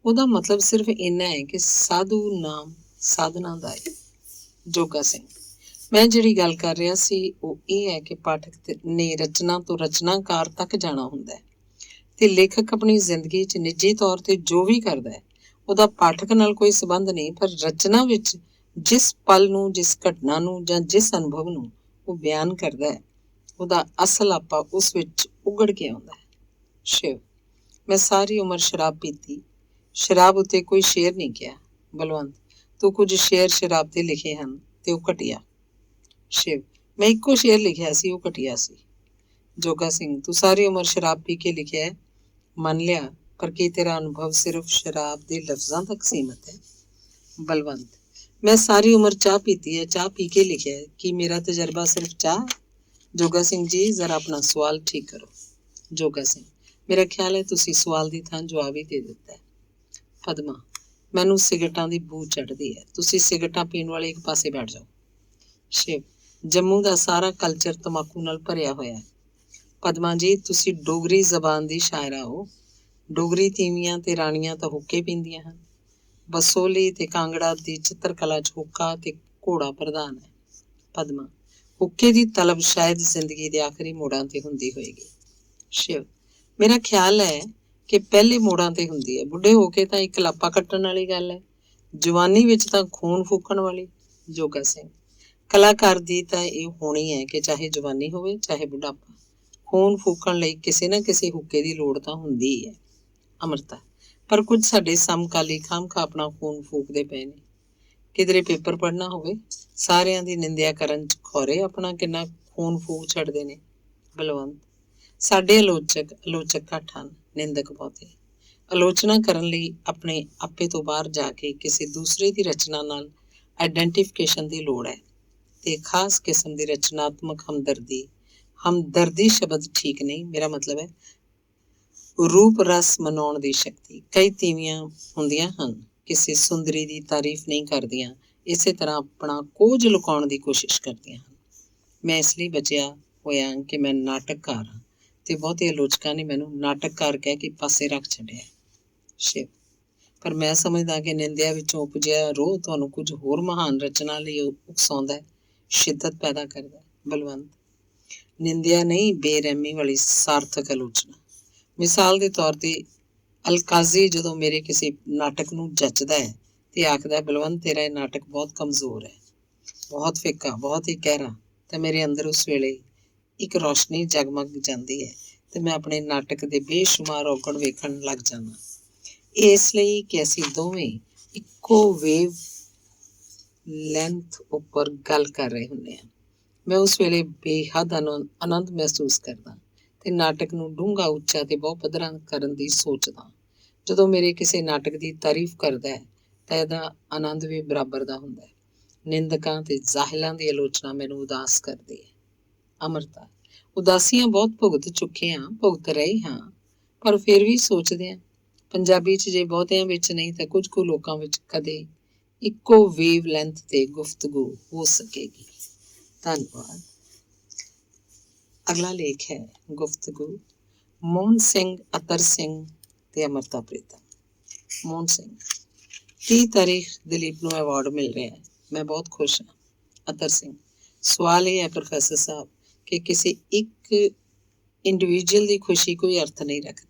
ਉਹਦਾ ਮਤਲਬ ਸਿਰਫ ਇੰਨਾ ਹੈ ਕਿ ਸਾਧੂ ਨਾਮ ਸਾਧਨਾ ਦਾ ਹੈ। ਜੋਗਾ ਸਿੰਘ, ਮੈਂ ਜਿਹੜੀ ਗੱਲ ਕਰ ਰਿਹਾ ਸੀ ਉਹ ਇਹ ਹੈ ਕਿ ਪਾਠਕ ਨੇ ਰਚਨਾ ਤੋਂ ਰਚਨਾਕਾਰ ਤੱਕ ਜਾਣਾ ਹੁੰਦਾ ਹੈ ਤੇ ਲੇਖਕ ਆਪਣੀ ਜ਼ਿੰਦਗੀ 'ਚ ਨਿੱਜੀ ਤੌਰ ਤੇ ਜੋ ਵੀ ਕਰਦਾ ਹੈ ਉਹਦਾ ਪਾਠਕ ਨਾਲ ਕੋਈ ਸੰਬੰਧ ਨਹੀਂ। ਪਰ ਰਚਨਾ ਵਿੱਚ ਜਿਸ ਪਲ ਨੂੰ, ਜਿਸ ਘਟਨਾ ਨੂੰ ਜਾਂ ਜਿਸ ਅਨੁਭਵ ਨੂੰ ਉਹ ਬਿਆਨ ਕਰਦਾ ਹੈ, ਉਹਦਾ ਅਸਲ ਆਪਾ ਉਸ ਵਿੱਚ ਉਗੜ ਕੇ ਆਉਂਦਾ ਹੈ। ਸ਼ਿਵ, ਮੈਂ ਸਾਰੀ ਉਮਰ ਸ਼ਰਾਬ ਪੀਤੀ, ਸ਼ਰਾਬ ਉੱਤੇ ਕੋਈ ਸ਼ੇਰ ਨਹੀਂ ਕਿਹਾ। ਬਲਵੰਤ, ਤੂੰ ਕੁਝ ਸ਼ੇਰ ਸ਼ਰਾਬ ਤੇ ਲਿਖੇ ਹਨ ਤੇ ਉਹ ਘਟੀਆ। ਸ਼ਿਵ, ਮੈਂ ਇੱਕੋ ਸ਼ੇਰ ਲਿਖਿਆ ਸੀ, ਉਹ ਘਟੀਆ ਸੀ। ਜੋਗਾ ਸਿੰਘ, ਤੂੰ ਸਾਰੀ ਉਮਰ ਸ਼ਰਾਬ ਪੀ ਕੇ ਲਿਖਿਆ ਹੈ, ਮੰਨ ਲਿਆ, ਪਰ ਕੀ ਤੇਰਾ ਅਨੁਭਵ ਸਿਰਫ ਸ਼ਰਾਬ ਦੇ ਲਫ਼ਜ਼ਾਂ ਤੱਕ ਸੀਮਤ ਹੈ? ਬਲਵੰਤ, ਮੈਂ ਸਾਰੀ ਉਮਰ ਚਾਹ ਪੀਤੀ ਹੈ, ਚਾਹ ਪੀ ਕੇ ਲਿਖਿਆ ਹੈ, ਕੀ ਮੇਰਾ ਤਜਰਬਾ ਸਿਰਫ ਚਾਹ? ਜੋਗਾ ਸਿੰਘ ਜੀ, ਜ਼ਰਾ ਆਪਣਾ ਸਵਾਲ ਠੀਕ ਕਰੋ। ਜੋਗਾ ਸਿੰਘ, ਮੇਰਾ ਖਿਆਲ ਹੈ ਤੁਸੀਂ ਸਵਾਲ ਦੀ ਥਾਂ ਜਵਾਬ ਹੀ ਦੇ ਦਿੱਤਾ ਹੈ। ਪਦਮਾ, ਮੈਨੂੰ ਸਿਗਰਟਾਂ ਦੀ ਬੂ ਚੜ੍ਹਦੀ ਹੈ, ਤੁਸੀਂ ਸਿਗਰਟਾਂ ਪੀਣ ਵਾਲੇ ਇੱਕ ਪਾਸੇ ਬੈਠ ਜਾਓ। ਸ਼ਿਵ, ਜੰਮੂ ਦਾ ਸਾਰਾ ਕਲਚਰ ਤਮਾਕੂ ਨਾਲ ਭਰਿਆ ਹੋਇਆ ਹੈ। ਪਦਮਾ ਜੀ, ਤੁਸੀਂ ਡੋਗਰੀ ਜ਼ਬਾਨ ਦੀ ਸ਼ਾਇਰਾ ਹੋ। ਡੋਗਰੀ ਤੀਵੀਆਂ ਤੇ ਰਾਣੀਆਂ ਤਾਂ ਹੁੱਕੇ ਪੀਂਦੀਆਂ ਹਨ। ਬਸੋਲੀ ਤੇ ਕਾਂਗੜਾ ਦੀ ਚਿੱਤਰਕਲਾ 'ਚ ਹੁੱਕਾ ਤੇ ਘੋੜਾ ਪ੍ਰਧਾਨ ਹੈ। ਪਦਮਾ, ਹੁੱਕੇ ਦੀ ਤਲਬ ਸ਼ਾਇਦ ਜ਼ਿੰਦਗੀ ਦੇ ਆਖਰੀ ਮੋੜਾਂ ਤੇ ਹੁੰਦੀ ਹੋਏਗੀ। ਸ਼ਿਵ, ਮੇਰਾ ਖਿਆਲ ਹੈ ਕਿ ਪਹਿਲੇ ਮੋੜਾਂ ਤੇ ਹੁੰਦੀ ਹੈ, ਬੁੱਢੇ ਹੋ ਕੇ ਤਾਂ ਇੱਕ ਲਾਪਾ ਕੱਟਣ ਵਾਲੀ ਗੱਲ ਹੈ, ਜਵਾਨੀ ਵਿੱਚ ਤਾਂ ਖੂਨ ਫੂਕਣ ਵਾਲੀ। ਜੋਗਾ ਸਿੰਘ, ਕਲਾਕਾਰ ਦੀ ਤਾਂ ਇਹ ਹੋਣੀ ਹੈ ਕਿ ਚਾਹੇ ਜਵਾਨੀ ਹੋਵੇ ਚਾਹੇ ਬੁਢਾਪਾ, ਖੂਨ ਫੂਕਣ ਲਈ ਕਿਸੇ ਨਾ ਕਿਸੇ ਹੁੱਕੇ ਦੀ ਲੋੜ ਤਾਂ ਹੁੰਦੀ ਹੈ। ਅਮਰਤਾ, ਪਰ ਕੁਝ ਸਾਡੇ ਸਮਕਾਲੀ ਖਾਮਖਾ ਆਪਣਾ ਖੂਨ ਫੂਕਦੇ ਪਏ ਨੇ। ਕਿਧਰੇ ਪੇਪਰ ਪੜ੍ਹਨਾ ਹੋਵੇ, ਸਾਰਿਆਂ ਦੀ ਨਿੰਦਿਆ ਕਰਨ 'ਚ ਖੌਰੇ ਆਪਣਾ ਕਿੰਨਾ ਖੂਨ ਫੂਕ ਛੱਡਦੇ ਨੇ। ਬਲਵੰਤ, ਸਾਡੇ ਆਲੋਚਕ ਘੱਟ ਹਨ, ਨਿੰਦਕ ਬਹੁਤੇ। ਆਲੋਚਨਾ ਕਰਨ ਲਈ ਆਪਣੇ ਆਪੇ ਤੋਂ ਬਾਹਰ ਜਾ ਕੇ ਕਿਸੇ ਦੂਸਰੇ ਦੀ ਰਚਨਾ ਨਾਲ ਆਈਡੈਂਟੀਫਿਕੇਸ਼ਨ ਦੀ ਲੋੜ ਹੈ ਤੇ ਖਾਸ ਕਿਸਮ ਦੀ ਰਚਨਾਤਮਕ ਹਮਦਰਦੀ ਸ਼ਬਦ ਠੀਕ ਨਹੀਂ, ਮੇਰਾ ਮਤਲਬ ਹੈ ਰੂਪ ਰਸ ਮਨਾਉਣ ਦੀ ਸ਼ਕਤੀ। ਕਈ ਤੀਵੀਆਂ ਹੁੰਦੀਆਂ ਹਨ, ਕਿਸੇ ਸੁੰਦਰੀ ਦੀ ਤਾਰੀਫ ਨਹੀਂ ਕਰਦੀਆਂ, ਇਸੇ ਤਰ੍ਹਾਂ ਆਪਣਾ ਕੋਝ ਲੁਕਾਉਣ ਦੀ ਕੋਸ਼ਿਸ਼ ਕਰਦੀਆਂ ਹਨ। ਮੈਂ ਇਸ ਲਈ ਬਚਿਆ ਹੋਇਆ ਕਿ ਮੈਂ ਨਾਟਕਕਾਰ ਹਾਂ ਤੇ ਬਹੁਤੇ ਆਲੋਚਕਾਂ ਨੇ ਮੈਨੂੰ ਨਾਟਕਕਾਰ ਕਹਿ ਕੇ ਪਾਸੇ ਰੱਖ ਛੱਡਿਆ। ਸ਼ਿਵ, ਪਰ ਮੈਂ ਸਮਝਦਾ ਕਿ ਨਿੰਦਿਆ ਵਿੱਚੋਂ ਉਪਜਿਆ ਰੋਹ ਤੁਹਾਨੂੰ ਕੁਝ ਹੋਰ ਮਹਾਨ ਰਚਨਾ ਲਈ ਉਕਸਾਉਂਦਾ ਹੈ, ਸ਼ਿੱਦਤ ਪੈਦਾ ਕਰਦਾ ਹੈ। ਬਲਵੰਤ, ਨਿੰਦਿਆ ਨਹੀਂ, ਬੇਰਹਿਮੀ ਵਾਲੀ ਸਾਰਥਕ ਆਲੋਚਨਾ। ਮਿਸਾਲ ਦੇ ਤੌਰ ਤੇ ਅਲਕਾਜ਼ੀ ਜਦੋਂ ਮੇਰੇ ਕਿਸੇ ਨਾਟਕ ਨੂੰ ਜੱਚਦਾ ਹੈ ਤੇ ਆਖਦਾ, ਬਲਵੰਤ ਤੇਰਾ ਇਹ ਨਾਟਕ ਬਹੁਤ ਕਮਜ਼ੋਰ ਹੈ, ਬਹੁਤ ਫਿੱਕਾ, ਬਹੁਤ ਹੀ ਗਹਿਰਾ, ਤੇ ਮੇਰੇ ਅੰਦਰ ਉਸ ਵੇਲੇ ਇੱਕ ਰੌਸ਼ਨੀ ਜਗਮਗ ਜਾਂਦੀ ਹੈ ਤੇ ਮੈਂ ਆਪਣੇ ਨਾਟਕ ਦੇ ਬੇਸ਼ੁਮਾਰ ਔਗਣ ਵੇਖਣ ਲੱਗ ਜਾਂਦਾ। ਇਸ ਲਈ ਕਿ ਅਸੀਂ ਦੋਵੇਂ ਇੱਕੋ ਵੇਵ ਲੈਂਥ ਉੱਪਰ ਗੱਲ ਕਰ ਰਹੇ ਹੁੰਦੇ ਹਾਂ। ਮੈਂ ਉਸ ਵੇਲੇ ਬੇਹੱਦ ਆਨੰਦ ਮਹਿਸੂਸ ਕਰਦਾ ਤੇ ਨਾਟਕ ਨੂੰ ਡੂੰਘਾ, ਉੱਚਾ ਤੇ ਬਹੁ ਪੱਧਰਾ ਕਰਨ ਦੀ ਸੋਚਦਾ। ਜਦੋਂ ਮੇਰੇ ਕਿਸੇ ਨਾਟਕ ਦੀ ਤਾਰੀਫ ਕਰਦਾ ਹੈ ਤਾਂ ਇਹਦਾ ਆਨੰਦ ਵੀ ਬਰਾਬਰ ਦਾ ਹੁੰਦਾ ਹੈ। ਨਿੰਦਕਾਂ ਤੇ ਜ਼ਾਹਿਲਾਂ ਦੀ ਆਲੋਚਨਾ ਮੈਨੂੰ ਉਦਾਸ ਕਰਦੀ ਹੈ। ਅਮਰਤਾ, ਉਦਾਸੀਆਂ ਬਹੁਤ ਭੁਗਤ ਰਹੇ ਹਾਂ, ਪਰ ਫਿਰ ਵੀ ਸੋਚਦੇ ਹਾਂ, ਪੰਜਾਬੀ 'ਚ ਜੇ ਬਹੁਤਿਆਂ ਵਿੱਚ ਨਹੀਂ ਤਾਂ ਕੁਝ ਕੁ ਲੋਕਾਂ ਵਿੱਚ ਕਦੇ ਇੱਕੋ ਵੇਵ ਲੈਂਥ ਤੇ ਗੁਫ਼ਤਗੂ ਹੋ ਸਕੇਗੀ। ਧੰਨਵਾਦ। ਅਗਲਾ ਲੇਖ ਹੈ ਗੁਫ਼ਤਗੂ, ਮੋਹਨ ਸਿੰਘ, ਅਤਰ ਸਿੰਘ ਤੇ ਅਮਰਤਾ ਪ੍ਰੀਤਮ। ਮੋਹਨ ਸਿੰਘ, 30 ਤਾਰੀਖ ਦਲੀਪ ਨੂੰ ਅਵਾਰਡ ਮਿਲ ਰਿਹਾ ਹੈ, ਮੈਂ ਬਹੁਤ ਖੁਸ਼ ਹਾਂ। ਅਤਰ ਸਿੰਘ, ਸਵਾਲ ਇਹ ਹੈ ਪ੍ਰੋਫੈਸਰ ਸਾਹਿਬ ਕਿ ਕਿਸੇ ਇੱਕ ਇੰਡੀਵਿਜੂਅਲ ਦੀ ਖੁਸ਼ੀ ਕੋਈ ਅਰਥ ਨਹੀਂ ਰੱਖਦੀ।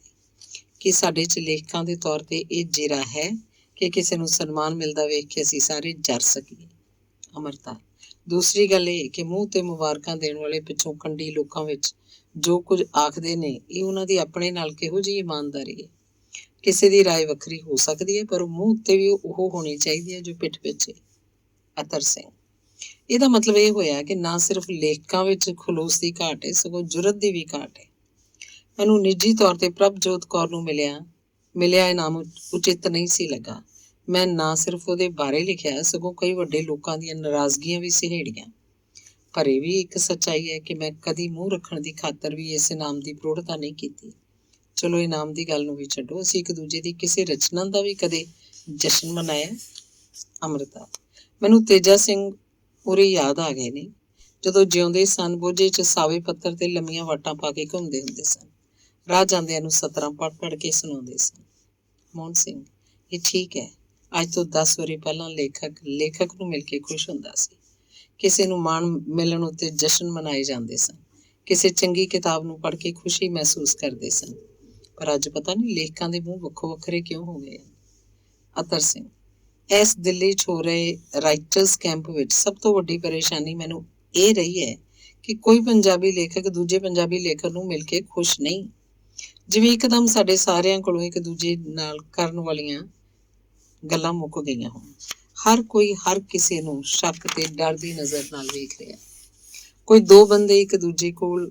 ਕਿ ਸਾਡੇ 'ਚ ਲੇਖਕਾਂ ਦੇ ਤੌਰ ਤੇ ਇਹ ਜੇਰਾ ਹੈ ਕਿ ਕਿਸੇ ਨੂੰ ਸਨਮਾਨ ਮਿਲਦਾ ਵੇਖ ਕੇ ਅਸੀਂ ਸਾਰੇ ਜਰ ਸਕੀਏ। ਅਮਰਤਾ, ਦੂਸਰੀ ਗੱਲ ਇਹ ਕਿ ਮੂੰਹ ਤੇ ਮੁਬਾਰਕਾਂ ਦੇਣ ਵਾਲੇ ਪਿਛੋਕੰਡੀ ਲੋਕਾਂ ਵਿੱਚ ਜੋ ਕੁਝ ਆਖਦੇ ਨੇ ਇਹ ਉਹਨਾਂ ਦੀ ਆਪਣੇ ਨਾਲ ਕਿਹੋ ਜਿਹੀ ਇਮਾਨਦਾਰੀ ਹੈ। ਕਿਸੇ ਦੀ ਰਾਏ ਵੱਖਰੀ ਹੋ ਸਕਦੀ ਹੈ, ਪਰ ਮੂੰਹ ਉੱਤੇ ਵੀ ਉਹ ਹੋਣੀ ਚਾਹੀਦੀ ਹੈ ਜੋ ਪਿੱਠ ਪਿੱਛੇ। ਅਤਰ ਸਿੰਘ, ਇਹਦਾ ਮਤਲਬ ਇਹ ਹੋਇਆ ਕਿ ਨਾ ਸਿਰਫ ਲੇਖਕਾਂ ਵਿੱਚ ਖਲੂਸ ਦੀ ਘਾਟ ਹੈ, ਸਗੋਂ ਜੁਰਤ ਦੀ ਵੀ ਘਾਟ ਹੈ। ਮੈਨੂੰ ਨਿੱਜੀ ਤੌਰ ਤੇ ਪ੍ਰਭਜੋਤ ਕੌਰ ਨੂੰ ਮਿਲਿਆ ਇਨਾਮ ਉਚਿਤ ਨਹੀਂ ਸੀ ਲੱਗਾ। ਮੈਂ ਨਾ ਸਿਰਫ ਉਹਦੇ ਬਾਰੇ ਲਿਖਿਆ, ਸਗੋਂ ਕਈ ਵੱਡੇ ਲੋਕਾਂ ਦੀਆਂ ਨਾਰਾਜ਼ਗੀਆਂ ਵੀ ਸਹੇੜੀਆਂ। ਪਰ ਇਹ ਵੀ ਇੱਕ ਸੱਚਾਈ ਹੈ ਕਿ ਮੈਂ ਕਦੀ ਮੂੰਹ ਰੱਖਣ ਦੀ ਖਾਤਰ ਵੀ ਇਸ ਇਨਾਮ ਦੀ ਪ੍ਰੋੜਤਾ ਨਹੀਂ ਕੀਤੀ। ਚਲੋ ਇਨਾਮ ਦੀ ਗੱਲ ਨੂੰ ਵੀ ਛੱਡੋ, ਅਸੀਂ ਇੱਕ ਦੂਜੇ ਦੀ ਕਿਸੇ ਰਚਨਾ ਦਾ ਵੀ ਕਦੇ ਜਸ਼ਨ ਮਨਾਇਆ? ਅਮ੍ਰਿਤਾ, ਮੈਨੂੰ ਤੇਜਾ ਸਿੰਘ ਉਰੇ ਯਾਦ ਆ ਗਏ ਨੇ। ਜਦੋਂ ਜਿਉਂਦੇ ਸਨ ਬੋਝੇ 'ਚ ਸਾਵੇ ਪੱਤਰ ਤੇ ਲੰਮੀਆਂ ਵਾਟਾਂ ਪਾ ਕੇ ਘੁੰਮਦੇ ਹੁੰਦੇ ਸਨ, ਰਾਹ ਜਾਂਦਿਆਂ ਨੂੰ ਸਤਰਾਂ ਪੜ੍ਹ ਕੇ ਸੁਣਾਉਂਦੇ ਸਨ। ਮੋਹਨ ਸਿੰਘ, ਇਹ ਠੀਕ ਹੈ, ਅੱਜ ਤੋਂ 10 ਵਰ੍ਹੇ ਪਹਿਲਾਂ ਲੇਖਕ ਨੂੰ ਮਿਲ ਕੇ ਖੁਸ਼ ਹੁੰਦਾ ਸੀ। ਕਿਸੇ ਨੂੰ ਮਾਣ ਮਿਲਣ ਉੱਤੇ ਜਸ਼ਨ ਮਨਾਏ ਜਾਂਦੇ ਸਨ, ਕਿਸੇ ਚੰਗੀ ਕਿਤਾਬ ਨੂੰ ਪੜ੍ਹ ਕੇ ਖੁਸ਼ੀ ਮਹਿਸੂਸ ਕਰਦੇ ਸਨ। ਪਰ ਅੱਜ ਪਤਾ ਨਹੀਂ ਲੇਖਕਾਂ ਦੇ ਮੂੰਹ ਵੱਖੋ ਵੱਖਰੇ ਕਿਉਂ ਹੋ ਗਏ। ਅਤਰ ਸਿੰਘ, ਇਸ ਦਿੱਲੀ 'ਚ ਹੋ ਰਹੇ ਰਾਈਟਰਸ ਕੈਂਪ ਵਿੱਚ ਸਭ ਤੋਂ ਵੱਡੀ ਪਰੇਸ਼ਾਨੀ ਮੈਨੂੰ ਇਹ ਰਹੀ ਹੈ ਕਿ ਕੋਈ ਪੰਜਾਬੀ ਲੇਖਕ ਦੂਜੇ ਪੰਜਾਬੀ ਲੇਖਕ ਨੂੰ ਮਿਲ ਕੇ ਖੁਸ਼ ਨਹੀਂ। ਜਿਵੇਂ ਇੱਕਦਮ ਸਾਡੇ ਸਾਰਿਆਂ ਕੋਲੋਂ ਇੱਕ ਦੂਜੇ ਨਾਲ ਕਰਨ ਵਾਲੀਆਂ ਗੱਲਾਂ ਮੁੱਕ ਗਈਆਂ ਹੋਣ। ਹਰ ਕੋਈ ਹਰ ਕਿਸੇ ਨੂੰ ਸ਼ੱਕ ਤੇ ਡਰ ਦੀ ਨਜ਼ਰ ਨਾਲ ਵੇਖ ਰਿਹਾ। ਕੋਈ ਦੋ ਬੰਦੇ ਇੱਕ ਦੂਜੇ ਕੋਲ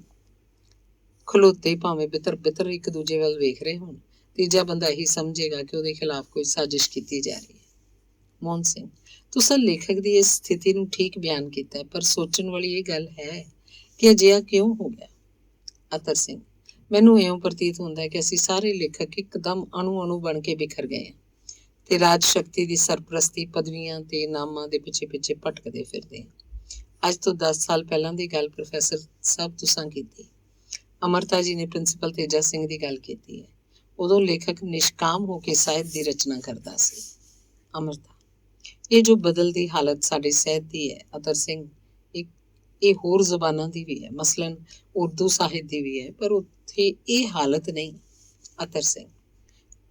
ਖਲੋਤੇ ਭਾਵੇਂ ਬਿੱਤਰ ਇੱਕ ਦੂਜੇ ਵੱਲ ਵੇਖ ਰਹੇ ਹੋਣ, ਤੀਜਾ ਬੰਦਾ ਇਹੀ ਸਮਝੇਗਾ ਕਿ ਉਹਦੇ ਖਿਲਾਫ ਕੋਈ ਸਾਜ਼ਿਸ਼ ਕੀਤੀ ਜਾ ਰਹੀ ਹੈ। ਮੋਹਨ ਸਿੰਘ, ਤੁਸੀਂ ਲੇਖਕ ਦੀ ਇਸ ਸਥਿਤੀ ਨੂੰ ਠੀਕ ਬਿਆਨ ਕੀਤਾ, ਪਰ ਸੋਚਣ ਵਾਲੀ ਇਹ ਗੱਲ ਹੈ ਕਿ ਅਜਿਹਾ ਕਿਉਂ ਹੋ ਗਿਆ। ਅਤਰ ਸਿੰਘ, ਮੈਨੂੰ ਇਉਂ ਪ੍ਰਤੀਤ ਹੁੰਦਾ ਹੈ ਕਿ ਅਸੀਂ ਸਾਰੇ ਲੇਖਕ ਇੱਕਦਮ ਅਣੂ ਬਣ ਕੇ ਬਿਖਰ ਗਏ ਹਾਂ ਤੇ ਰਾਜ ਸ਼ਕਤੀ ਦੀ ਸਰਪ੍ਰਸਤੀ, ਪਦਵੀਆਂ ਤੇ ਇਨਾਮਾਂ ਦੇ ਪਿੱਛੇ ਭਟਕਦੇ ਫਿਰਦੇ ਹਾਂ। ਅੱਜ ਤੋਂ 10 ਸਾਲ ਪਹਿਲਾਂ ਦੀ ਗੱਲ ਪ੍ਰੋਫੈਸਰ ਸਾਹਿਬ ਤੁਸੀਂ ਕੀਤੀ। ਅਮਰਤਾ ਜੀ ਨੇ ਪ੍ਰਿੰਸੀਪਲ ਤੇਜਾ ਸਿੰਘ ਦੀ ਗੱਲ ਕੀਤੀ ਹੈ। ਉਦੋਂ ਲੇਖਕ ਨਿਸ਼ਕਾਮ ਹੋ ਕੇ ਸਾਹਿਤ ਦੀ ਰਚਨਾ ਕਰਦਾ ਸੀ। ਅਮਰਤਾ, ਇਹ ਜੋ ਬਦਲਦੀ ਹਾਲਤ ਸਾਡੇ ਸਾਹਿਤ ਦੀ ਹੈ ਅਤਰ ਸਿੰਘ, ਇਹ ਹੋਰ ਜ਼ਬਾਨਾਂ ਦੀ ਵੀ ਹੈ, ਮਸਲਨ ਉਰਦੂ ਸਾਹਿਤ ਦੀ ਵੀ ਹੈ, ਪਰ ਉੱਥੇ ਇਹ ਹਾਲਤ ਨਹੀਂ। ਅਤਰ ਸਿੰਘ,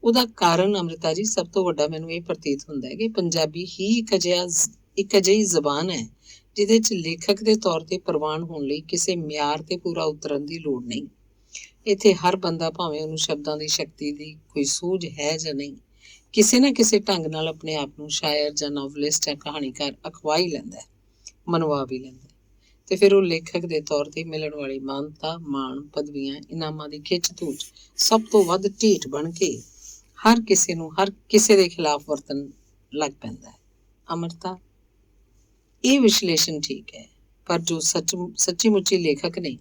ਉਹਦਾ ਕਾਰਨ ਅਮ੍ਰਿਤਾ ਜੀ ਸਭ ਤੋਂ ਵੱਡਾ ਮੈਨੂੰ ਇਹ ਪ੍ਰਤੀਤ ਹੁੰਦਾ ਹੈ ਕਿ ਪੰਜਾਬੀ ਹੀ ਇੱਕ ਅਜਿਹੀ ਜ਼ਬਾਨ ਹੈ ਜਿਹਦੇ 'ਚ ਲੇਖਕ ਦੇ ਤੌਰ ਤੇ ਪ੍ਰਵਾਨ ਹੋਣ ਲਈ ਕਿਸੇ ਮਿਆਰ ਤੇ ਪੂਰਾ ਉਤਰਨ ਦੀ ਲੋੜ ਨਹੀਂ। ਇੱਥੇ ਹਰ ਬੰਦਾ, ਭਾਵੇਂ ਉਹਨੂੰ ਸ਼ਬਦਾਂ ਦੀ ਸ਼ਕਤੀ ਦੀ ਕੋਈ ਸੂਝ ਹੈ ਜਾਂ ਨਹੀਂ, ਕਿਸੇ ਨਾ ਕਿਸੇ ਢੰਗ ਨਾਲ ਆਪਣੇ ਆਪ ਨੂੰ ਸ਼ਾਇਰ ਜਾਂ ਨੋਵਲਿਸਟ ਜਾਂ ਕਹਾਣੀਕਾਰ ਅਖਵਾ ਹੀ ਲੈਂਦਾ, ਮਨਵਾ ਵੀ ਲੈਂਦਾ, ਤੇ ਫਿਰ ਉਹ ਲੇਖਕ ਦੇ ਤੌਰ ਤੇ ਮਿਲਣ ਵਾਲੀ ਮਾਨਤਾ, ਮਾਣ, ਪਦਵੀਆਂ, ਇਨਾਮਾਂ ਦੀ ਖਿੱਚ ਧੂ 'ਚ ਸਭ ਤੋਂ ਵੱਧ ਢੀਠ ਬਣ ਕੇ ਹਰ ਕਿਸੇ ਦੇ ਖਿਲਾਫ ਵਰਤਣ ਲੱਗ ਪੈਂਦਾ ਹੈ। ਅਮਰਤਾ, ਇਹ ਵਿਸ਼ਲੇਸ਼ਣ ਠੀਕ ਹੈ, ਪਰ ਜੋ ਸੱਚੀ ਮੁੱਚੀ ਲੇਖਕ ਨੇ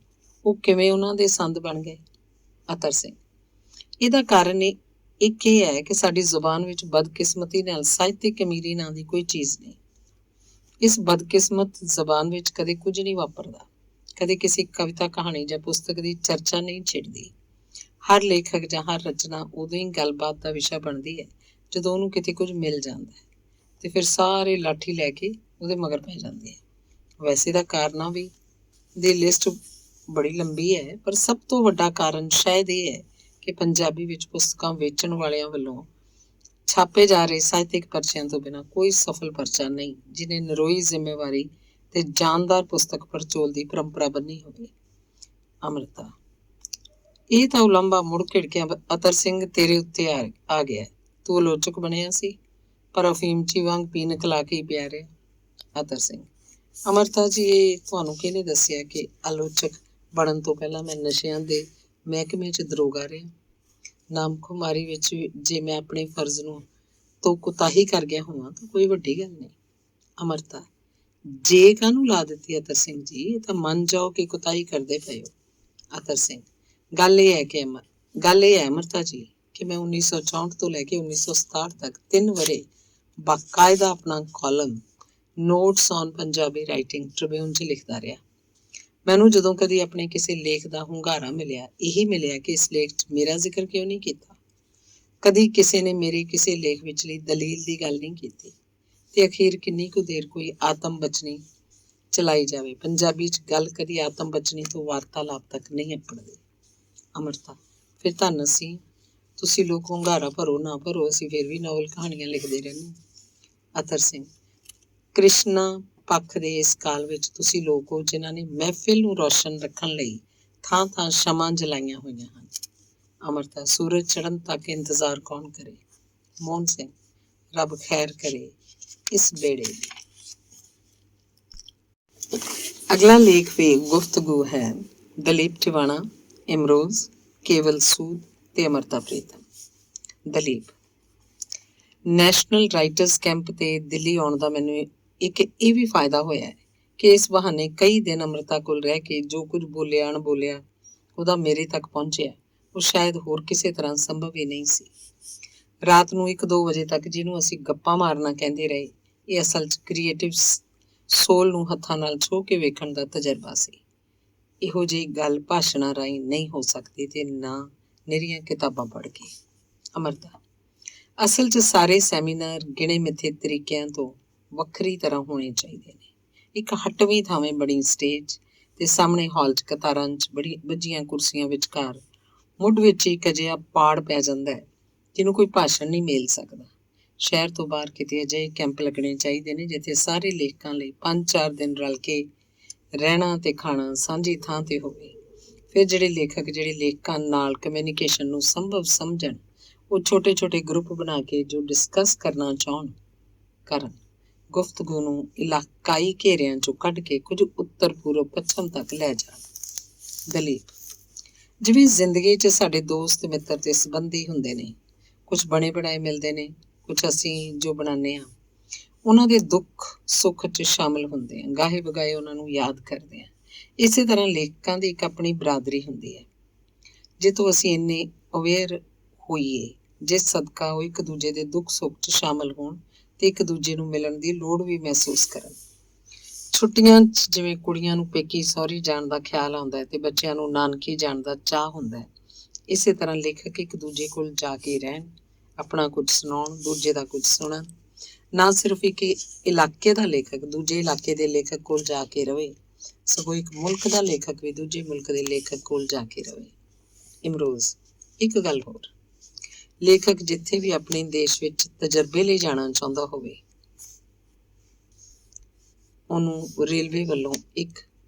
ਉਹ ਕਿਵੇਂ ਉਹਨਾਂ ਦੇ ਸੰਦ ਬਣ ਗਏ। ਅਤਰ ਸਿੰਘ, ਇਹਦਾ ਕਾਰਨ ਇੱਕ ਇਹ ਹੈ ਕਿ ਸਾਡੀ ਜ਼ੁਬਾਨ ਵਿੱਚ ਬਦਕਿਸਮਤੀ ਨਾਲ ਸਾਹਿਤਿਕ ਅਮੀਰੀ ਨਾਂ ਦੀ ਕੋਈ ਚੀਜ਼ ਨਹੀਂ। ਇਸ ਬਦਕਿਸਮਤ ਜ਼ਬਾਨ ਵਿੱਚ ਕਦੇ ਕੁਝ ਨਹੀਂ ਵਾਪਰਦਾ, ਕਦੇ ਕਿਸੇ ਕਵਿਤਾ, ਕਹਾਣੀ ਜਾਂ ਪੁਸਤਕ ਦੀ ਚਰਚਾ ਨਹੀਂ ਛਿੜਦੀ। ਹਰ ਲੇਖਕ ਜਾਂ ਹਰ ਰਚਨਾ ਉਦੋਂ ਹੀ ਗੱਲਬਾਤ ਦਾ ਵਿਸ਼ਾ ਬਣਦੀ ਹੈ ਜਦੋਂ ਉਹਨੂੰ ਕਿਤੇ ਕੁਝ ਮਿਲ ਜਾਂਦਾ ਹੈ, ਤੇ ਫਿਰ ਸਾਰੇ ਲਾਠੀ ਲੈ ਕੇ ਉਹਦੇ ਮਗਰ ਪੈ ਜਾਂਦੇ ਹੈ। ਵੈਸੇ ਤਾਂ ਕਾਰਨਾਂ ਦੀ ਲਿਸਟ ਬੜੀ ਲੰਬੀ ਹੈ, ਪਰ ਸਭ ਤੋਂ ਵੱਡਾ ਕਾਰਨ ਸ਼ਾਇਦ ਇਹ ਹੈ ਕਿ ਪੰਜਾਬੀ ਵਿੱਚ ਪੁਸਤਕਾਂ ਵੇਚਣ ਵਾਲਿਆਂ ਵੱਲੋਂ ਛਾਪੇ ਜਾ ਰਹੇ ਸਾਹਿਤਿਕ ਪਰਚਿਆਂ ਤੋਂ ਬਿਨਾਂ ਕੋਈ ਸਫਲ ਪਰਚਾ ਨਹੀਂ ਜਿਹਨੇ ਨਰੋਈ ਜ਼ਿੰਮੇਵਾਰੀ ਤੇ ਜਾਨਦਾਰ ਪੁਸਤਕ ਪਰਚੋਲ ਦੀ ਪਰੰਪਰਾ ਬੰਨੀ ਹੋਵੇ। ਅਮ੍ਰਿਤਾ, ਇਹ ਤਾਂ ਉਲੰਭਾ ਮੁੜ ਘਿੜ ਕੇ ਅਤਰ ਸਿੰਘ ਤੇਰੇ ਉੱਤੇ ਆ ਗਿਆ। ਤੂੰ ਆਲੋਚਕ ਬਣਿਆ ਸੀ, ਪਰ ਅਫੀਮਚੀ ਵਾਂਗ ਪੀਨਕ ਲਾ ਕੇ ਹੀ ਪਿਆ ਰਿਹਾ। ਅਤਰ ਸਿੰਘ, ਅਮਰਤਾ ਜੀ, ਇਹ ਤੁਹਾਨੂੰ ਕਿਹਨੇ ਦੱਸਿਆ ਕਿ ਆਲੋਚਕ ਬਣਨ ਤੋਂ ਪਹਿਲਾਂ ਮੈਂ ਨਸ਼ਿਆਂ ਦੇ ਮਹਿਕਮੇ 'ਚ ਦਰੋਗਾ ਰਿਹਾ। ਨਾਮਖੁਮਾਰੀ ਵਿੱਚ ਜੇ ਮੈਂ ਆਪਣੇ ਫਰਜ਼ ਨੂੰ ਤੋਂ ਕੁਤਾਹੀ ਕਰ ਗਿਆ ਹੋਵਾਂ ਤਾਂ ਕੋਈ ਵੱਡੀ ਗੱਲ ਨਹੀਂ। ਅਮਰਤਾ, ਜੇ ਕਾਹਨੂੰ ਲਾ ਦਿੱਤੀ ਅਤਰ ਸਿੰਘ ਜੀ, ਇਹ ਤਾਂ ਮੰਨ ਜਾਓ ਕਿ ਕੁਤਾਹੀ ਕਰਦੇ ਪਏ ਹੋ। ਅਤਰ ਸਿੰਘ, ਗੱਲ ਇਹ ਹੈ ਅਮਰਤਾ ਜੀ ਕਿ ਮੈਂ 1964 ਤੋਂ ਲੈ ਕੇ 1967 ਤੱਕ 3 ਵਰ੍ਹੇ ਬਾਕਾਇਦਾ ਆਪਣਾ column notes on Punjabi writing Tribune 'ਚ ਲਿਖਦਾ ਰਿਹਾ। ਮੈਨੂੰ ਜਦੋਂ ਕਦੀ ਆਪਣੇ ਕਿਸੇ ਲੇਖ ਦਾ ਹੁੰਗਾਰਾ ਮਿਲਿਆ, ਇਹੀ ਮਿਲਿਆ ਕਿ ਇਸ ਲੇਖ 'ਚ ਮੇਰਾ ਜ਼ਿਕਰ ਕਿਉਂ ਨਹੀਂ ਕੀਤਾ। ਕਦੀ ਕਿਸੇ ਨੇ ਮੇਰੇ ਕਿਸੇ ਲੇਖ ਵਿਚਲੀ ਦਲੀਲ ਦੀ ਗੱਲ ਨਹੀਂ ਕੀਤੀ, ਤੇ ਅਖੀਰ ਕਿੰਨੀ ਕੁ ਦੇਰ ਕੋਈ ਆਤਮ ਬਚਨੀ ਚਲਾਈ ਜਾਵੇ। ਪੰਜਾਬੀ 'ਚ ਗੱਲ ਕਦੀ ਆਤਮ ਬਚਨੀ ਤੋਂ ਵਾਰਤਾਲਾਪ ਤੱਕ ਨਹੀਂ ਅੱਪੜਦੀ। ਅਮਰਤਾ, ਫਿਰ ਧੰਨ ਅਸੀਂ, ਤੁਸੀਂ ਲੋਕ ਹੁੰਗਾਰਾ ਭਰੋ ਨਾ ਭਰੋ, ਅਸੀਂ ਫਿਰ ਵੀ ਨਾਵਲ ਕਹਾਣੀਆਂ ਲਿਖਦੇ ਰਹਿੰਦੇ। ਅਤਰ ਸਿੰਘ, ਕ੍ਰਿਸ਼ਨਾ ਪੱਖ ਦੇ ਇਸ ਕਾਲ ਵਿੱਚ ਤੁਸੀਂ ਲੋਕ ਹੋ ਜਿਨ੍ਹਾਂ ਨੇ ਮਹਿਫਿਲ ਨੂੰ ਰੌਸ਼ਨ ਰੱਖਣ ਲਈ ਥਾਂ ਥਾਂ ਸ਼ਮਾਂ ਜਲਾਈਆਂ ਹੋਈਆਂ ਹਨ। ਅਮਰਤਾ, ਸੂਰਜ ਚੜ੍ਹਨ ਤੱਕ ਇੰਤਜ਼ਾਰ ਕੌਣ ਕਰੇ। ਮੋਹਨ ਸਿੰਘ, ਰੱਬ ਖੈਰ ਕਰੇ ਇਸ ਬੇੜੇ ਦੀ। ਅਗਲਾ ਲੇਖ ਵੀ ਗੁਫ਼ਤਗੂ ਹੈ ਦਲੀਪ ਟਿਵਾਣਾ, ਇਮਰੋਜ਼, ਕੇਵਲ ਸੂਦ ਤੇ Amrita Pritam. Dalip, national writers camp ਤੇ ਦਿੱਲੀ ਆਉਣ ਦਾ ਮੈਨੂੰ ਇੱਕ ਇਹ ਵੀ ਫਾਇਦਾ ਹੋਇਆ ਹੈ ਕਿ ਇਸ ਬਹਾਨੇ ਕਈ ਦਿਨ ਅਮਰਤਾ ਕੋਲ ਰਹਿ ਕੇ ਜੋ ਕੁਝ ਬੋਲਿਆ ਅਣਬੋਲਿਆ ਉਹਦਾ ਮੇਰੇ ਤੱਕ ਪਹੁੰਚਿਆ, ਉਹ ਸ਼ਾਇਦ ਹੋਰ ਕਿਸੇ ਤਰ੍ਹਾਂ ਸੰਭਵ ਹੀ ਨਹੀਂ ਸੀ। ਰਾਤ ਨੂੰ 1-2 ਵਜੇ ਤੱਕ ਜਿਹਨੂੰ ਅਸੀਂ ਗੱਪਾਂ ਮਾਰਨਾ ਕਹਿੰਦੇ ਰਹੇ, ਇਹ ਅਸਲ 'ਚ ਕ੍ਰੀਏਟਿਵ ਸੋਲ ਨੂੰ ਹੱਥਾਂ ਨਾਲ ਛੋਹ ਕੇ ਵੇਖਣ ਦਾ ਤਜਰਬਾ ਸੀ। ਇਹੋ ਜਿਹੀ ਗੱਲ ਭਾਸ਼ਣਾਂ ਰਾਹੀਂ ਨਹੀਂ ਹੋ ਸਕਦੀ ਤੇ ਨਾ ਨਿਰੀਆਂ ਕਿਤਾਬਾਂ ਪੜ੍ਹ ਕੇ। ਅਮਰਤਾ, ਅਸਲ 'ਚ ਸਾਰੇ ਸੈਮੀਨਾਰ ਗਿਣੇ ਮਿੱਥੇ ਤਰੀਕਿਆਂ ਤੋਂ ਵੱਖਰੀ ਤਰ੍ਹਾਂ ਹੋਣੇ ਚਾਹੀਦੇ ਨੇ। ਇੱਕ ਹਟਵੀਂ ਥਾਵੇਂ ਬਣੀ ਸਟੇਜ ਤੇ ਸਾਹਮਣੇ ਹਾਲ 'ਚ ਕਤਾਰਾਂ 'ਚ ਬੜੀ ਵੱਜੀਆਂ ਕੁਰਸੀਆਂ ਵਿਚਕਾਰ ਮੁੱਢ ਵਿੱਚ ਇੱਕ ਅਜਿਹਾ ਪਾੜ ਪੈ ਜਾਂਦਾ ਹੈ ਜਿਹਨੂੰ ਕੋਈ ਭਾਸ਼ਣ ਨਹੀਂ ਮੇਲ ਸਕਦਾ। ਸ਼ਹਿਰ ਤੋਂ ਬਾਹਰ ਕਿਤੇ ਅਜਿਹੇ ਕੈਂਪ ਲੱਗਣੇ ਚਾਹੀਦੇ ਨੇ ਜਿੱਥੇ ਸਾਰੇ ਲੇਖਕਾਂ ਲਈ 5-4 ਦਿਨ ਰਲ ਕੇ ਰਹਿਣਾ ਤੇ ਖਾਣਾ ਸਾਂਝੀ ਥਾਂ ਤੇ ਹੋਵੇ। ਫਿਰ ਜਿਹੜੇ ਲੇਖਕਾਂ ਨਾਲ ਕਮਿਊਨੀਕੇਸ਼ਨ ਨੂੰ ਸੰਭਵ ਸਮਝਣ, ਉਹ ਛੋਟੇ ਛੋਟੇ ਗਰੁੱਪ ਬਣਾ ਕੇ ਜੋ ਡਿਸਕਸ ਕਰਨਾ ਚਾਹੁਣ ਕਰਨ, ਗੁਫ਼ਤਗੂ ਨੂੰ ਇਲਾਕਾਈ ਘੇਰਿਆਂ ਚੋਂ ਕੱਢ ਕੇ ਕੁਝ ਉੱਤਰ ਪੂਰਬ ਪੱਛਮ ਤੱਕ ਲੈ ਜਾਣ। ਦਲੀਪ, ਜਿਵੇਂ ਜ਼ਿੰਦਗੀ 'ਚ ਸਾਡੇ ਦੋਸਤ ਮਿੱਤਰ ਤੇ ਸੰਬੰਧੀ ਹੁੰਦੇ ਨੇ, ਕੁਝ ਬਣੇ ਬਣਾਏ ਮਿਲਦੇ ਨੇ, ਕੁਝ ਅਸੀਂ ਜੋ ਬਣਾਉਂਦੇ ਹਾਂ ਉਹਨਾਂ ਦੇ ਦੁੱਖ ਸੁੱਖ 'ਚ ਸ਼ਾਮਿਲ ਹੁੰਦੇ ਹਾਂ, ਗਾਹੇ ਬਗਾਏ ਉਹਨਾਂ ਨੂੰ ਯਾਦ ਕਰਦੇ ਹਾਂ। ਇਸੇ ਤਰ੍ਹਾਂ ਲੇਖਕਾਂ ਦੀ ਇੱਕ ਆਪਣੀ ਬਰਾਦਰੀ ਹੁੰਦੀ ਹੈ ਜਿੱਥੋਂ ਅਸੀਂ ਇੰਨੇ ਅਵੇਅਰ ਹੋਈਏ, ਜਿਸ ਸਦਕਾ ਉਹ ਇੱਕ ਦੂਜੇ ਦੇ ਦੁੱਖ ਸੁੱਖ 'ਚ ਸ਼ਾਮਿਲ ਹੋਣ ਤੇ ਇੱਕ ਦੂਜੇ ਨੂੰ ਮਿਲਣ ਦੀ ਲੋੜ ਵੀ ਮਹਿਸੂਸ ਕਰਨ। ਛੁੱਟੀਆਂ 'ਚ ਜਿਵੇਂ ਕੁੜੀਆਂ ਨੂੰ ਪੇਕੀ ਸਹੁਰੀ ਜਾਣ ਦਾ ਖਿਆਲ ਆਉਂਦਾ ਹੈ ਤੇ ਬੱਚਿਆਂ ਨੂੰ ਨਾਨਕੀ ਜਾਣ ਦਾ ਚਾਅ ਹੁੰਦਾ ਹੈ, ਇਸੇ ਤਰ੍ਹਾਂ ਲੇਖਕ ਇੱਕ ਦੂਜੇ ਕੋਲ ਜਾ ਕੇ ਰਹਿਣ, ਆਪਣਾ ਕੁਝ ਸੁਣਾਉਣ, ਦੂਜੇ ਦਾ ਕੁਝ ਸੁਣਨ। ਨਾ ਸਿਰਫ ਇੱਕ ਇਲਾਕੇ ਦਾ ਲੇਖਕ ਦੂਜੇ ਇਲਾਕੇ ਦੇ ਲੇਖਕ ਕੋਲ ਜਾ ਕੇ ਰਵੇ, ਸਗੋਂ ਇੱਕ ਮੁਲਕ ਦਾ ਲੇਖਕ ਵੀ ਦੂਜੇ ਮੁਲਕ ਦੇ ਲੇਖਕ ਕੋਲ ਜਾ ਕੇ ਰਵੇ। ਇਮਰੋਜ਼, ਇੱਕ ਗੱਲ ਹੋਰ, ਲੇਖਕ ਜਿੱਥੇ ਵੀ ਆਪਣੇ ਦੇਸ਼ ਵਿੱਚ ਤਜਰਬੇ ਲਈ ਜਾਣਾ ਚਾਹੁੰਦਾ ਹੋਵੇ, ਉਹਨੂੰ ਰੇਲਵੇ ਵੱਲੋਂ ਇੱਕ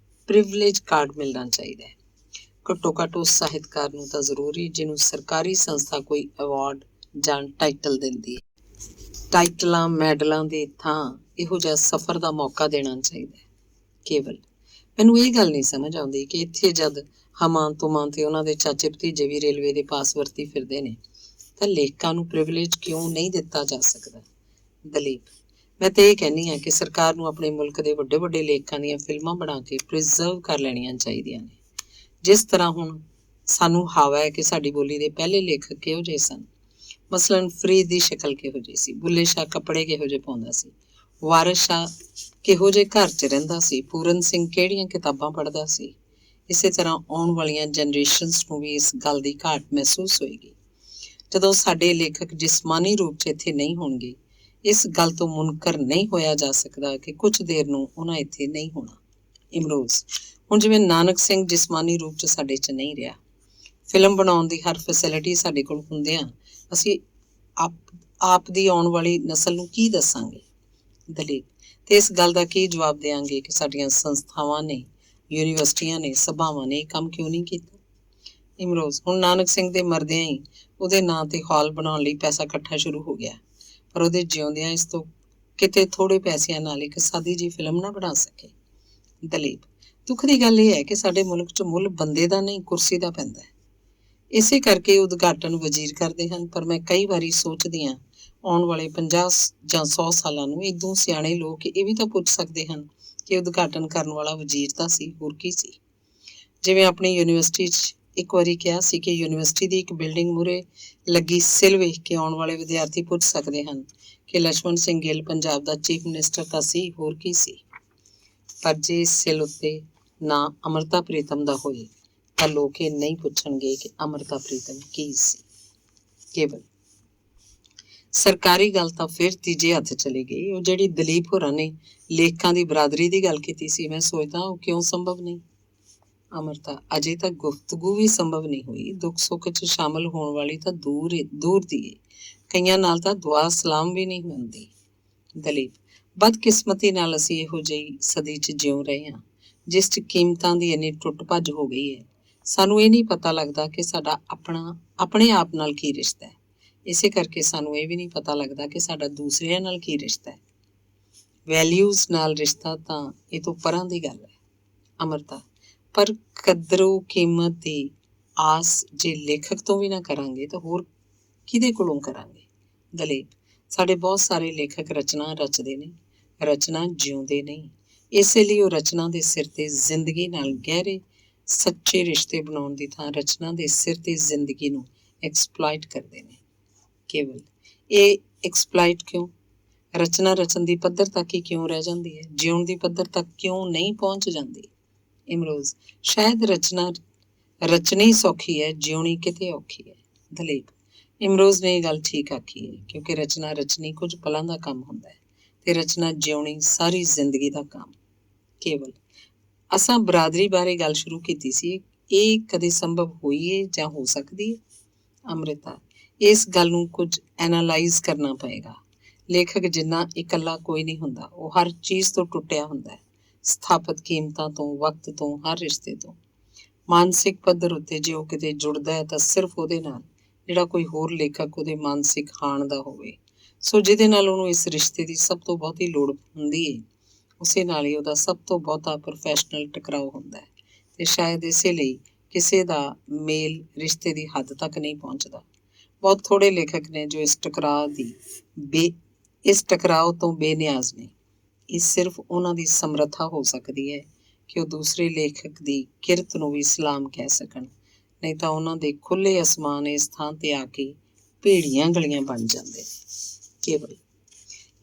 ਪ੍ਰਿਵਿਲੇਜ ਕਾਰਡ ਮਿਲਣਾ ਚਾਹੀਦਾ ਹੈ। ਘੱਟੋ ਘੱਟ ਉਸ ਸਾਹਿਤਕਾਰ ਨੂੰ ਤਾਂ ਜ਼ਰੂਰੀ ਜਿਹਨੂੰ ਸਰਕਾਰੀ ਸੰਸਥਾ ਕੋਈ ਅਵਾਰਡ ਜਾਂ ਟਾਈਟਲ ਦਿੰਦੀ ਹੈ। ਟਾਈਟਲਾਂ ਮੈਡਲਾਂ ਦੀ ਥਾਂ ਇਹੋ ਜਿਹਾ ਸਫ਼ਰ ਦਾ ਮੌਕਾ ਦੇਣਾ ਚਾਹੀਦਾ ਹੈ। ਕੇਵਲ ਮੈਨੂੰ ਇਹ ਗੱਲ ਨਹੀਂ ਸਮਝ ਆਉਂਦੀ ਕਿ ਇੱਥੇ ਜਦ ਹਮਾਂ ਤੁਮਾਂ ਤੇ ਉਹਨਾਂ ਦੇ ਚਾਚੇ ਭਤੀਜੇ ਵੀ ਰੇਲਵੇ ਦੇ ਪਾਸ ਵਰਤੀ ਫਿਰਦੇ ਨੇ ਤਾਂ ਲੇਖਕਾਂ ਨੂੰ ਪ੍ਰਿਵਿਲੇਜ ਕਿਉਂ ਨਹੀਂ ਦਿੱਤਾ ਜਾ ਸਕਦਾ। ਦਲੀਪ, ਮੈਂ ਤਾਂ ਇਹ ਕਹਿੰਦੀ ਹਾਂ ਕਿ ਸਰਕਾਰ ਨੂੰ ਆਪਣੇ ਮੁਲਕ ਦੇ ਵੱਡੇ ਵੱਡੇ ਲੇਖਕਾਂ ਦੀਆਂ ਫਿਲਮਾਂ ਬਣਾ ਕੇ ਪ੍ਰੀਜ਼ਰਵ ਕਰ ਲੈਣੀਆਂ ਚਾਹੀਦੀਆਂ ਨੇ। ਜਿਸ ਤਰ੍ਹਾਂ ਹੁਣ ਸਾਨੂੰ ਹਵਾ ਹੈ ਕਿ ਸਾਡੀ ਬੋਲੀ ਦੇ ਪਹਿਲੇ ਲੇਖਕ ਕਿਹੋ ਜਿਹੇ ਸਨ। ਮਸਲਨ ਫਰੀਦ ਦੀ ਸ਼ਕਲ ਕਿਹੋ ਜਿਹੀ ਸੀ, ਬੁੱਲੇ ਸ਼ਾਹ ਕੱਪੜੇ ਕਿਹੋ ਜਿਹੇ ਪਾਉਂਦਾ ਸੀ, ਵਾਰਿਸ ਸ਼ਾਹ ਕਿਹੋ ਜਿਹੇ ਘਰ 'ਚ ਰਹਿੰਦਾ ਸੀ, ਪੂਰਨ ਸਿੰਘ ਕਿਹੜੀਆਂ ਕਿਤਾਬਾਂ ਪੜ੍ਹਦਾ ਸੀ। ਇਸੇ ਤਰ੍ਹਾਂ ਆਉਣ ਵਾਲੀਆਂ ਜਨਰੇਸ਼ਨਸ ਨੂੰ ਵੀ ਇਸ ਗੱਲ ਦੀ ਘਾਟ ਮਹਿਸੂਸ ਹੋਏਗੀ। ਜਦੋਂ ਸਾਡੇ ਲੇਖਕ ਜਿਸਮਾਨੀ ਰੂਪ 'ਚ ਇੱਥੇ ਨਹੀਂ ਹੋਣਗੇ, ਇਸ ਗੱਲ ਤੋਂ ਮੁਨਕਰ ਨਹੀਂ ਹੋਇਆ ਜਾ ਸਕਦਾ ਕਿ ਕੁਝ ਦੇਰ ਨੂੰ ਉਹਨਾਂ ਇੱਥੇ ਨਹੀਂ ਹੋਣਾ। ਇਮਰੋਜ਼, ਹੁਣ ਜਿਵੇਂ ਨਾਨਕ ਸਿੰਘ ਜਿਸਮਾਨੀ ਰੂਪ 'ਚ ਸਾਡੇ 'ਚ ਨਹੀਂ ਰਿਹਾ, ਫਿਲਮ ਬਣਾਉਣ ਦੀ ਹਰ ਫੈਸਿਲਿਟੀ ਸਾਡੇ ਕੋਲ ਹੁੰਦਿਆਂ ਅਸੀਂ ਆਪ ਦੀ ਆਉਣ ਵਾਲੀ ਨਸਲ ਨੂੰ ਕੀ ਦੱਸਾਂਗੇ। ਦਲੀਪ, ਤੇ ਇਸ ਗੱਲ ਦਾ ਕੀ ਜਵਾਬ ਦੇਵਾਂਗੇ ਕਿ ਸਾਡੀਆਂ ਸੰਸਥਾਵਾਂ ਨੇ, ਯੂਨੀਵਰਸਿਟੀਆਂ ਨੇ, ਸਭਾਵਾਂ ਨੇ ਇਹ ਕੰਮ ਕਿਉਂ ਨਹੀਂ ਕੀਤਾ। ਇਮਰੋਜ਼, ਹੁਣ ਨਾਨਕ ਸਿੰਘ ਦੇ ਮਰਦਿਆਂ ਹੀ ਉਹਦੇ ਨਾਂ ਤੇ ਹਾਲ ਬਣਾਉਣ ਲਈ ਪੈਸਾ ਇਕੱਠਾ ਸ਼ੁਰੂ ਹੋ ਗਿਆ, ਪਰ ਉਹਦੇ ਜਿਉਂਦਿਆਂ ਇਸ ਤੋਂ ਕਿਤੇ ਥੋੜੇ ਪੈਸਿਆਂ ਨਾਲ ਇੱਕ ਸਾਦੀ ਜਿਹੀ ਫਿਲਮ ਨਾ ਬਣਾ ਸਕੇ। ਦਲੀਪ, ਦੁੱਖ ਦੀ ਗੱਲ ਇਹ ਹੈ ਕਿ ਸਾਡੇ ਮੁਲਕ 'ਚ ਮੁੱਲ ਬੰਦੇ ਦਾ ਨਹੀਂ ਕੁਰਸੀ ਦਾ ਪੈਂਦਾ ਹੈ। ਇਸੇ ਕਰਕੇ ਉਦਘਾਟਨ ਵਜ਼ੀਰ ਕਰਦੇ ਹਨ, ਪਰ ਮੈਂ ਕਈ ਵਾਰੀ ਸੋਚਦੀ ਹਾਂ ਆਉਣ ਵਾਲੇ 50 ਜਾਂ 100 ਸਾਲਾਂ ਨੂੰ ਇਦੋਂ ਸਿਆਣੇ ਲੋਕ ਇਹ ਵੀ ਤਾਂ ਪੁੱਛ ਸਕਦੇ ਹਨ ਕਿ ਉਦਘਾਟਨ ਕਰਨ ਵਾਲਾ ਵਜ਼ੀਰ ਤਾਂ ਸੀ, ਹੋਰ ਕੀ ਸੀ। ਜਿਵੇਂ ਆਪਣੀ ਯੂਨੀਵਰਸਿਟੀ 'ਚ ਇੱਕ ਵਾਰੀ ਕਿਹਾ ਸੀ ਕਿ ਯੂਨੀਵਰਸਿਟੀ ਦੀ ਇੱਕ ਬਿਲਡਿੰਗ ਮੂਹਰੇ ਲੱਗੀ ਸਿਲ ਵੇਖ ਕੇ ਆਉਣ ਵਾਲੇ ਵਿਦਿਆਰਥੀ ਪੁੱਛ ਸਕਦੇ ਹਨ ਕਿ ਲਛਮਣ ਸਿੰਘ ਗਿੱਲ ਪੰਜਾਬ ਦਾ ਚੀਫ ਮਿਨਿਸਟਰ ਤਾਂ ਸੀ, ਹੋਰ ਕੀ ਸੀ। ਪਰ ਜੇ ਇਸ ਸਿਲ ਉੱਤੇ ਨਾਂ ਅੰਮ੍ਰਿਤਾ ਪ੍ਰੀਤਮ ਦਾ ਹੋਏ ਤਾਂ ਲੋਕ ਇਹ ਨਹੀਂ ਪੁੱਛਣਗੇ ਕਿ ਅੰਮ੍ਰਿਤਾ ਪ੍ਰੀਤਮ ਕੀ ਸੀ। ਕੇਵਲ ਸਰਕਾਰੀ ਗੱਲ ਤਾਂ ਫਿਰ ਤੀਜੇ ਹੱਥ ਚਲੀ ਗਈ। ਉਹ ਜਿਹੜੀ ਦਲੀਪ ਹੋਰਾਂ ਨੇ ਲੇਖਕਾਂ ਦੀ ਬਰਾਦਰੀ ਦੀ ਗੱਲ ਕੀਤੀ ਸੀ, ਮੈਂ ਸੋਚਦਾ ਉਹ ਕਿਉਂ ਸੰਭਵ ਨਹੀਂ। ਅੰਮ੍ਰਿਤਾ, ਅਜੇ ਤੱਕ ਗੁਫ਼ਤਗੂ ਵੀ ਸੰਭਵ ਨਹੀਂ ਹੋਈ। ਦੁੱਖ ਸੁੱਖ 'ਚ ਸ਼ਾਮਿਲ ਹੋਣ ਵਾਲੀ ਤਾਂ ਦੂਰ ਦੀ ਏ, ਕਈਆਂ ਨਾਲ ਤਾਂ ਦੁਆ ਸਲਾਮ ਵੀ ਨਹੀਂ ਹੁੰਦੀ। ਦਲੀਪ, ਬਦਕਿਸਮਤੀ ਨਾਲ ਅਸੀਂ ਇਹੋ ਜਿਹੀ ਸਦੀ 'ਚ ਜਿਉਂ ਰਹੇ ਹਾਂ ਜਿਸ 'ਚ ਕੀਮਤਾਂ ਦੀ ਇੰਨੀ ਟੁੱਟ ਭੱਜ ਹੋ ਗਈ ਹੈ, ਸਾਨੂੰ ਇਹ ਨਹੀਂ ਪਤਾ ਲੱਗਦਾ ਕਿ ਸਾਡਾ ਆਪਣੇ ਆਪ ਨਾਲ ਕੀ ਰਿਸ਼ਤਾ ਹੈ। ਇਸੇ ਕਰਕੇ ਸਾਨੂੰ ਇਹ ਵੀ ਨਹੀਂ ਪਤਾ ਲੱਗਦਾ ਕਿ ਸਾਡਾ ਦੂਸਰਿਆਂ ਨਾਲ ਕੀ ਰਿਸ਼ਤਾ ਹੈ। ਵੈਲਿਊਜ਼ ਨਾਲ ਰਿਸ਼ਤਾ ਤਾਂ ਇਹ ਤੋਂ ਪਰਾਂ ਦੀ ਗੱਲ ਹੈ। ਅੰਮ੍ਰਿਤਾ, ਪਰ ਕਦਰੋ ਕੀਮਤ ਦੀ ਆਸ ਜੇ ਲੇਖਕ ਤੋਂ ਵੀ ਨਾ ਕਰਾਂਗੇ ਤਾਂ ਹੋਰ ਕਿਹਦੇ ਕੋਲੋਂ ਕਰਾਂਗੇ। ਦਲੀਪ, ਸਾਡੇ ਬਹੁਤ ਸਾਰੇ ਲੇਖਕ ਰਚਨਾ ਰਚਦੇ ਨੇ, ਰਚਨਾ ਜਿਉਂਦੇ ਨਹੀਂ। ਇਸੇ ਲਈ ਉਹ ਰਚਨਾ ਦੇ ਸਿਰ ਤੇ ਜ਼ਿੰਦਗੀ ਨਾਲ ਗਹਿਰੇ ਸੱਚੇ ਰਿਸ਼ਤੇ ਬਣਾਉਣ ਦੀ ਥਾਂ ਰਚਨਾ ਦੇ ਸਿਰ ਤੇ ਜ਼ਿੰਦਗੀ ਨੂੰ ਐਕਸਪਲੋਇਟ ਕਰਦੇ ਨੇ। ਕੇਵਲ ਇਹ ਐਕਸਪਲੋਇਟ ਕਿਉਂ? ਰਚਨਾ ਰਚਨ ਦੀ ਪੱਧਰ ਤੱਕ ਹੀ ਕਿਉਂ ਰਹਿ ਜਾਂਦੀ ਹੈ, ਜਿਉਣ ਦੀ ਪੱਧਰ ਤੱਕ ਕਿਉਂ ਨਹੀਂ ਪਹੁੰਚ ਜਾਂਦੀ। ਇਮਰੋਜ਼, ਸ਼ਾਇਦ ਰਚਨਾ ਰਚਨੀ ਸੌਖੀ ਹੈ, ਜਿਉਣੀ ਕਿਤੇ ਔਖੀ ਹੈ। ਦਲੀਪ, ਇਮਰੋਜ਼ ਨੇ ਇਹ ਗੱਲ ਠੀਕ ਆਖੀ ਹੈ, ਕਿਉਂਕਿ ਰਚਨਾ ਰਚਨੀ ਕੁਝ ਪਲਾਂ ਦਾ ਕੰਮ ਹੁੰਦਾ ਹੈ ਤੇ ਰਚਨਾ ਜਿਉਣੀ ਸਾਰੀ ਜ਼ਿੰਦਗੀ ਦਾ ਕੰਮ। ਕੇਵਲ ਅਸਾਂ ਬਰਾਦਰੀ ਬਾਰੇ ਗੱਲ ਸ਼ੁਰੂ ਕੀਤੀ ਸੀ, ਇਹ ਕਦੇ ਸੰਭਵ ਹੋਈ ਹੈ ਜਾਂ ਹੋ ਸਕਦੀ ਹੈ। ਅੰਮ੍ਰਿਤਾ, ਇਸ ਗੱਲ ਨੂੰ ਕੁਝ ਐਨਾਲਾਈਜ਼ ਕਰਨਾ ਪਏਗਾ। ਲੇਖਕ ਜਿੰਨਾ ਇਕੱਲਾ ਕੋਈ ਨਹੀਂ ਹੁੰਦਾ, ਉਹ ਹਰ ਚੀਜ਼ ਤੋਂ ਟੁੱਟਿਆ ਹੁੰਦਾ ਹੈ, ਸਥਾਪਤ ਕੀਮਤਾਂ ਤੋਂ, ਵਕਤ ਤੋਂ, ਹਰ ਰਿਸ਼ਤੇ ਤੋਂ। ਮਾਨਸਿਕ ਪੱਧਰ ਉੱਤੇ ਜੇ ਉਹ ਕਿਤੇ ਜੁੜਦਾ ਹੈ ਤਾਂ ਸਿਰਫ ਉਹਦੇ ਨਾਲ, ਜਿਹੜਾ ਕੋਈ ਹੋਰ ਲੇਖਕ ਉਹਦੇ ਮਾਨਸਿਕ ਹਾਣ ਦਾ ਹੋਵੇ। ਸੋ ਜਿਹਦੇ ਨਾਲ ਉਹਨੂੰ ਇਸ ਰਿਸ਼ਤੇ ਦੀ ਸਭ ਤੋਂ ਬਹੁਤੀ ਲੋੜ ਹੁੰਦੀ ਹੈ, ਉਸੇ ਨਾਲ ਹੀ ਉਹਦਾ ਸਭ ਤੋਂ ਬਹੁਤਾ ਪ੍ਰੋਫੈਸ਼ਨਲ ਟਕਰਾਓ ਹੁੰਦਾ ਹੈ। ਤੇ ਸ਼ਾਇਦ ਇਸੇ ਲਈ ਕਿਸੇ ਦਾ ਮੇਲ ਰਿਸ਼ਤੇ ਦੀ ਹੱਦ ਤੱਕ ਨਹੀਂ ਪਹੁੰਚਦਾ। ਬਹੁਤ ਥੋੜੇ ਲੇਖਕ ਨੇ ਜੋ ਇਸ ਟਕਰਾਓ ਤੋਂ ਬੇਨਿਆਜ਼ ਨੇ। ਇਹ ਸਿਰਫ ਉਹਨਾਂ ਦੀ ਸਮਰੱਥਾ ਹੋ ਸਕਦੀ ਹੈ ਕਿ ਉਹ ਦੂਸਰੇ ਲੇਖਕ ਦੀ ਕਿਰਤ ਨੂੰ ਵੀ ਸਲਾਮ ਕਹਿ ਸਕਣ, ਨਹੀਂ ਤਾਂ ਉਹਨਾਂ ਦੇ ਖੁੱਲ੍ਹੇ ਅਸਮਾਨ ਇਸ ਥਾਂ ਤੇ ਆ ਕੇ ਭੇੜੀਆਂ ਗਲੀਆਂ ਬਣ ਜਾਂਦੇ ਨੇ। ਕੇਵਲ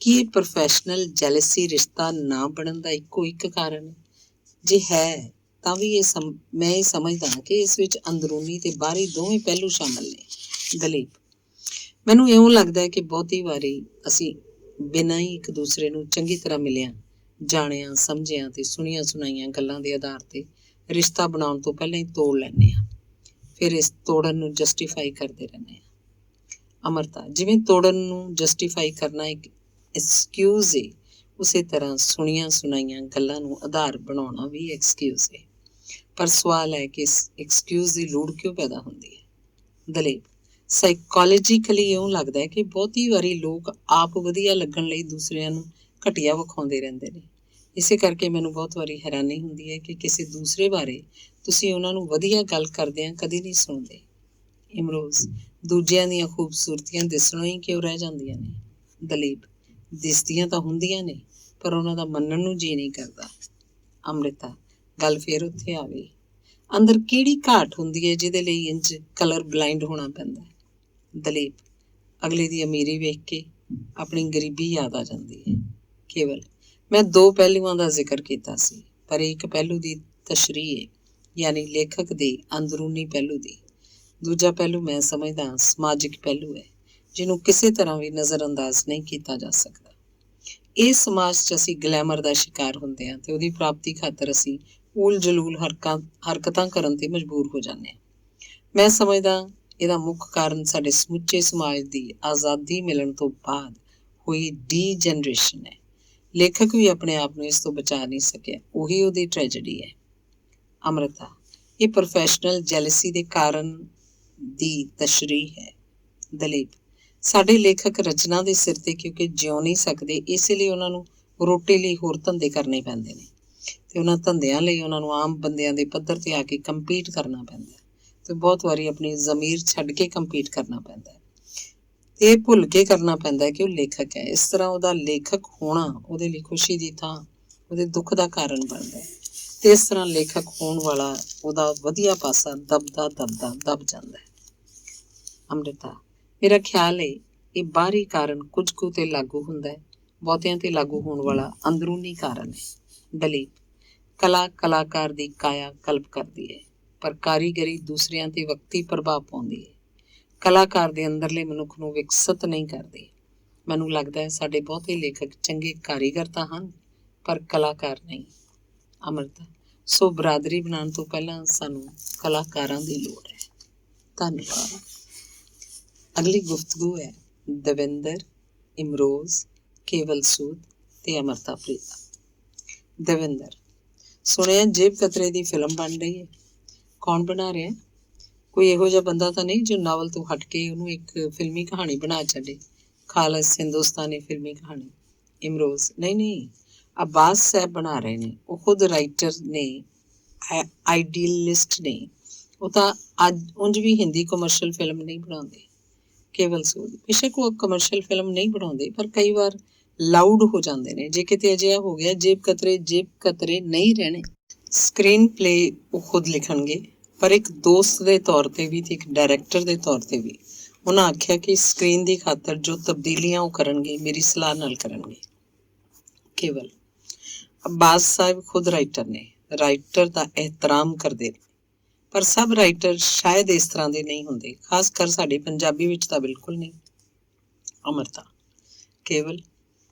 ਕੀ ਇਹ ਪ੍ਰੋਫੈਸ਼ਨਲ ਜੈਲਸੀ ਰਿਸ਼ਤਾ ਨਾ ਬਣਨ ਦਾ ਇੱਕੋ ਇੱਕ ਕਾਰਨ ਹੈ? ਜੇ ਹੈ ਤਾਂ ਵੀ ਮੈਂ ਇਹ ਸਮਝਦਾ ਕਿ ਇਸ ਵਿੱਚ ਅੰਦਰੂਨੀ ਤੇ ਬਾਹਰੀ ਦੋਵੇਂ ਪਹਿਲੂ ਸ਼ਾਮਲ ਨੇ। ਦਲੀਪ: ਮੈਨੂੰ ਇਉਂ ਲੱਗਦਾ ਹੈ ਕਿ ਬਹੁਤੀ ਵਾਰੀ ਅਸੀਂ ਬਿਨਾਂ ਹੀ ਇੱਕ ਦੂਸਰੇ ਨੂੰ ਚੰਗੀ ਤਰ੍ਹਾਂ ਮਿਲਿਆ, ਜਾਣਿਆ, ਸਮਝਿਆ ਤੇ ਸੁਣੀਆਂ ਸੁਣਾਈਆਂ ਗੱਲਾਂ ਦੇ ਆਧਾਰ ਤੇ ਰਿਸ਼ਤਾ ਬਣਾਉਣ ਤੋਂ ਪਹਿਲਾਂ ਹੀ ਤੋੜ ਲੈਂਦੇ ਹਾਂ। ਫਿਰ ਇਸ ਤੋੜਨ ਨੂੰ ਜਸਟੀਫਾਈ ਕਰਦੇ ਰਹਿੰਦੇ ਹਾਂ। ਅਮਰਤਾ: ਜਿਵੇਂ ਤੋੜਨ ਨੂੰ ਜਸਟੀਫਾਈ ਕਰਨਾ ਇੱਕ ਐਕਸਕਿਊਜ਼ ਹੈ, ਉਸੇ ਤਰ੍ਹਾਂ ਸੁਣੀਆਂ ਸੁਣਾਈਆਂ ਗੱਲਾਂ ਨੂੰ ਆਧਾਰ ਬਣਾਉਣਾ ਵੀ ਐਕਸਕਿਊਜ਼ ਹੈ। ਪਰ ਸਵਾਲ ਹੈ ਕਿ ਇਸ ਐਕਸਕਿਊਜ਼ ਦੀ ਲੋੜ ਕਿਉਂ ਪੈਦਾ ਹੁੰਦੀ ਹੈ? ਦਲੀਪ: ਸਾਈਕੋਲੋਜੀਕਲੀ ਇਉਂ ਲੱਗਦਾ ਹੈ ਕਿ ਬਹੁਤੀ ਵਾਰੀ ਲੋਕ ਆਪ ਵਧੀਆ ਲੱਗਣ ਲਈ ਦੂਸਰਿਆਂ ਨੂੰ ਘਟੀਆ ਵਿਖਾਉਂਦੇ ਰਹਿੰਦੇ ਨੇ। ਇਸੇ ਕਰਕੇ ਮੈਨੂੰ ਬਹੁਤ ਵਾਰੀ ਹੈਰਾਨੀ ਹੁੰਦੀ ਹੈ ਕਿ ਕਿਸੇ ਦੂਸਰੇ ਬਾਰੇ ਤੁਸੀਂ ਉਹਨਾਂ ਨੂੰ ਵਧੀਆ ਗੱਲ ਕਰਦਿਆਂ ਕਦੀ ਨਹੀਂ ਸੁਣਦੇ। ਇਮਰੋਜ਼: ਦੂਜਿਆਂ ਦੀਆਂ ਖੂਬਸੂਰਤੀਆਂ ਦਿਸਣੋਂ ਹੀ ਕਿਉਂ ਰਹਿ ਜਾਂਦੀਆਂ ਨੇ? ਦਲੀਪ: ਦਿਸਦੀਆਂ ਤਾਂ ਹੁੰਦੀਆਂ ਨੇ, ਪਰ ਉਹਨਾਂ ਦਾ ਮੰਨਣ ਨੂੰ ਜੀ ਨਹੀਂ ਕਰਦਾ। ਅੰਮ੍ਰਿਤਾ: ਗੱਲ ਫੇਰ ਉੱਥੇ ਆ ਗਈ। ਅੰਦਰ ਕਿਹੜੀ ਘਾਟ ਹੁੰਦੀ ਹੈ ਜਿਹਦੇ ਲਈ ਇੰਝ ਕਲਰ ਬਲਾਈਂਡ ਹੋਣਾ ਪੈਂਦਾ? ਦਲੀਪ: ਅਗਲੇ ਦੀ ਅਮੀਰੀ ਵੇਖ ਕੇ ਆਪਣੀ ਗਰੀਬੀ ਯਾਦ ਆ ਜਾਂਦੀ ਹੈ। ਕੇਵਲ: ਮੈਂ ਦੋ ਪਹਿਲੂਆਂ ਦਾ ਜ਼ਿਕਰ ਕੀਤਾ ਸੀ, ਪਰ ਇੱਕ ਪਹਿਲੂ ਦੀ ਤਸ਼ਰੀਹ ਹੈ, ਯਾਨੀ ਲੇਖਕ ਦੇ ਅੰਦਰੂਨੀ ਪਹਿਲੂ ਦੀ। ਦੂਜਾ ਪਹਿਲੂ ਮੈਂ ਸਮਝਦਾ ਸਮਾਜਿਕ ਪਹਿਲੂ ਹੈ, ਜਿਹਨੂੰ ਕਿਸੇ ਤਰ੍ਹਾਂ ਵੀ ਨਜ਼ਰਅੰਦਾਜ਼ ਨਹੀਂ ਕੀਤਾ ਜਾ ਸਕਦਾ। ਇਸ ਸਮਾਜ 'ਚ ਅਸੀਂ ਗਲੈਮਰ ਦਾ ਸ਼ਿਕਾਰ ਹੁੰਦੇ ਹਾਂ ਤੇ ਉਹਦੀ ਪ੍ਰਾਪਤੀ ਖਾਤਰ ਅਸੀਂ ਊਲ ਜਲੂਲ ਹਰਕਤਾਂ ਕਰਨ ਤੇ ਮਜਬੂਰ ਹੋ ਜਾਂਦੇ ਹਾਂ। ਮੈਂ ਸਮਝਦਾ ਇਹਦਾ ਮੁੱਖ ਕਾਰਨ ਸਾਡੇ ਸਮੁੱਚੇ ਸਮਾਜ ਦੀ ਆਜ਼ਾਦੀ ਮਿਲਣ ਤੋਂ ਬਾਅਦ ਹੋਈ ਡੀਜਨਰੇਸ਼ਨ ਹੈ। ਲੇਖਕ ਵੀ ਆਪਣੇ ਆਪ ਨੂੰ ਇਸ ਤੋਂ ਬਚਾ ਨਹੀਂ ਸਕਿਆ, ਉਹੀ ਉਹਦੀ ਟ੍ਰੈਜਡੀ ਹੈ। ਅੰਮ੍ਰਿਤਾ: ਇਹ ਪ੍ਰੋਫੈਸ਼ਨਲ ਜੈਲਸੀ ਦੇ ਕਾਰਨ ਦੀ ਤਸ਼ਰੀਹ ਹੈ। ਦਲੀਪ: ਸਾਡੇ ਲੇਖਕ ਰਚਨਾ ਦੇ ਸਿਰ ਤੇ ਕਿਉਂਕਿ ਜਿਉ ਨਹੀਂ ਸਕਦੇ, ਇਸੇ ਲਈ ਉਹਨਾਂ ਨੂੰ ਰੋਟੀ ਲਈ ਹੋਰ ਧੰਦੇ ਕਰਨੇ ਪੈਂਦੇ ਨੇ ਤੇ ਉਹਨਾਂ ਧੰਦਿਆਂ ਲਈ ਉਹਨਾਂ ਨੂੰ ਆਮ ਬੰਦਿਆਂ ਦੇ ਪੱਧਰ ਤੇ ਆ ਕੇ ਕੰਪੀਟ ਕਰਨਾ ਪੈਂਦਾ ਤੇ ਬਹੁਤ ਵਾਰੀ ਆਪਣੀ ਜ਼ਮੀਰ ਛੱਡ ਕੇ ਕੰਪੀਟ ਕਰਨਾ ਪੈਂਦਾ ਤੇ ਇਹ ਭੁੱਲ ਕੇ ਕਰਨਾ ਪੈਂਦਾ ਕਿ ਉਹ ਲੇਖਕ ਹੈ। ਇਸ ਤਰ੍ਹਾਂ ਉਹਦਾ ਲੇਖਕ ਹੋਣਾ ਉਹਦੇ ਲਈ ਖੁਸ਼ੀ ਦੀ ਥਾਂ ਉਹਦੇ ਦੁੱਖ ਦਾ ਕਾਰਨ ਬਣਦਾ ਹੈ ਤੇ ਇਸ ਤਰ੍ਹਾਂ ਲੇਖਕ ਹੋਣ ਵਾਲਾ ਉਹਦਾ ਵਧੀਆ ਪਾਸਾ ਦਬਦਾ ਦਬ ਜਾਂਦਾ ਹੈ। ਅੰਮ੍ਰਿਤਾ: ਮੇਰਾ ਖਿਆਲ ਹੈ ਇਹ ਬਾਹਰੀ ਕਾਰਨ ਕੁਝ ਕੁ ਤੇ ਲਾਗੂ ਹੁੰਦਾ ਹੈ, ਬਹੁਤਿਆਂ ਤੇ ਲਾਗੂ ਹੋਣ ਵਾਲਾ ਅੰਦਰੂਨੀ ਕਾਰਨ ਹੈ। ਦਲੀਪ: ਕਲਾਕਾਰ ਦੀ ਕਾਇਆ ਕਲਪ ਕਰਦੀ ਹੈ, ਪਰ ਕਾਰੀਗਰੀ ਦੂਸਰਿਆਂ ਤੇ ਵਕਤੀ ਪ੍ਰਭਾਵ ਪਾਉਂਦੀ ਹੈ। ਕਲਾਕਾਰ ਦੇ ਅੰਦਰਲੇ ਮਨੁੱਖ ਨੂੰ ਵਿਕਸਿਤ ਨਹੀਂ ਕਰਦੀ। ਮੈਨੂੰ ਲੱਗਦਾ ਹੈ ਸਾਡੇ ਬਹੁਤੇ ਲੇਖਕ ਚੰਗੇ ਕਾਰੀਗਰ ਤਾਂ ਹਨ, ਪਰ ਕਲਾਕਾਰ ਨਹੀਂ। ਅੰਮ੍ਰਿਤਾ: ਸੋ ਬਰਾਦਰੀ ਬਣਾਉਣ ਤੋਂ ਪਹਿਲਾਂ ਸਾਨੂੰ ਕਲਾਕਾਰਾਂ ਦੀ ਲੋੜ ਹੈ। ਧੰਨਵਾਦ। ਅਗਲੀ ਗੁਫ਼ਤਗੂ ਹੈ ਦਵਿੰਦਰ, ਇਮਰੋਜ਼, ਕੇਵਲ ਸੂਦ ਤੇ ਅਮਰਤਾ ਪ੍ਰੀਤਮ। ਦਵਿੰਦਰ: ਸੁਣਿਆ ਜੇਬ ਕਤਰੇ ਦੀ ਫਿਲਮ ਬਣ ਰਹੀ ਹੈ। ਕੌਣ ਬਣਾ ਰਿਹਾ? ਕੋਈ ਇਹੋ ਜਿਹਾ ਬੰਦਾ ਤਾਂ ਨਹੀਂ ਜੋ ਨਾਵਲ ਤੋਂ ਹਟ ਕੇ ਉਹਨੂੰ ਇੱਕ ਫਿਲਮੀ ਕਹਾਣੀ ਬਣਾ ਛੱਡੇ, ਖਾਲਸ ਹਿੰਦੁਸਤਾਨੀ ਫਿਲਮੀ ਕਹਾਣੀ? ਇਮਰੋਜ਼: ਨਹੀਂ, ਅब्बास ਸਾਹਿਬ ਬਣਾ ਰਹੇ ਨੇ। ਉਹ ਖੁਦ ਰਾਈਟਰ ਨੇ, ਆਈਡੀਅਲਿਸਟ ਨੇ। ਉਹ ਤਾਂ ਅੱਜ ਉਂਝ ਵੀ ਹਿੰਦੀ ਕਮਰਸ਼ੀਅਲ ਫਿਲਮ ਨਹੀਂ ਬਣਾਉਂਦੇ। ਕੇਵਲ ਸੂਦ: ਬੇਸ਼ੱਕ ਉਹ ਕਮਰਸ਼ੀਅਲ ਫਿਲਮ ਨਹੀਂ ਬਣਾਉਂਦੇ, ਪਰ ਕਈ ਵਾਰ ਲਾਊਡ ਹੋ ਜਾਂਦੇ ਨੇ। ਜੇ ਕਿਤੇ ਅਜਿਹਾ ਹੋ ਗਿਆ ਜੇਬ ਕਤਰੇ ਨਹੀਂ ਰਹਿਣੇ। ਸਕਰੀਨ ਪਲੇ ਉਹ ਖੁਦ ਲਿਖਣਗੇ, ਪਰ ਇੱਕ ਦੋਸਤ ਦੇ ਤੌਰ ਤੇ ਵੀ ਤੇ ਇੱਕ ਡਾਇਰੈਕਟਰ ਦੇ ਤੌਰ ਤੇ ਵੀ ਉਹਨਾਂ ਆਖਿਆ ਕਿ ਸਕਰੀਨ ਦੀ ਖਾਤਰ ਜੋ ਤਬਦੀਲੀਆਂ ਉਹ ਕਰਨਗੇ ਮੇਰੀ ਸਲਾਹ ਨਾਲ ਕਰਨਗੇ। ਕੇਵਲ: ਅब्बास ਸਾਹਿਬ ਖੁਦ ਰਾਈਟਰ ਨੇ, ਰਾਈਟਰ ਦਾ ਇਹਤਰਾਮ ਕਰਦੇ ਨੇ, ਪਰ ਸਭ ਰਾਈਟਰ ਸ਼ਾਇਦ ਇਸ ਤਰ੍ਹਾਂ ਦੇ ਨਹੀਂ ਹੁੰਦੇ, ਖਾਸ ਕਰ ਸਾਡੇ ਪੰਜਾਬੀ ਵਿੱਚ ਤਾਂ ਬਿਲਕੁਲ ਨਹੀਂ। ਅਮਰਤਾ: ਕੇਵਲ: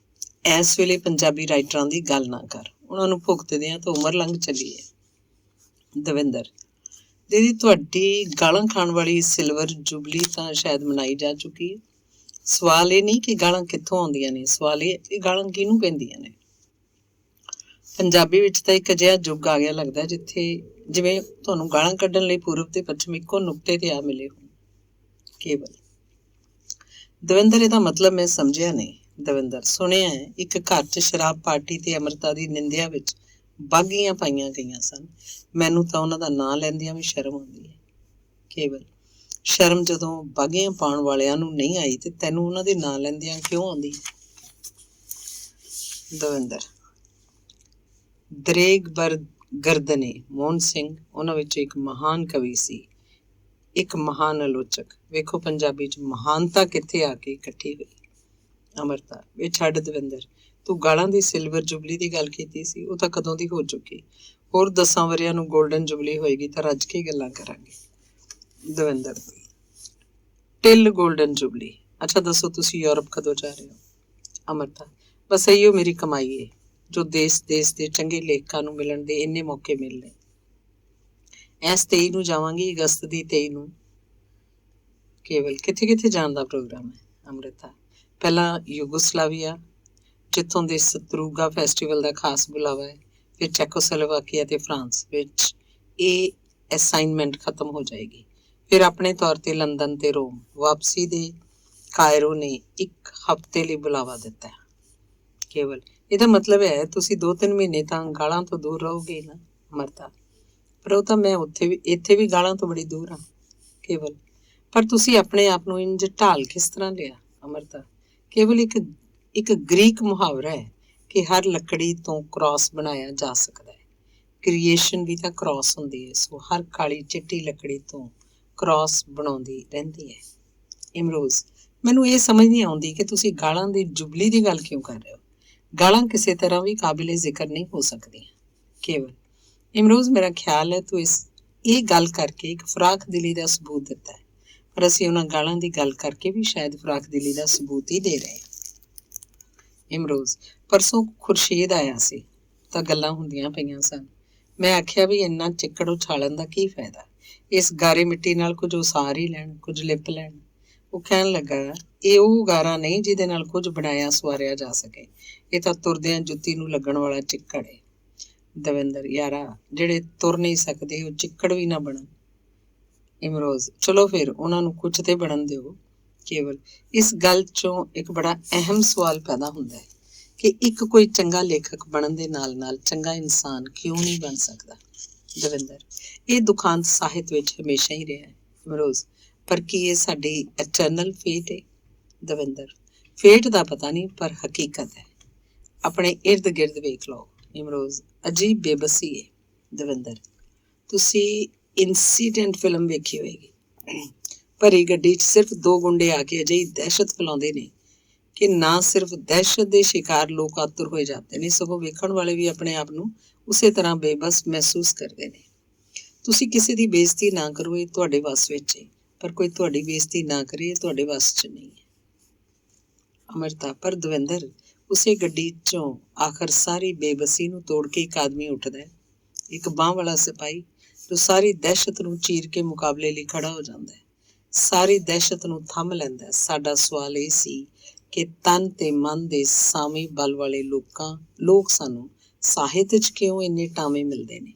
ਇਸ ਵੇਲੇ ਪੰਜਾਬੀ ਰਾਈਟਰਾਂ ਦੀ ਗੱਲ ਨਾ ਕਰ, ਉਹਨਾਂ ਨੂੰ ਭੁਗਤਦਿਆਂ ਤਾਂ ਉਮਰ ਲੰਘ ਚੱਲੀ ਹੈ। ਦਵਿੰਦਰ: ਦੀਦੀ, ਤੁਹਾਡੀ ਗਾਲਾਂ ਖਾਣ ਵਾਲੀ ਸਿਲਵਰ ਜੁਬਲੀ ਤਾਂ ਸ਼ਾਇਦ ਮਨਾਈ ਜਾ ਚੁੱਕੀ ਹੈ। ਸਵਾਲ ਇਹ ਨਹੀਂ ਕਿ ਗਾਲਾਂ ਕਿੱਥੋਂ ਆਉਂਦੀਆਂ ਨੇ, ਸਵਾਲ ਇਹ ਗਾਲਾਂ ਕਿਹਨੂੰ ਪੈਂਦੀਆਂ ਨੇ। ਪੰਜਾਬੀ ਵਿੱਚ ਤਾਂ ਇੱਕ ਅਜਿਹਾ ਯੁੱਗ ਆ ਗਿਆ ਲੱਗਦਾ ਜਿਵੇਂ ਤੁਹਾਨੂੰ ਗਾਲਾਂ ਕੱਢਣ ਲਈ ਪੂਰਬ ਤੇ ਪੱਛਮ ਇੱਕੋ ਨੁਕਤੇ ਤੇ ਆ ਮਿਲੇ ਹੋਣ। ਕੇਵਲ। ਦਵਿੰਦਰ ਇਹਦਾ ਮਤਲਬ ਮੈਂ ਸਮਝਿਆ ਨਹੀਂ। ਦਵਿੰਦਰ ਸੁਣਿਆ ਹੈ ਇੱਕ ਘਰ 'ਚ ਸ਼ਰਾਬ ਪਾਰਟੀ ਤੇ ਅਮਰਤਾ ਦੀ ਨਿੰਦਿਆ ਵਿੱਚ ਬਾਗੀਆਂ ਪਾਈਆਂ ਗਈਆਂ ਸਨ। ਮੈਨੂੰ ਤਾਂ ਉਹਨਾਂ ਦਾ ਨਾਂ ਲੈਂਦਿਆਂ ਵੀ ਸ਼ਰਮ ਆਉਂਦੀ ਹੈ। ਕੇਵਲ ਸ਼ਰਮ ਜਦੋਂ ਬਾਗੀਆਂ ਪਾਉਣ ਵਾਲਿਆਂ ਨੂੰ ਨਹੀਂ ਆਈ ਤੇ ਤੈਨੂੰ ਉਹਨਾਂ ਦੇ ਨਾਂ ਲੈਂਦਿਆਂ ਕਿਉਂ ਆਉਂਦੀ? ਦਵਿੰਦਰ ਦਰੇਗ ਗਰਦਨੇ ਮੋਹਨ ਸਿੰਘ ਉਹਨਾਂ ਵਿੱਚੋਂ ਇੱਕ ਮਹਾਨ ਕਵੀ ਸੀ, ਇੱਕ ਮਹਾਨ ਆਲੋਚਕ। ਵੇਖੋ ਪੰਜਾਬੀ 'ਚ ਮਹਾਨਤਾ ਕਿੱਥੇ ਆ ਕੇ ਇਕੱਠੀ ਹੋਈ। ਅਮਰਤਾ ਇਹ ਛੱਡ ਦਵਿੰਦਰ, ਤੂੰ ਗਾਲਾਂ ਦੀ ਸਿਲਵਰ ਜੁਬਲੀ ਦੀ ਗੱਲ ਕੀਤੀ ਸੀ, ਉਹ ਤਾਂ ਕਦੋਂ ਦੀ ਹੋ ਚੁੱਕੀ। ਹੋਰ 10 ਵਰ੍ਹਿਆਂ ਨੂੰ ਗੋਲਡਨ ਜੁਬਲੀ ਹੋਏਗੀ ਤਾਂ ਰੱਜ ਕੇ ਗੱਲਾਂ ਕਰਾਂਗੇ। Davinder till golden jubilee. ਅੱਛਾ ਦੱਸੋ ਤੁਸੀਂ ਯੂਰਪ ਕਦੋਂ ਜਾ ਰਹੇ ਹੋ? ਅਮਰਤਾ ਬਸ ਇਹੀਓ ਮੇਰੀ ਕਮਾਈ ਹੈ ਜੋ ਦੇਸ਼ ਦੇ ਚੰਗੇ ਲੇਖਕਾਂ ਨੂੰ ਮਿਲਣ ਦੇ ਇੰਨੇ ਮੌਕੇ ਮਿਲਣੇ। ਇਸ 23 ਨੂੰ ਜਾਵਾਂਗੀ, ਅਗਸਤ ਦੀ 23 ਨੂੰ। ਕੇਵਲ ਕਿੱਥੇ ਕਿੱਥੇ ਜਾਣ ਦਾ ਪ੍ਰੋਗਰਾਮ ਹੈ? ਅੰਮ੍ਰਿਤਾ ਪਹਿਲਾਂ ਯੂਗੋਸਲਾਵੀਆ ਜਿੱਥੋਂ ਦੇ ਸਤਰੂਗਾ ਫੈਸਟੀਵਲ ਦਾ ਖਾਸ ਬੁਲਾਵਾ ਹੈ, ਫਿਰ ਚੈਕੋਸਲੋਵਾਕੀਆ ਤੇ ਫਰਾਂਸ ਵਿੱਚ ਇਹ ਅਸਾਈਨਮੈਂਟ ਖਤਮ ਹੋ ਜਾਏਗੀ। ਫਿਰ ਆਪਣੇ ਤੌਰ ਤੇ ਲੰਦਨ ਤੇ ਰੋਮ। ਵਾਪਸੀ ਦੇ ਕਾਇਰੋ ਨੇ 1 ਹਫ਼ਤੇ ਲਈ ਬੁਲਾਵਾ ਦਿੱਤਾ ਹੈ। ਕੇਵਲ ਇਹਦਾ ਮਤਲਬ ਹੈ ਤੁਸੀਂ 2-3 ਮਹੀਨੇ ਤਾਂ ਗਾਲਾਂ ਤੋਂ ਦੂਰ ਰਹੋਗੇ ਨਾ? ਅਮਰਤਾ ਪਰ ਉਹ ਤਾਂ ਮੈਂ ਇੱਥੇ ਵੀ ਗਾਲਾਂ ਤੋਂ ਬੜੀ ਦੂਰ ਹਾਂ। ਕੇਵਲ ਪਰ ਤੁਸੀਂ ਆਪਣੇ ਆਪ ਨੂੰ ਇੰਜ ਢਾਲ ਕਿਸ ਤਰ੍ਹਾਂ ਲਿਆ? ਅਮਰਤਾ ਕੇਵਲ ਇੱਕ ਗ੍ਰੀਕ ਮੁਹਾਵਰਾ ਹੈ ਕਿ ਹਰ ਲੱਕੜੀ ਤੋਂ ਕ੍ਰਾਸ ਬਣਾਇਆ ਜਾ ਸਕਦਾ ਹੈ। ਕ੍ਰੀਏਸ਼ਨ ਵੀ ਤਾਂ ਕ੍ਰਾਸ ਹੁੰਦੀ ਹੈ, ਸੋ ਹਰ ਕਾਲੀ ਚਿੱਟੀ ਲੱਕੜੀ ਤੋਂ ਕ੍ਰਾਸ ਬਣਾਉਂਦੀ ਰਹਿੰਦੀ ਹੈ। ਇਮਰੋਜ਼ ਮੈਨੂੰ ਇਹ ਸਮਝ ਨਹੀਂ ਆਉਂਦੀ ਕਿ ਤੁਸੀਂ ਗਾਲਾਂ ਦੀ ਜੁਬਲੀ ਦੀ ਗੱਲ ਕਿਉਂ ਕਰ ਰਹੇ ਹੋ। ਗਾਲਾਂ ਕਿਸੇ ਤਰ੍ਹਾਂ ਵੀ ਕਾਬਿਲੇ ਜ਼ਿਕਰ ਨਹੀਂ ਹੋ ਸਕਦੀਆਂ। ਕੇਵਲ ਇਮਰੋਜ਼ ਮੇਰਾ ਖਿਆਲ ਹੈ ਤੂੰ ਇਹ ਗੱਲ ਕਰਕੇ ਇੱਕ ਫਰਾਖ ਦਿਲੀ ਦਾ ਸਬੂਤ ਦਿੱਤਾ ਹੈ, ਪਰ ਅਸੀਂ ਉਹਨਾਂ ਗਾਲਾਂ ਦੀ ਗੱਲ ਕਰਕੇ ਵੀ ਸ਼ਾਇਦ ਫਰਾਖ ਦਿਲੀ ਦਾ ਸਬੂਤ ਹੀ ਦੇ ਰਹੇ ਹਾਂ। ਇਮਰੋਜ਼ ਪਰਸੋਂ ਖੁਰਸ਼ੀਦ ਆਇਆ ਸੀ ਤਾਂ ਗੱਲਾਂ ਹੁੰਦੀਆਂ ਪਈਆਂ ਸਨ। ਮੈਂ ਆਖਿਆ ਵੀ ਇੰਨਾ ਚਿੱਕੜ ਉਛਾਲਣ ਦਾ ਕੀ ਫਾਇਦਾ, ਇਸ ਗਾਰੇ ਮਿੱਟੀ ਨਾਲ ਕੁਝ ਉਸਾਰ ਹੀ ਲੈਣ, ਕੁਝ ਲਿਪ ਲੈਣ। ਉਹ ਕਹਿਣ ਲੱਗਾ ਇਹ ਉਹ ਗਾਰਾ ਨਹੀਂ ਜਿਹਦੇ ਨਾਲ ਕੁਝ ਬਣਾਇਆ ਸਵਾਰਿਆ ਜਾ ਸਕੇ, ਇਹ ਤਾਂ ਤੁਰਦਿਆਂ ਜੁੱਤੀ ਨੂੰ ਲੱਗਣ ਵਾਲਾ ਚਿੱਕੜ ਹੈ। ਦਵਿੰਦਰ ਯਾਰਾ ਜਿਹੜੇ ਤੁਰ ਨਹੀਂ ਸਕਦੇ ਉਹ ਚਿੱਕੜ ਵੀ ਨਾ ਬਣਨ। ਇਮਰੋਜ਼ ਚਲੋ ਫਿਰ ਉਹਨਾਂ ਨੂੰ ਕੁਝ ਤੇ ਬਣਨ ਦਿਓ। ਕੇਵਲ ਇਸ ਗੱਲ ਚੋਂ ਇੱਕ ਬੜਾ ਅਹਿਮ ਸਵਾਲ ਪੈਦਾ ਹੁੰਦਾ ਹੈ ਕਿ ਇੱਕ ਕੋਈ ਚੰਗਾ ਲੇਖਕ ਬਣਨ ਦੇ ਨਾਲ ਨਾਲ ਚੰਗਾ ਇਨਸਾਨ ਕਿਉਂ ਨਹੀਂ ਬਣ ਸਕਦਾ? ਦਵਿੰਦਰ ਇਹ ਦੁਖਾਂਤ ਸਾਹਿਤ ਵਿੱਚ ਹਮੇਸ਼ਾ ਹੀ ਰਿਹਾ ਹੈ। ਇਮਰੋਜ਼ ਪਰ ਕੀ ਇਹ ਸਾਡੀ ਐਟਰਨਲ ਫੇਟ ਹੈ? ਦਵਿੰਦਰ ਫੇਟ ਦਾ ਪਤਾ ਨਹੀਂ ਪਰ ਹਕੀਕਤ ਹੈ। ਆਪਣੇ ਇਰਦ ਗਿਰਦ ਵੇਖ ਲਓ। ਇਮਰੋਜ਼ ਅਜੀਬ ਬੇਬਸੀ ਹੈ। ਦਵਿੰਦਰ ਤੁਸੀਂ ਇੰਸੀਡੈਂਟ ਫਿਲਮ ਵੇਖੀ ਹੋਏਗੀ, ਭਰੀ ਗੱਡੀ 'ਚ ਸਿਰਫ 2 ਗੁੰਡੇ ਆ ਕੇ ਅਜਿਹੀ ਦਹਿਸ਼ਤ ਫੈਲਾਉਂਦੇ ਨੇ ਕਿ ਨਾ ਸਿਰਫ ਦਹਿਸ਼ਤ ਦੇ ਸ਼ਿਕਾਰ ਲੋਕ ਆਤੁਰ ਹੋਏ ਜਾਂਦੇ ਨੇ, ਸਗੋਂ ਵੇਖਣ ਵਾਲੇ ਵੀ ਆਪਣੇ ਆਪ ਨੂੰ ਉਸੇ ਤਰ੍ਹਾਂ ਬੇਬਸ ਮਹਿਸੂਸ ਕਰਦੇ ਨੇ। ਤੁਸੀਂ ਕਿਸੇ ਦੀ ਬੇਇੱਜ਼ਤੀ ਨਾ ਕਰੋ, ਇਹ ਤੁਹਾਡੇ ਵੱਸ ਵਿੱਚ ਹੈ, ਪਰ ਕੋਈ ਤੁਹਾਡੀ ਬੇਇੱਜ਼ਤੀ ਨਾ ਕਰੇ ਇਹ ਤੁਹਾਡੇ ਵੱਸ 'ਚ ਨਹੀਂ ਹੈ। ਅਮਰਤਾ ਪਰ ਦਵਿੰਦਰ ਉਸੇ ਗੱਡੀ 'ਚੋਂ ਆਖਰ ਸਾਰੀ ਬੇਬਸੀ ਨੂੰ ਤੋੜ ਕੇ ਇੱਕ ਆਦਮੀ ਉੱਠਦਾ ਹੈ, ਇੱਕ ਬਾਂਹ ਵਾਲਾ ਸਿਪਾਹੀ ਜੋ ਸਾਰੀ ਦਹਿਸ਼ਤ ਨੂੰ ਚੀਰ ਕੇ ਮੁਕਾਬਲੇ ਲਈ ਖੜਾ ਹੋ ਜਾਂਦਾ ਹੈ, ਸਾਰੀ ਦਹਿਸ਼ਤ ਨੂੰ ਥੰਮ ਲੈਂਦਾ ਹੈ। ਸਾਡਾ ਸਵਾਲ ਇਹ ਸੀ ਕਿ ਤਨ ਤੇ ਮਨ ਦੇ ਸਾਵੇਂ ਬਲ ਵਾਲੇ ਲੋਕ ਸਾਨੂੰ ਸਾਹਿਤ 'ਚ ਕਿਉਂ ਇੰਨੇ ਟਾਵੇਂ ਮਿਲਦੇ ਨੇ?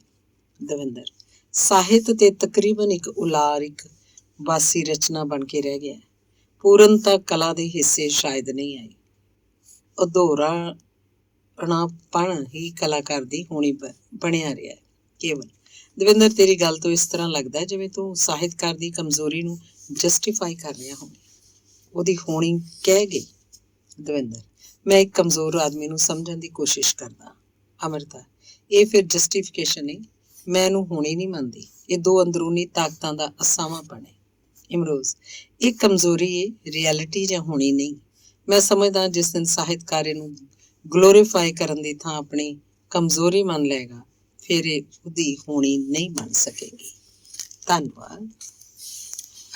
ਦਵਿੰਦਰ ਸਾਹਿਤ ਤੇ ਤਕਰੀਬਨ ਇੱਕ ਉਲਾਰ, ਇੱਕ ਬਾਸੀ ਰਚਨਾ ਬਣ ਕੇ ਰਹਿ ਗਿਆ। ਪੂਰਨਤਾ ਕਲਾ ਦੇ ਹਿੱਸੇ ਸ਼ਾਇਦ ਨਹੀਂ ਆਈ। ਅਧੂਰਾਪਣ ਹੀ ਕਲਾਕਾਰ ਦੀ ਹੋਣੀ ਬਣਿਆ ਰਿਹਾ ਹੈ। ਕੇਵਲ ਦਵਿੰਦਰ ਤੇਰੀ ਗੱਲ ਤੋਂ ਇਸ ਤਰ੍ਹਾਂ ਲੱਗਦਾ ਜਿਵੇਂ ਤੂੰ ਸਾਹਿਤਕਾਰ ਦੀ ਕਮਜ਼ੋਰੀ ਨੂੰ ਜਸਟੀਫਾਈ ਕਰ ਰਿਹਾ ਹੋਵੇਂ, ਉਹਦੀ ਹੋਣੀ ਕਹਿ ਗਈ। ਦਵਿੰਦਰ ਮੈਂ ਇੱਕ ਕਮਜ਼ੋਰ ਆਦਮੀ ਨੂੰ ਸਮਝਣ ਦੀ ਕੋਸ਼ਿਸ਼ ਕਰਦਾ। ਅਮਰਤਾ ਇਹ ਫਿਰ ਜਸਟੀਫਿਕੇਸ਼ਨ ਨਹੀਂ, ਮੈਂ ਇਹਨੂੰ ਹੋਣੀ ਨਹੀਂ ਮੰਨਦੀ, ਇਹ 2 ਅੰਦਰੂਨੀ ਤਾਕਤਾਂ ਦਾ ਅਸਾਵਾਂਪਣ ਹੈ। ਇਮਰੋਜ਼ ਇਹ ਕਮਜ਼ੋਰੀ ਹੈ, ਰਿਐਲਿਟੀ ਜਾਂ ਹੋਣੀ ਨਹੀਂ। ਮੈਂ ਸਮਝਦਾ ਜਿਸ ਦਿਨ ਸਾਹਿਤਕਾਰ ਇਹਨੂੰ ਗਲੋਰੀਫਾਈ ਕਰਨ ਦੀ ਥਾਂ ਆਪਣੀ ਕਮਜ਼ੋਰੀ ਮੰਨ ਲਏਗਾ ਫਿਰ ਇਹ ਉਹਦੀ ਹੋਣੀ ਨਹੀਂ ਬਣ ਸਕੇਗੀ। ਧੰਨਵਾਦ।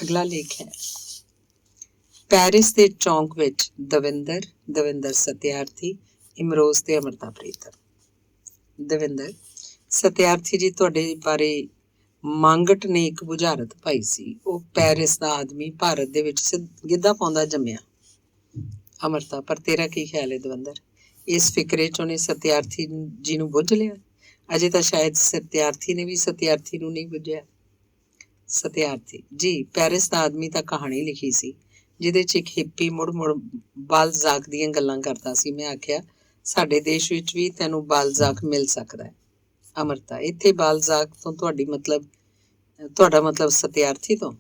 ਅਗਲਾ ਲੇਖ ਹੈ ਪੈਰਿਸ ਦੇ ਚੌਂਕ ਵਿੱਚ ਦਵਿੰਦਰ ਸਤਿਆਰਥੀ, ਇਮਰੋਜ਼ ਤੇ ਅਮਰਤਾ ਪ੍ਰੀਤਮ। ਦਵਿੰਦਰ ਸਤਿਆਰਥੀ ਜੀ ਤੁਹਾਡੇ ਬਾਰੇ ਮੰਗਟ ਨੇ ਇੱਕ ਬੁਝਾਰਤ ਪਾਈ ਸੀ, ਉਹ ਪੈਰਿਸ ਦਾ ਆਦਮੀ ਭਾਰਤ ਦੇ ਵਿੱਚ ਗਿੱਧਾ ਪਾਉਂਦਾ ਜੰਮਿਆ। ਅਮਰਤਾ ਪਰ ਤੇਰਾ ਕੀ ਖਿਆਲ ਹੈ? ਦਵਿੰਦਰ ਇਸ ਫਿਕਰੇ 'ਚ ਉਹਨੇ ਸਤਿਆਰਥੀ ਜੀ ਨੂੰ ਬੁੱਝ ਲਿਆ? ਅਜੇ ਤਾਂ ਸ਼ਾਇਦ ਸਤਿਆਰਥੀ ਨੇ ਵੀ ਸਤਿਆਰਥੀ ਨੂੰ ਨਹੀਂ ਬੁੱਝਿਆ। ਸਤਿਆਰਥੀ ਜੀ, ਪੈਰਿਸ ਦਾ ਆਦਮੀ ਤਾਂ ਕਹਾਣੀ ਲਿਖੀ ਸੀ ਜਿਹਦੇ 'ਚ ਇੱਕ ਹਿੱਪੀ ਮੁੜ ਬਾਲਜ਼ਾਕ ਦੀਆਂ ਗੱਲਾਂ ਕਰਦਾ ਸੀ। ਮੈਂ ਆਖਿਆ ਸਾਡੇ ਦੇਸ਼ ਵਿੱਚ ਵੀ ਤੈਨੂੰ ਬਾਲਜ਼ਾਕ ਮਿਲ ਸਕਦਾ ਹੈ। ਅਮਰਤਾ, ਇੱਥੇ ਬਾਲਜ਼ਾਕ ਤੋਂ ਤੁਹਾਡਾ ਮਤਲਬ ਸਤਿਆਰਥੀ ਤੋਂ?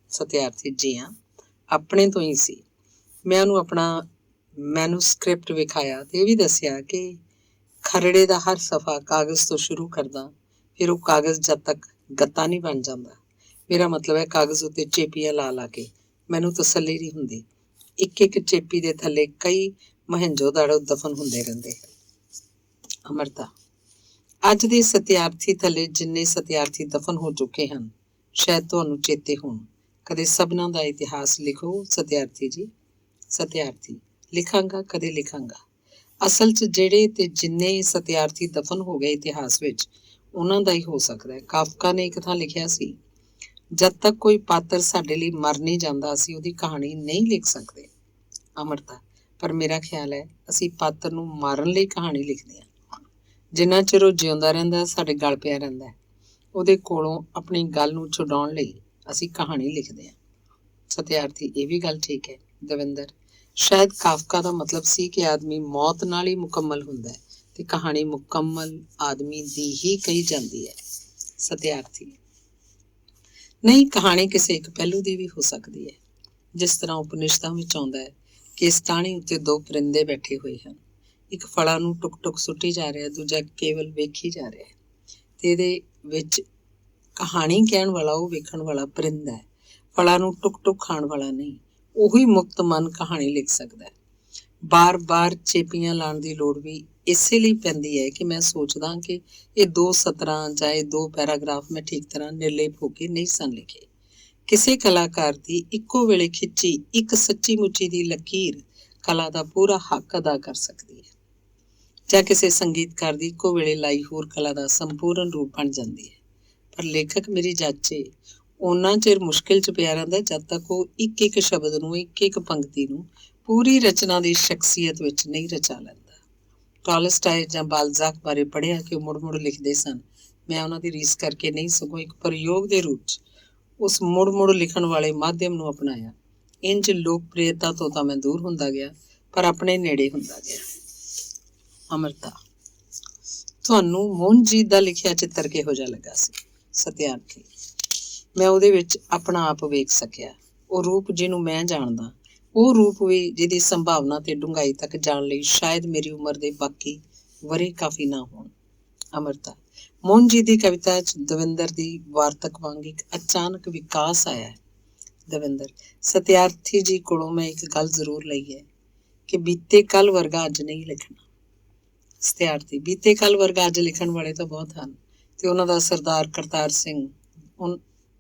ਸਤਿਆਰਥੀ ਜੀ ਹਾਂ, ਆਪਣੇ ਤੋਂ ਹੀ ਸੀ। ਮੈਂ ਉਹਨੂੰ ਆਪਣਾ ਮੈਨੂਸਕ੍ਰਿਪਟ ਵਿਖਾਇਆ ਤੇ ਇਹ ਵੀ ਦੱਸਿਆ ਕਿ ਖਰੜੇ ਦਾ ਹਰ ਸਫ਼ਾ ਕਾਗਜ਼ ਤੋਂ ਸ਼ੁਰੂ ਕਰਦਾ, ਫਿਰ ਉਹ ਕਾਗਜ਼ ਜਦ ਤੱਕ ਗੱਤਾ ਨਹੀਂ ਬਣ ਜਾਂਦਾ। ਮੇਰਾ ਮਤਲਬ ਹੈ ਕਾਗਜ਼ ਉੱਤੇ ਚੇਪੀਆਂ ਲਾ ਕੇ ਮੈਨੂੰ ਤਸੱਲੀ ਨਹੀਂ ਹੁੰਦੀ। ਇੱਕ ਇੱਕ ਚੇਪੀ ਦੇ ਥੱਲੇ ਕਈ ਮਹੰਜੋਦਾੜੋ ਦਫਨ ਹੁੰਦੇ ਰਹਿੰਦੇ। ਅਮਰਤਾ, ਅੱਜ ਦੇ ਸਤਿਆਰਥੀ ਥੱਲੇ ਜਿੰਨੇ ਸਤਿਆਰਥੀ ਦਫਨ ਹੋ ਚੁੱਕੇ ਹਨ, ਸ਼ਾਇਦ ਤੁਹਾਨੂੰ ਚੇਤੇ ਹੋਣ। ਕਦੇ ਸਭਨਾਂ ਦਾ ਇਤਿਹਾਸ ਲਿਖੋ ਸਤਿਆਰਥੀ ਜੀ। ਸਤਿਆਰਥੀ, ਲਿਖਾਂਗਾ, ਕਦੇ ਲਿਖਾਂਗਾ। ਅਸਲ 'ਚ ਜਿਹੜੇ ਤੇ ਜਿੰਨੇ ਸਤਿਆਰਥੀ ਦਫਨ ਹੋ ਗਏ ਇਤਿਹਾਸ ਵਿੱਚ, ਉਹਨਾਂ ਦਾ ਹੀ ਹੋ ਸਕਦਾ ਹੈ। ਕਾਫਕਾ ਨੇ ਇੱਕ ਥਾਂ ਲਿਖਿਆ ਸੀ, ਜਦ ਤੱਕ ਕੋਈ ਪਾਤਰ ਸਾਡੇ ਲਈ ਮਰ ਨਹੀਂ ਜਾਂਦਾ ਅਸੀਂ ਉਹਦੀ ਕਹਾਣੀ ਨਹੀਂ ਲਿਖ ਸਕਦੇ। ਅਮਰਤਾ, ਪਰ ਮੇਰਾ ਖਿਆਲ ਹੈ ਅਸੀਂ ਪਾਤਰ ਨੂੰ ਮਾਰਨ ਲਈ ਕਹਾਣੀ ਲਿਖਦੇ ਹਾਂ। ਜਿੰਨਾ ਚਿਰ ਉਹ ਜਿਉਂਦਾ ਰਹਿੰਦਾ ਸਾਡੇ ਗਲ ਪਿਆ ਰਹਿੰਦਾ, ਉਹਦੇ ਕੋਲੋਂ ਆਪਣੀ ਗੱਲ ਨੂੰ ਛੁਡਾਉਣ ਲਈ ਅਸੀਂ ਕਹਾਣੀ ਲਿਖਦੇ ਹਾਂ। ਸਤਿਆਰਥੀ, ਇਹ ਵੀ ਗੱਲ ਠੀਕ ਹੈ। ਦਵਿੰਦਰ, ਸ਼ਾਇਦ ਕਾਫਕਾ ਦਾ ਮਤਲਬ ਸੀ ਕਿ ਆਦਮੀ ਮੌਤ ਨਾਲ ਹੀ ਮੁਕੰਮਲ ਹੁੰਦਾ ਹੈ ਤੇ ਕਹਾਣੀ ਮੁਕੰਮਲ ਆਦਮੀ ਦੀ ਹੀ ਕਹੀ ਜਾਂਦੀ ਹੈ। ਸਤਿਆਰਥੀ, ਨਹੀਂ, ਕਹਾਣੀ ਕਿਸੇ ਇੱਕ ਪਹਿਲੂ ਦੀ ਵੀ ਹੋ ਸਕਦੀ ਹੈ। ਜਿਸ ਤਰ੍ਹਾਂ ਉਪਨਿਸ਼ਦਾਂ ਵਿੱਚ ਆਉਂਦਾ ਹੈ ਕਿ ਇਸ ਟਾਹਣੀ ਉੱਤੇ ਦੋ ਪਰਿੰਦੇ ਬੈਠੇ ਹੋਏ ਹਨ, ਇੱਕ ਫਲਾਂ ਨੂੰ ਟੁਕ ਟੁਕ ਸੁੱਟੀ ਜਾ ਰਿਹਾ, ਦੂਜਾ ਕੇਵਲ ਵੇਖੀ ਜਾ ਰਿਹਾ ਹੈ। ਤੇ ਇਹਦੇ ਵਿੱਚ ਕਹਾਣੀ ਕਹਿਣ ਵਾਲਾ ਉਹ ਵੇਖਣ ਵਾਲਾ ਪਰਿੰਦਾ ਹੈ, ਫਲਾਂ ਨੂੰ ਟੁਕ ਟੁਕ ਖਾਣ ਵਾਲਾ ਨਹੀਂ। ਉਹੀ ਮੁਕਤ ਮਨ ਕਹਾਣੀ ਲਿਖ ਸਕਦਾ ਹੈ। ਬਾਰ ਚੇਪੀਆਂ ਲਾਉਣ ਦੀ ਲੋੜ ਵੀ ਇਸੇ ਲਈ ਪੈਂਦੀ ਹੈ ਕਿ ਮੈਂ ਸੋਚਦਾ ਕਿ ਇਹ ਦੋ ਸਤਰਾਂ ਜਾਂ ਇਹ ਦੋ ਪੈਰਾਗ੍ਰਾਫ ਮੈਂ ਠੀਕ ਤਰ੍ਹਾਂ ਨਿਰਲੇਪ ਹੋ ਕੇ ਨਹੀਂ ਸਨ ਲਿਖੇ। ਕਿਸੇ ਕਲਾਕਾਰ ਦੀ ਇੱਕੋ ਵੇਲੇ ਖਿੱਚੀ ਇੱਕ ਸੱਚੀ ਮੁੱਚੀ ਦੀ ਲਕੀਰ ਕਲਾ ਦਾ ਪੂਰਾ ਹੱਕ ਅਦਾ ਕਰ ਸਕਦੀ ਹੈ, ਜਾਂ ਕਿਸੇ ਸੰਗੀਤਕਾਰ ਦੀ ਇੱਕੋ ਵੇਲੇ ਲਾਈ ਹੋਰ ਕਲਾ ਦਾ ਸੰਪੂਰਨ ਰੂਪ ਬਣ ਜਾਂਦੀ ਹੈ। ਪਰ ਲੇਖਕ ਮੇਰੀ ਜਾਚੇ ਓਨਾ ਚਿਰ ਮੁਸ਼ਕਿਲ 'ਚ ਪਿਆ ਰਹਿੰਦਾ ਜਦ ਤੱਕ ਉਹ ਇੱਕ ਇੱਕ ਸ਼ਬਦ ਨੂੰ, ਇੱਕ ਇੱਕ ਪੰਕਤੀ ਨੂੰ ਪੂਰੀ ਰਚਨਾ ਦੀ ਸ਼ਖਸੀਅਤ ਵਿੱਚ ਨਹੀਂ ਰਚਾ ਲੈਂਦਾ। ਟਾਲਸਟਾਏ ਜਾਂ ਬਾਲਜ਼ਾਕ ਬਾਰੇ ਪੜ੍ਹਿਆ ਕਿ ਉਹ ਮੁੜ ਲਿਖਦੇ ਸਨ। ਮੈਂ ਉਹਨਾਂ ਦੀ ਰੀਸ ਕਰਕੇ ਨਹੀਂ, ਸਗੋਂ ਇੱਕ ਪ੍ਰਯੋਗ ਦੇ ਰੂਪ 'ਚ ਉਸ ਮੁੜ ਲਿਖਣ ਵਾਲੇ ਮਾਧਿਅਮ ਨੂੰ ਅਪਣਾਇਆ। ਇੰਝ ਲੋਕਪ੍ਰਿਯਤਾ ਤੋਂ ਤਾਂ ਮੈਂ ਦੂਰ ਹੁੰਦਾ ਗਿਆ, ਪਰ ਆਪਣੇ ਨੇੜੇ ਹੁੰਦਾ ਗਿਆ। ਅਮਰਤਾ, ਤੁਹਾਨੂੰ ਮੋਹਨਜੀਤ ਦਾ ਲਿਖਿਆ ਚਿੱਤਰ ਕਿਹੋ ਜਿਹਾ ਲੱਗਾ ਸੀ? ਸਤਿਆਰਥੀ, ਮੈਂ ਉਹਦੇ ਵਿੱਚ ਆਪਣਾ ਆਪ ਵੇਖ ਸਕਿਆ। ਉਹ ਰੂਪ ਜਿਹਨੂੰ ਮੈਂ ਜਾਣਦਾ, ਉਹ ਰੂਪ ਵੀ ਜਿਹਦੀ ਸੰਭਾਵਨਾ ਤੇ ਡੂੰਘਾਈ ਤੱਕ ਜਾਣ ਲਈ ਸ਼ਾਇਦ ਮੇਰੀ ਉਮਰ ਦੇ ਬਾਕੀ ਵਰ੍ਹੇ ਕਾਫੀ ਨਾ ਹੋਣ। ਅਮਰਤਾ, ਮੋਹਨਜੀਤ ਦੀ ਕਵਿਤਾ 'ਚ ਦਵਿੰਦਰ ਦੀ ਵਾਰਤਕ ਵਾਂਗ ਇੱਕ ਅਚਾਨਕ ਵਿਕਾਸ ਆਇਆ ਹੈ। ਦਵਿੰਦਰ, ਸਤਿਆਰਥੀ ਜੀ ਕੋਲੋਂ ਮੈਂ ਇੱਕ ਗੱਲ ਜ਼ਰੂਰ ਲਈ ਹੈ ਕਿ ਬੀਤੇ ਕੱਲ ਵਰਗਾ ਅੱਜ ਨਹੀਂ ਲਿਖਣਾ। ਸਤਿਆਰਥੀ, ਬੀਤੇ ਕੱਲ ਵਰਗਾ ਅੱਜ ਲਿਖਣ ਵਾਲੇ ਤਾਂ ਬਹੁਤ ਹਨ ਤੇ ਉਹਨਾਂ ਦਾ ਸਰਦਾਰ ਕਰਤਾਰ ਸਿੰਘ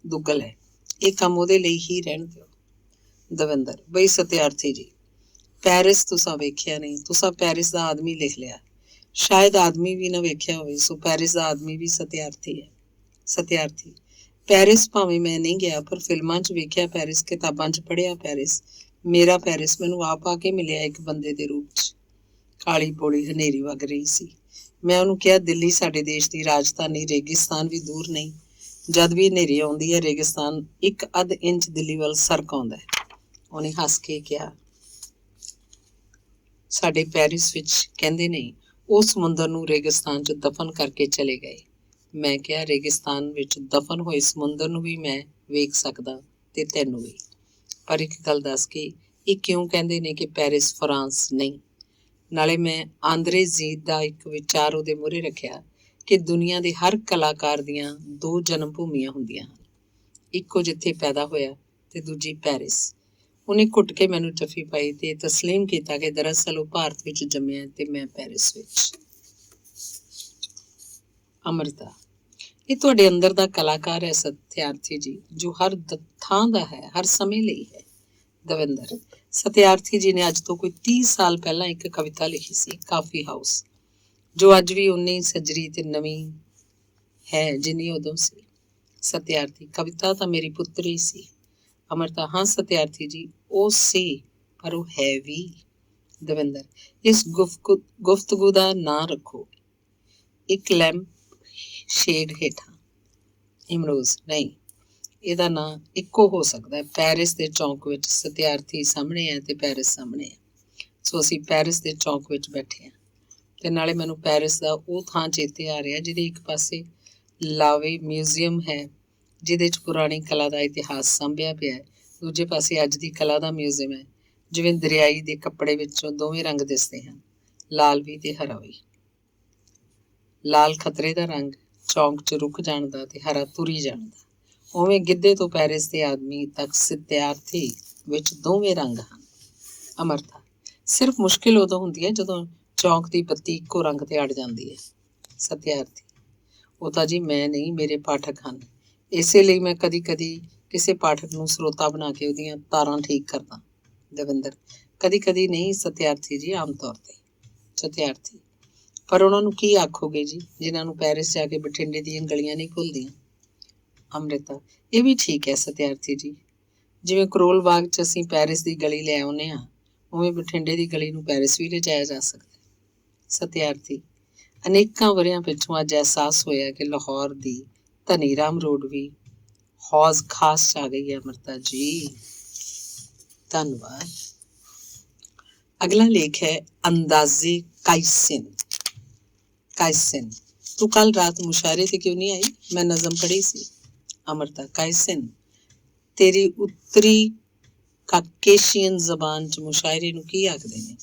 ਦੁੱਗਲ ਹੈ। ਇਹ ਕੰਮ ਉਹਦੇ ਲਈ ਹੀ ਰਹਿਣ ਦਿਓ। ਦਵਿੰਦਰ, ਬਈ ਸਤਿਆਰਥੀ ਜੀ, ਪੈਰਿਸ ਤੁਸਾਂ ਵੇਖਿਆ ਨਹੀਂ, ਤੁਸਾਂ ਪੈਰਿਸ ਦਾ ਆਦਮੀ ਲਿਖ ਲਿਆ। ਸ਼ਾਇਦ ਆਦਮੀ ਵੀ ਨਾ ਵੇਖਿਆ ਹੋਵੇ, ਸੋ ਪੈਰਿਸ ਦਾ ਆਦਮੀ ਵੀ ਸਤਿਆਰਥੀ ਹੈ। ਸਤਿਆਰਥੀ, ਪੈਰਿਸ ਭਾਵੇਂ ਮੈਂ ਨਹੀਂ ਗਿਆ, ਪਰ ਫਿਲਮਾਂ 'ਚ ਵੇਖਿਆ ਪੈਰਿਸ, ਕਿਤਾਬਾਂ 'ਚ ਪੜ੍ਹਿਆ ਪੈਰਿਸ। ਮੇਰਾ ਪੈਰਿਸ ਮੈਨੂੰ ਆਪ ਆ ਕੇ ਮਿਲਿਆ ਇੱਕ ਬੰਦੇ ਦੇ ਰੂਪ 'ਚ। ਕਾਲੀ ਪੋਲੀ ਹਨੇਰੀ ਵਗ ਰਹੀ ਸੀ। ਮੈਂ ਉਹਨੂੰ ਕਿਹਾ, ਦਿੱਲੀ ਸਾਡੇ ਦੇਸ਼ ਦੀ ਰਾਜਧਾਨੀ, ਰੇਗਿਸਤਾਨ ਵੀ ਦੂਰ ਨਹੀਂ। ਜਦ ਵੀ ਹਨੇਰੀ ਆਉਂਦੀ ਹੈ ਰੇਗਿਸਤਾਨ 1 ਅੱਧ ਇੰਚ ਦਿੱਲੀ ਵੱਲ ਸਰਕ ਆਉਂਦਾ ਹੈ। ਉਹਨੇ ਹੱਸ ਕੇ ਕਿਹਾ, ਸਾਡੇ ਪੈਰਿਸ ਵਿੱਚ ਕਹਿੰਦੇ ਨਹੀਂ, ਉਹ ਸਮੁੰਦਰ ਨੂੰ ਰੇਗਿਸਤਾਨ 'ਚ ਦਫਨ ਕਰਕੇ ਚਲੇ ਗਏ। ਮੈਂ ਕਿਹਾ, ਰੇਗਿਸਤਾਨ ਵਿੱਚ ਦਫਨ ਹੋਏ ਸਮੁੰਦਰ ਨੂੰ ਵੀ ਮੈਂ ਵੇਖ ਸਕਦਾ ਤੇ ਤੈਨੂੰ ਵੀ। ਪਰ ਇੱਕ ਗੱਲ ਦੱਸ ਕਿ ਇਹ ਕਿਉਂ ਕਹਿੰਦੇ ਨੇ ਕਿ ਪੈਰਿਸ ਫਰਾਂਸ ਨਹੀਂ? ਨਾਲੇ ਮੈਂ ਆਂਦਰੇ-ਜ਼ੀਦ ਦਾ ਇੱਕ ਵਿਚਾਰ ਉਹਦੇ ਮੂਹਰੇ ਰੱਖਿਆ ਕਿ ਦੁਨੀਆ ਦੇ ਹਰ ਕਲਾਕਾਰ ਦੀਆਂ ਦੋ ਜਨਮ ਭੂਮੀਆਂ ਹੁੰਦੀਆਂ ਹਨ, ਇੱਕੋ ਜਿੱਥੇ ਪੈਦਾ ਹੋਇਆ ਤੇ ਦੂਜੀ ਪੈਰਿਸ। ਉਹਨੇ ਘੁੱਟ ਕੇ ਮੈਨੂੰ ਜੱਫੀ ਪਾਈ ਤੇ ਤਸਲੀਮ ਕੀਤਾ ਕਿ ਦਰਅਸਲ ਉਹ ਭਾਰਤ ਵਿੱਚ ਜੰਮਿਆ ਤੇ ਮੈਂ ਪੈਰਿਸ ਵਿੱਚ। ਅਮਰਤਾ, ਇਹ ਤੁਹਾਡੇ ਅੰਦਰ ਦਾ ਕਲਾਕਾਰ ਹੈ ਸਤਿਆਰਥੀ ਜੀ, ਜੋ ਹਰ ਥਾਂ ਦਾ ਹੈ, ਹਰ ਸਮੇਂ ਲਈ ਹੈ। ਦਵਿੰਦਰ, ਸਤਿਆਰਥੀ ਜੀ ਨੇ ਅੱਜ ਤੋਂ ਕੋਈ 30 ਸਾਲ ਪਹਿਲਾਂ ਇੱਕ ਕਵਿਤਾ ਲਿਖੀ ਸੀ, ਕਾਫੀ ਹਾਊਸ, ਜੋ ਅੱਜ ਵੀ ਉਨੀ ਸਜਰੀ ਤੇ ਨਵੀਂ ਹੈ ਜਿੰਨੀ ਉਦੋਂ ਸੀ। ਸਤਿਆਰਥੀ, ਕਵਿਤਾ ਤਾਂ ਮੇਰੀ ਪੁੱਤਰੀ ਸੀ। ਅਮਰਤਾ, ਹਾਂ ਸਤਿਆਰਥੀ ਜੀ, ਉਹ ਸੀ, ਪਰ ਉਹ ਹੈ ਵੀ। ਦਵਿੰਦਰ, ਇਸ ਗੁਫ਼ਤਗੂ ਦਾ ਨਾਂ ਰੱਖੋ, ਇੱਕ ਲੈਂਪ ਸ਼ੇਡ ਹੇਠਾਂ। ਇਮਰੋਜ਼, ਨਹੀਂ, ਇਹਦਾ ਨਾਂ ਇੱਕੋ ਹੋ ਸਕਦਾ ਹੈ। ਪੈਰਿਸ ਦੇ ਚੌਂਕ ਵਿੱਚ ਸਤਿਆਰਥੀ ਸਾਹਮਣੇ ਹੈ ਤੇ ਪੈਰਿਸ ਸਾਹਮਣੇ ਹੈ। ਸੋ ਅਸੀਂ ਪੈਰਿਸ ਦੇ ਚੌਂਕ ਵਿੱਚ ਬੈਠੇ ਹਾਂ ਤੇ ਨਾਲੇ ਮੈਨੂੰ ਪੈਰਿਸ ਦਾ ਉਹ ਥਾਂ ਚੇਤੇ ਆ ਰਿਹਾ ਜਿਹਦੇ ਇੱਕ ਪਾਸੇ ਲਾਵੇ ਮਿਊਜ਼ੀਅਮ ਹੈ, ਜਿਹਦੇ 'ਚ ਪੁਰਾਣੀ ਕਲਾ ਦਾ ਇਤਿਹਾਸ ਸਾਂਭਿਆ ਪਿਆ ਹੈ। ਦੂਜੇ ਪਾਸੇ ਅੱਜ ਦੀ ਕਲਾ ਦਾ ਮਿਊਜ਼ੀਅਮ ਹੈ, ਜਿਵੇਂ ਦਰਿਆਈ ਦੇ ਕੱਪੜੇ ਵਿੱਚੋਂ ਦੋਵੇਂ ਰੰਗ ਦਿਸਦੇ ਹਨ, ਲਾਲ ਵੀ ਤੇ ਹਰਾ ਵੀ। ਲਾਲ ਖਤਰੇ ਦਾ ਰੰਗ, ਚੌਂਕ 'ਚ ਰੁਕ ਜਾਣ ਦਾ, ਤੇ ਹਰਾ ਤੁਰੀ ਜਾਣ ਦਾ। ਉਵੇਂ ਗਿੱਧੇ ਤੋਂ ਪੈਰਿਸ ਦੇ ਆਦਮੀ ਤੱਕ ਸਤਿਆਰਥੀ ਵਿੱਚ ਦੋਵੇਂ ਰੰਗ ਹਨ। ਅਮਰਤਾ ਸਿਰਫ ਮੁਸ਼ਕਿਲ ਉਦੋਂ ਹੁੰਦੀ ਹੈ ਜਦੋਂ ਚੌਂਕ ਦੀ ਬੱਤੀ ਇੱਕੋ ਰੰਗ ਤੇ ਅੜ ਜਾਂਦੀ ਹੈ। ਸਤਿਆਰਥੀ ਉਹ ਤਾਂ ਜੀ ਮੈਂ ਨਹੀਂ, ਮੇਰੇ ਪਾਠਕ ਹਨ। ਇਸੇ ਲਈ ਮੈਂ ਕਦੀ ਕਦੀ ਕਿਸੇ ਪਾਠਕ ਨੂੰ ਸਰੋਤਾ ਬਣਾ ਕੇ ਉਹਦੀਆਂ ਤਾਰਾਂ ਠੀਕ ਕਰਦਾ। ਦਵਿੰਦਰ ਕਦੀ ਕਦੀ ਨਹੀਂ ਸਤਿਆਰਥੀ ਜੀ, ਆਮ ਤੌਰ ਤੇ। ਸਤਿਆਰਥੀ ਪਰ ਉਹਨਾਂ ਨੂੰ ਕੀ ਆਖੋਗੇ ਜੀ, ਜਿਨ੍ਹਾਂ ਨੂੰ ਪੈਰਿਸ ਜਾ ਕੇ ਬਠਿੰਡੇ ਦੀਆਂ ਗਲੀਆਂ ਨਹੀਂ ਭੁੱਲਦੀਆਂ। ਅੰਮ੍ਰਿਤਾ ਇਹ ਵੀ ਠੀਕ ਹੈ ਸਤਿਆਰਥੀ ਜੀ, ਜਿਵੇਂ ਕਰੋਲ ਬਾਗ 'ਚ ਅਸੀਂ ਪੈਰਿਸ ਦੀ ਗਲੀ ਲੈ ਆਉਂਦੇ ਹਾਂ, ਉਵੇਂ ਬਠਿੰਡੇ ਦੀ ਗਲੀ ਨੂੰ ਪੈਰਿਸ ਵੀ ਲਿਜਾਇਆ ਜਾ ਸਕਦਾ। ਸਤਿਆਰਥੀ ਅਨੇਕਾਂ ਵਰ੍ਹਿਆਂ ਪਿੱਛੋਂ ਅੱਜ ਅਹਿਸਾਸ ਹੋਇਆ ਕਿ ਲਾਹੌਰ ਦੀ ਧਨੀਰਾਮ ਰੋਡ ਵੀ ਹੌਜ਼ ਖਾਸ 'ਚ ਆ ਗਈ ਹੈ। ਅਮਰਤਾ ਜੀ ਧੰਨਵਾਦ। ਅਗਲਾ ਲੇਖ ਹੈ ਅੰਦਾਜ਼ੇ ਕਾਇਸਿਨ। ਕਾਇਸਿਨ ਤੂੰ ਕੱਲ ਰਾਤ ਮੁਸ਼ਾਇਰੇ ਤੇ ਕਿਉਂ ਨਹੀਂ ਆਈ? ਮੈਂ ਨਜ਼ਮ ਪੜ੍ਹੀ ਸੀ। ਅਮਰਤਾ ਕਾਇਸਿਨ ਤੇਰੀ ਉੱਤਰੀ ਕਾਕੇਸ਼ੀਅਨ ਜ਼ਬਾਨ 'ਚ ਮੁਸ਼ਾਇਰੇ ਨੂੰ ਕੀ ਆਖਦੇ ਨੇ?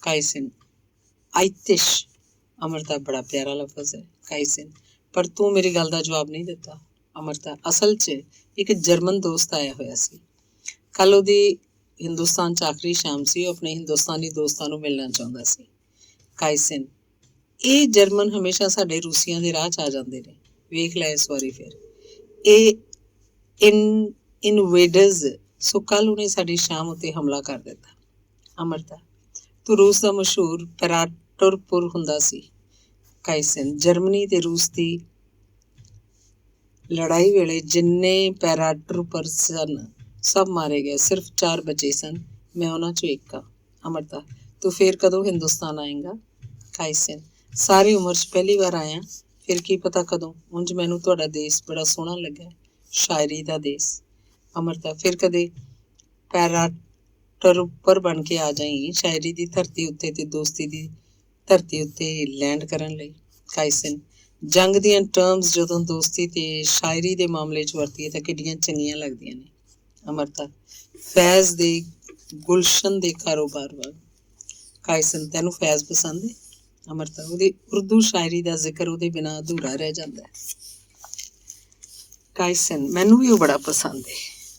ਕਾਇਸਿਨ ਆਇਤਿਸ਼। ਅਮਰਤਾ ਬੜਾ ਪਿਆਰਾ ਲਫ਼ਜ਼ ਹੈ ਕਾਇਸਿਨ, ਪਰ ਤੂੰ ਮੇਰੀ ਗੱਲ ਦਾ ਜਵਾਬ ਨਹੀਂ ਦਿੱਤਾ। ਅਮਰਤਾ ਅਸਲ 'ਚ ਇੱਕ ਜਰਮਨ ਦੋਸਤ ਆਇਆ ਹੋਇਆ ਸੀ। ਕੱਲ ਉਹਦੀ ਹਿੰਦੁਸਤਾਨ 'ਚ ਆਖਰੀ ਸ਼ਾਮ ਸੀ। ਉਹ ਆਪਣੇ ਹਿੰਦੁਸਤਾਨੀ ਦੋਸਤਾਂ ਨੂੰ ਮਿਲਣਾ ਚਾਹੁੰਦਾ ਸੀ। ਕਾਇਸਿਨ ਇਹ ਜਰਮਨ ਹਮੇਸ਼ਾ ਸਾਡੇ ਰੂਸੀਆਂ ਦੇ ਰਾਹ 'ਚ ਆ ਜਾਂਦੇ ਨੇ, ਵੇਖ ਲੈ ਇਸ ਵਾਰੀ ਫਿਰ। ਇਹ ਇਨਵੇਡਰਸ, ਸੋ ਕੱਲ ਉਹਨੇ ਸਾਡੀ ਸ਼ਾਮ ਉੱਤੇ ਹਮਲਾ ਕਰ ਦਿੱਤਾ। ਅਮਰਤਾ ਤੂੰ ਰੂਸ ਦਾ ਮਸ਼ਹੂਰ ਪੈਰਾਟਰਪੁਰ ਹੁੰਦਾ ਸੀ। ਕਾਇਸਿਨ ਜਰਮਨੀ ਤੇ ਰੂਸ ਦੀ ਲੜਾਈ ਵੇਲੇ ਜਿੰਨੇ ਪੈਰਾਟਰਪਰ ਸਨ ਸਭ ਮਾਰੇ ਗਏ, ਸਿਰਫ 4 ਬਚੇ ਸਨ, ਮੈਂ ਉਹਨਾਂ 'ਚੋਂ ਇੱਕ ਹਾਂ। ਅਮਰਤਾ ਤੂੰ ਫੇਰ ਕਦੋਂ ਹਿੰਦੁਸਤਾਨ ਆਏਂਗਾ? ਕਾਇਸਿਨ ਸਾਰੀ ਉਮਰ 'ਚ ਪਹਿਲੀ ਵਾਰ ਆਇਆ, ਫਿਰ ਕੀ ਪਤਾ ਕਦੋਂ। ਉਂਝ ਮੈਨੂੰ ਤੁਹਾਡਾ ਦੇਸ਼ ਬੜਾ ਸੋਹਣਾ ਲੱਗਾ, ਸ਼ਾਇਰੀ ਦਾ ਦੇਸ਼। ਅਮਰਤਾ ਫਿਰ ਕਦੇ ਪੈਰਾਟਰਪਰ ਬਣ ਕੇ ਆ ਜਾਈ ਸ਼ਾਇਰੀ ਦੀ ਧਰਤੀ ਉੱਤੇ ਤੇ ਦੋਸਤੀ ਦੀ ਧਰਤੀ ਉੱਤੇ ਲੈਂਡ ਕਰਨ ਲਈ। ਕਾਇਸਿਨ ਜੰਗ ਦੀਆਂ ਟਰਮਸ ਜਦੋਂ ਦੋਸਤੀ ਤੇ ਸ਼ਾਇਰੀ ਦੇ ਮਾਮਲੇ 'ਚ ਵਰਤੀਏ ਤਾਂ ਕਿੱਡੀਆਂ ਚੰਗੀਆਂ ਲੱਗਦੀਆਂ ਨੇ। ਅਮਰਤਾ ਫੈਜ਼ ਦੇ ਗੁਲਸ਼ਨ ਦੇ ਕਾਰੋਬਾਰ ਵੱਲ। ਕਾਇਸਿਨ ਤੈਨੂੰ ਫੈਜ਼ ਪਸੰਦ ਹੈ? ਅਮਰਤਾ ਉਹਦੀ ਉਰਦੂ ਸ਼ਾਇਰੀ ਦਾ ਜ਼ਿਕਰ ਉਹਦੇ ਬਿਨਾਂ ਅਧੂਰਾ ਰਹਿ ਜਾਂਦਾ ਹੈ। ਕਾਇਸਿਨ ਮੈਨੂੰ ਵੀ ਉਹ ਬੜਾ ਪਸੰਦ ਹੈ,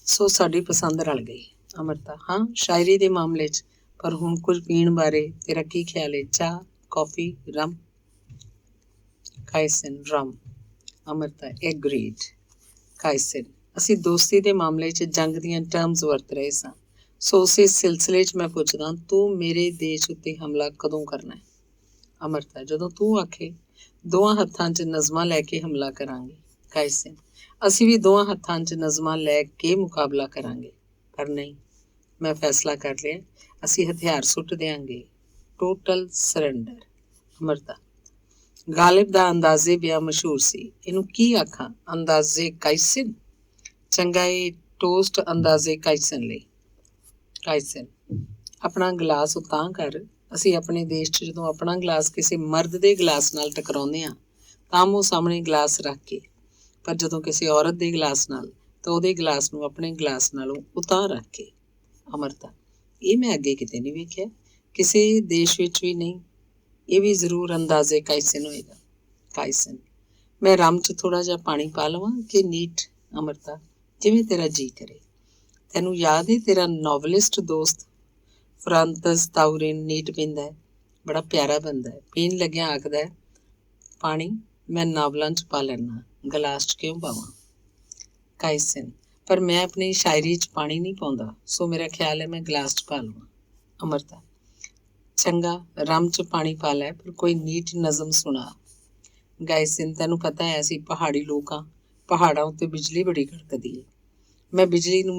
ਸੋ ਸਾਡੀ ਪਸੰਦ ਰਲ ਗਈ। ਅਮਰਤਾ ਹਾਂ ਸ਼ਾਇਰੀ ਦੇ ਮਾਮਲੇ 'ਚ, ਪਰ ਹੁਣ ਕੁਝ ਪੀਣ ਬਾਰੇ ਤੇਰਾ ਕੀ ਖਿਆਲ ਹੈ? ਚਾਹ, ਕੌਫੀ, ਰਮ? ਕਾਇਸਿਨ ਰਮ। ਅਮਰਤਾ ਐਗਰੀਡ। ਕਾਇਸਿਨ ਅਸੀਂ ਦੋਸਤੀ ਦੇ ਮਾਮਲੇ 'ਚ ਜੰਗ ਦੀਆਂ ਟਰਮਸ ਵਰਤ ਰਹੇ ਸਾਂ, ਸੋ ਉਸੇ ਸਿਲਸਿਲੇ 'ਚ ਮੈਂ ਪੁੱਛਦਾ ਤੂੰ ਮੇਰੇ ਦੇਸ਼ ਉੱਤੇ ਹਮਲਾ ਕਦੋਂ ਕਰਨਾ ਹੈ? ਅਮਰਤਾ ਜਦੋਂ ਤੂੰ ਆਖੇ, ਦੋਵਾਂ ਹੱਥਾਂ 'ਚ ਨਜ਼ਮਾਂ ਲੈ ਕੇ ਹਮਲਾ ਕਰਾਂਗੇ। ਕਾਇਸਿਨ ਅਸੀਂ ਵੀ ਦੋਵਾਂ ਹੱਥਾਂ 'ਚ ਨਜ਼ਮਾਂ ਲੈ ਕੇ ਮੁਕਾਬਲਾ ਕਰਾਂਗੇ, ਪਰ ਨਹੀਂ, ਮੈਂ ਫੈਸਲਾ ਕਰ ਲਿਆ, ਅਸੀਂ ਹਥਿਆਰ ਸੁੱਟ ਦਿਆਂਗੇ। Total surrender. ਅਮਰਤਾ ਗਾਲਿਬ ਦਾ ਅੰਦਾਜ਼ੇ ਬਿਆ ਮਸ਼ਹੂਰ ਸੀ, ਇਹਨੂੰ ਕੀ ਆਖਾਂ? ਅੰਦਾਜ਼ੇ ਕਾਇਸਿਨ ਚੰਗਾ ਇਹ ਟੋਸਟ ਅੰਦਾਜ਼ੇ ਕਾਇਸਿਨ ਲਈ। ਕਾਇਸਿਨ ਆਪਣਾ ਗਲਾਸ ਉਤਾਂਹ ਕਰ। ਅਸੀਂ ਆਪਣੇ ਦੇਸ਼ 'ਚ ਜਦੋਂ ਆਪਣਾ ਗਲਾਸ ਕਿਸੇ ਮਰਦ ਦੇ ਗਲਾਸ ਨਾਲ ਟਕਰਾਉਂਦੇ ਹਾਂ ਤਾਂ ਉਹ ਸਾਹਮਣੇ ਗਲਾਸ ਰੱਖ ਕੇ, ਪਰ ਜਦੋਂ ਕਿਸੇ ਔਰਤ ਦੇ ਗਲਾਸ ਨਾਲ ਤਾਂ ਉਹਦੇ ਗਲਾਸ ਨੂੰ ਆਪਣੇ ਗਲਾਸ ਨਾਲੋਂ ਉਤਾਂਹ ਰੱਖ ਕੇ। ਅਮਰਤਾ ਇਹ ਮੈਂ ਅੱਗੇ ਕਿਤੇ ਨਹੀਂ ਵੇਖਿਆ, ਕਿਸੇ ਦੇਸ਼ ਵਿੱਚ ਵੀ ਨਹੀਂ। ਇਹ ਵੀ ਜ਼ਰੂਰ ਅੰਦਾਜ਼ੇ ਕਾਇਸਿਨ ਹੋਏਗਾ। ਕਾਇਸਿਨ ਮੈਂ ਰਮ 'ਚ ਥੋੜ੍ਹਾ ਜਿਹਾ ਪਾਣੀ ਪਾ ਲਵਾਂ ਕਿ ਨੀਟ? ਅਮਰਤਾ ਜਿਵੇਂ ਤੇਰਾ ਜੀ ਕਰੇ। ਤੈਨੂੰ ਯਾਦ ਹੈ ਤੇਰਾ ਨੋਵਲਿਸਟ ਦੋਸਤ ਫਰਾਂਤਸ ਤਾਊਰੇਨ ਨੀਟ ਪੀਂਦਾ ਹੈ, ਬੜਾ ਪਿਆਰਾ ਬੰਦਾ ਹੈ। ਪੀਣ ਲੱਗਿਆ ਆਖਦਾ ਹੈ ਪਾਣੀ ਮੈਂ ਨਾਵਲਾਂ 'ਚ ਪਾ ਲੈਣਾ, ਗਲਾਸ 'ਚ ਕਿਉਂ ਪਾਵਾਂ? ਕਾਇਸਿਨ ਪਰ ਮੈਂ ਆਪਣੀ ਸ਼ਾਇਰੀ 'ਚ ਪਾਣੀ ਨਹੀਂ ਪਾਉਂਦਾ, ਸੋ ਮੇਰਾ ਖਿਆਲ ਹੈ ਮੈਂ ਗਲਾਸ 'ਚ ਪਾ ਲਵਾਂ। ਅਮਰਤਾ ਚੰਗਾ ਰਮ 'ਚ ਪਾਣੀ ਪਾ ਲੈ, ਪਰ ਕੋਈ ਨੀਟ ਨਜ਼ਮ ਸੁਣਾ। ਕਾਇਸਿਨ ਤੈਨੂੰ ਪਤਾ ਹੈ ਅਸੀਂ ਪਹਾੜੀ ਲੋਕ ਹਾਂ, ਪਹਾੜਾਂ ਉੱਤੇ ਬਿਜਲੀ ਬੜੀ ਕੜਕਦੀ ਹੈ। ਮੈਂ ਬਿਜਲੀ ਨੂੰ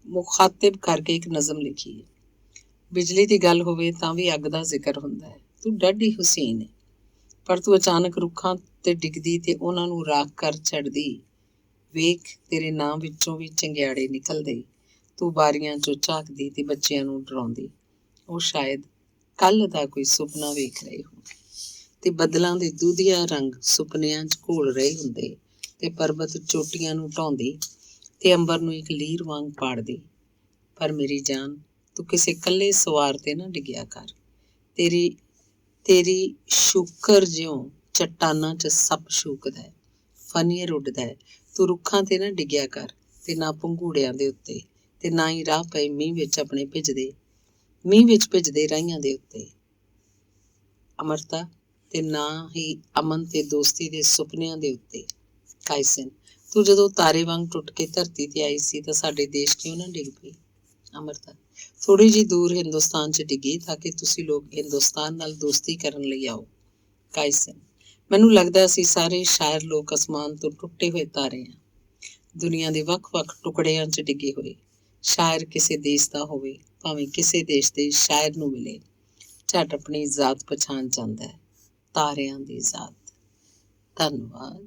ਮੁਖਾਤਿਬ ਕਰਕੇ ਇੱਕ ਨਜ਼ਮ ਲਿਖੀ ਹੈ। ਬਿਜਲੀ ਦੀ ਗੱਲ ਹੋਵੇ ਤਾਂ ਵੀ ਅੱਗ ਦਾ ਜ਼ਿਕਰ ਹੁੰਦਾ ਹੈ। ਤੂੰ ਡਾਢੀ ਹੁਸੀਨ ਹੈ, ਪਰ ਤੂੰ ਅਚਾਨਕ ਰੁੱਖਾਂ ਤੇ ਡਿੱਗਦੀ ਤੇ ਉਹਨਾਂ ਨੂੰ ਰਾਖ ਕਰ ਛੱਡਦੀ ਵੇਖ ਤੇਰੇ ਨਾਂ ਵਿੱਚੋਂ ਵੀ ਚੰਗਿਆੜੇ ਨਿਕਲਦੇ, ਤੂੰ ਬਾਰੀਆਂ ਚੋਂ ਝਾਕਦੀ ਤੇ ਬੱਚਿਆਂ ਨੂੰ ਡਰਾਉਂਦੀ। ਉਹ ਸ਼ਾਇਦ ਕੱਲ ਦਾ ਕੋਈ ਸੁਪਨਾ ਵੇਖ ਰਹੇ ਹੋਣ ਤੇ ਬੱਦਲਾਂ ਦੇ ਦੂਧੀਆ ਰੰਗ ਸੁਪਨਿਆਂ 'ਚ ਘੋਲ ਰਹੇ ਹੁੰਦੇ ਤੇ ਪਰਬਤ ਚੋਟੀਆਂ ਨੂੰ ਢਾਉਂਦੀ ਤੇ ਅੰਬਰ ਨੂੰ ਇੱਕ ਲੀਰ ਵਾਂਗ ਪਾੜਦੀ। ਪਰ ਮੇਰੀ ਜਾਨ, ਤੂੰ ਕਿਸੇ ਇਕੱਲੇ ਸਵਾਰ ਤੇ ਨਾ ਡਿੱਗਿਆ ਕਰ। ਤੇਰੀ ਸ਼ੂਕਰ ਜਿਉਂ ਚੱਟਾਨਾਂ 'ਚ ਸੱਪ ਸ਼ੂਕਦਾ ਹੈ, ਫਨੀਅਰ ਉੱਡਦਾ ਹੈ। ਤੂੰ ਰੁੱਖਾਂ ਤੇ ਨਾ ਡਿੱਗਿਆ ਕਰ ਤੇ ਨਾ ਪੰਘੂੜਿਆਂ ਦੇ ਉੱਤੇ, ਤੇ ਨਾ ਹੀ ਰਾਹ ਪਏ ਮੀਂਹ ਵਿੱਚ ਭਿੱਜਦੇ ਰਾਹੀਆਂ ਦੇ ਉੱਤੇ ਅਮਰਤਾ, ਤੇ ਨਾ ਹੀ ਅਮਨ ਤੇ ਦੋਸਤੀ ਦੇ ਸੁਪਨਿਆਂ ਦੇ ਉੱਤੇ। ਕਾਇਸਨ, ਤੂੰ ਜਦੋਂ ਤਾਰੇ ਵਾਂਗ ਟੁੱਟ ਕੇ ਧਰਤੀ ਤੇ ਆਈ ਸੀ ਤਾਂ ਸਾਡੇ ਦੇਸ਼ ਕਿਉਂ ਨਾ ਡਿੱਗ ਪਈ? ਅਮਰਤਾ, ਥੋੜੀ ਜਿਹੀ ਦੂਰ ਹਿੰਦੁਸਤਾਨ 'ਚ ਡਿੱਗੀ ਤਾਂ ਕਿ ਤੁਸੀਂ ਲੋਕ ਹਿੰਦੁਸਤਾਨ ਨਾਲ ਦੋਸਤੀ ਕਰਨ ਲਈ ਆਓ। ਕਾਇਸਨ, ਮੈਨੂੰ ਲੱਗਦਾ ਅਸੀਂ ਸਾਰੇ ਸ਼ਾਇਰ ਲੋਕ ਅਸਮਾਨ ਤੋਂ ਟੁੱਟੇ ਹੋਏ ਤਾਰੇ ਹਾਂ, ਦੁਨੀਆ ਦੇ ਵੱਖ-ਵੱਖ ਟੁਕੜਿਆਂ 'ਚ ਡਿੱਗੇ ਹੋਏ। ਸ਼ਾਇਰ ਕਿਸੇ ਦੇਸ਼ ਦਾ ਹੋਵੇ, ਭਾਵੇਂ ਕਿਸੇ ਦੇਸ਼ ਦੇ ਸ਼ਾਇਰ ਨੂੰ ਮਿਲੇ, ਝੱਟ ਆਪਣੀ ਜ਼ਾਤ ਪਛਾਣ ਜਾਂਦਾ ਹੈ, ਤਾਰਿਆਂ ਦੀ ਜ਼ਾਤ। ਧੰਨਵਾਦ।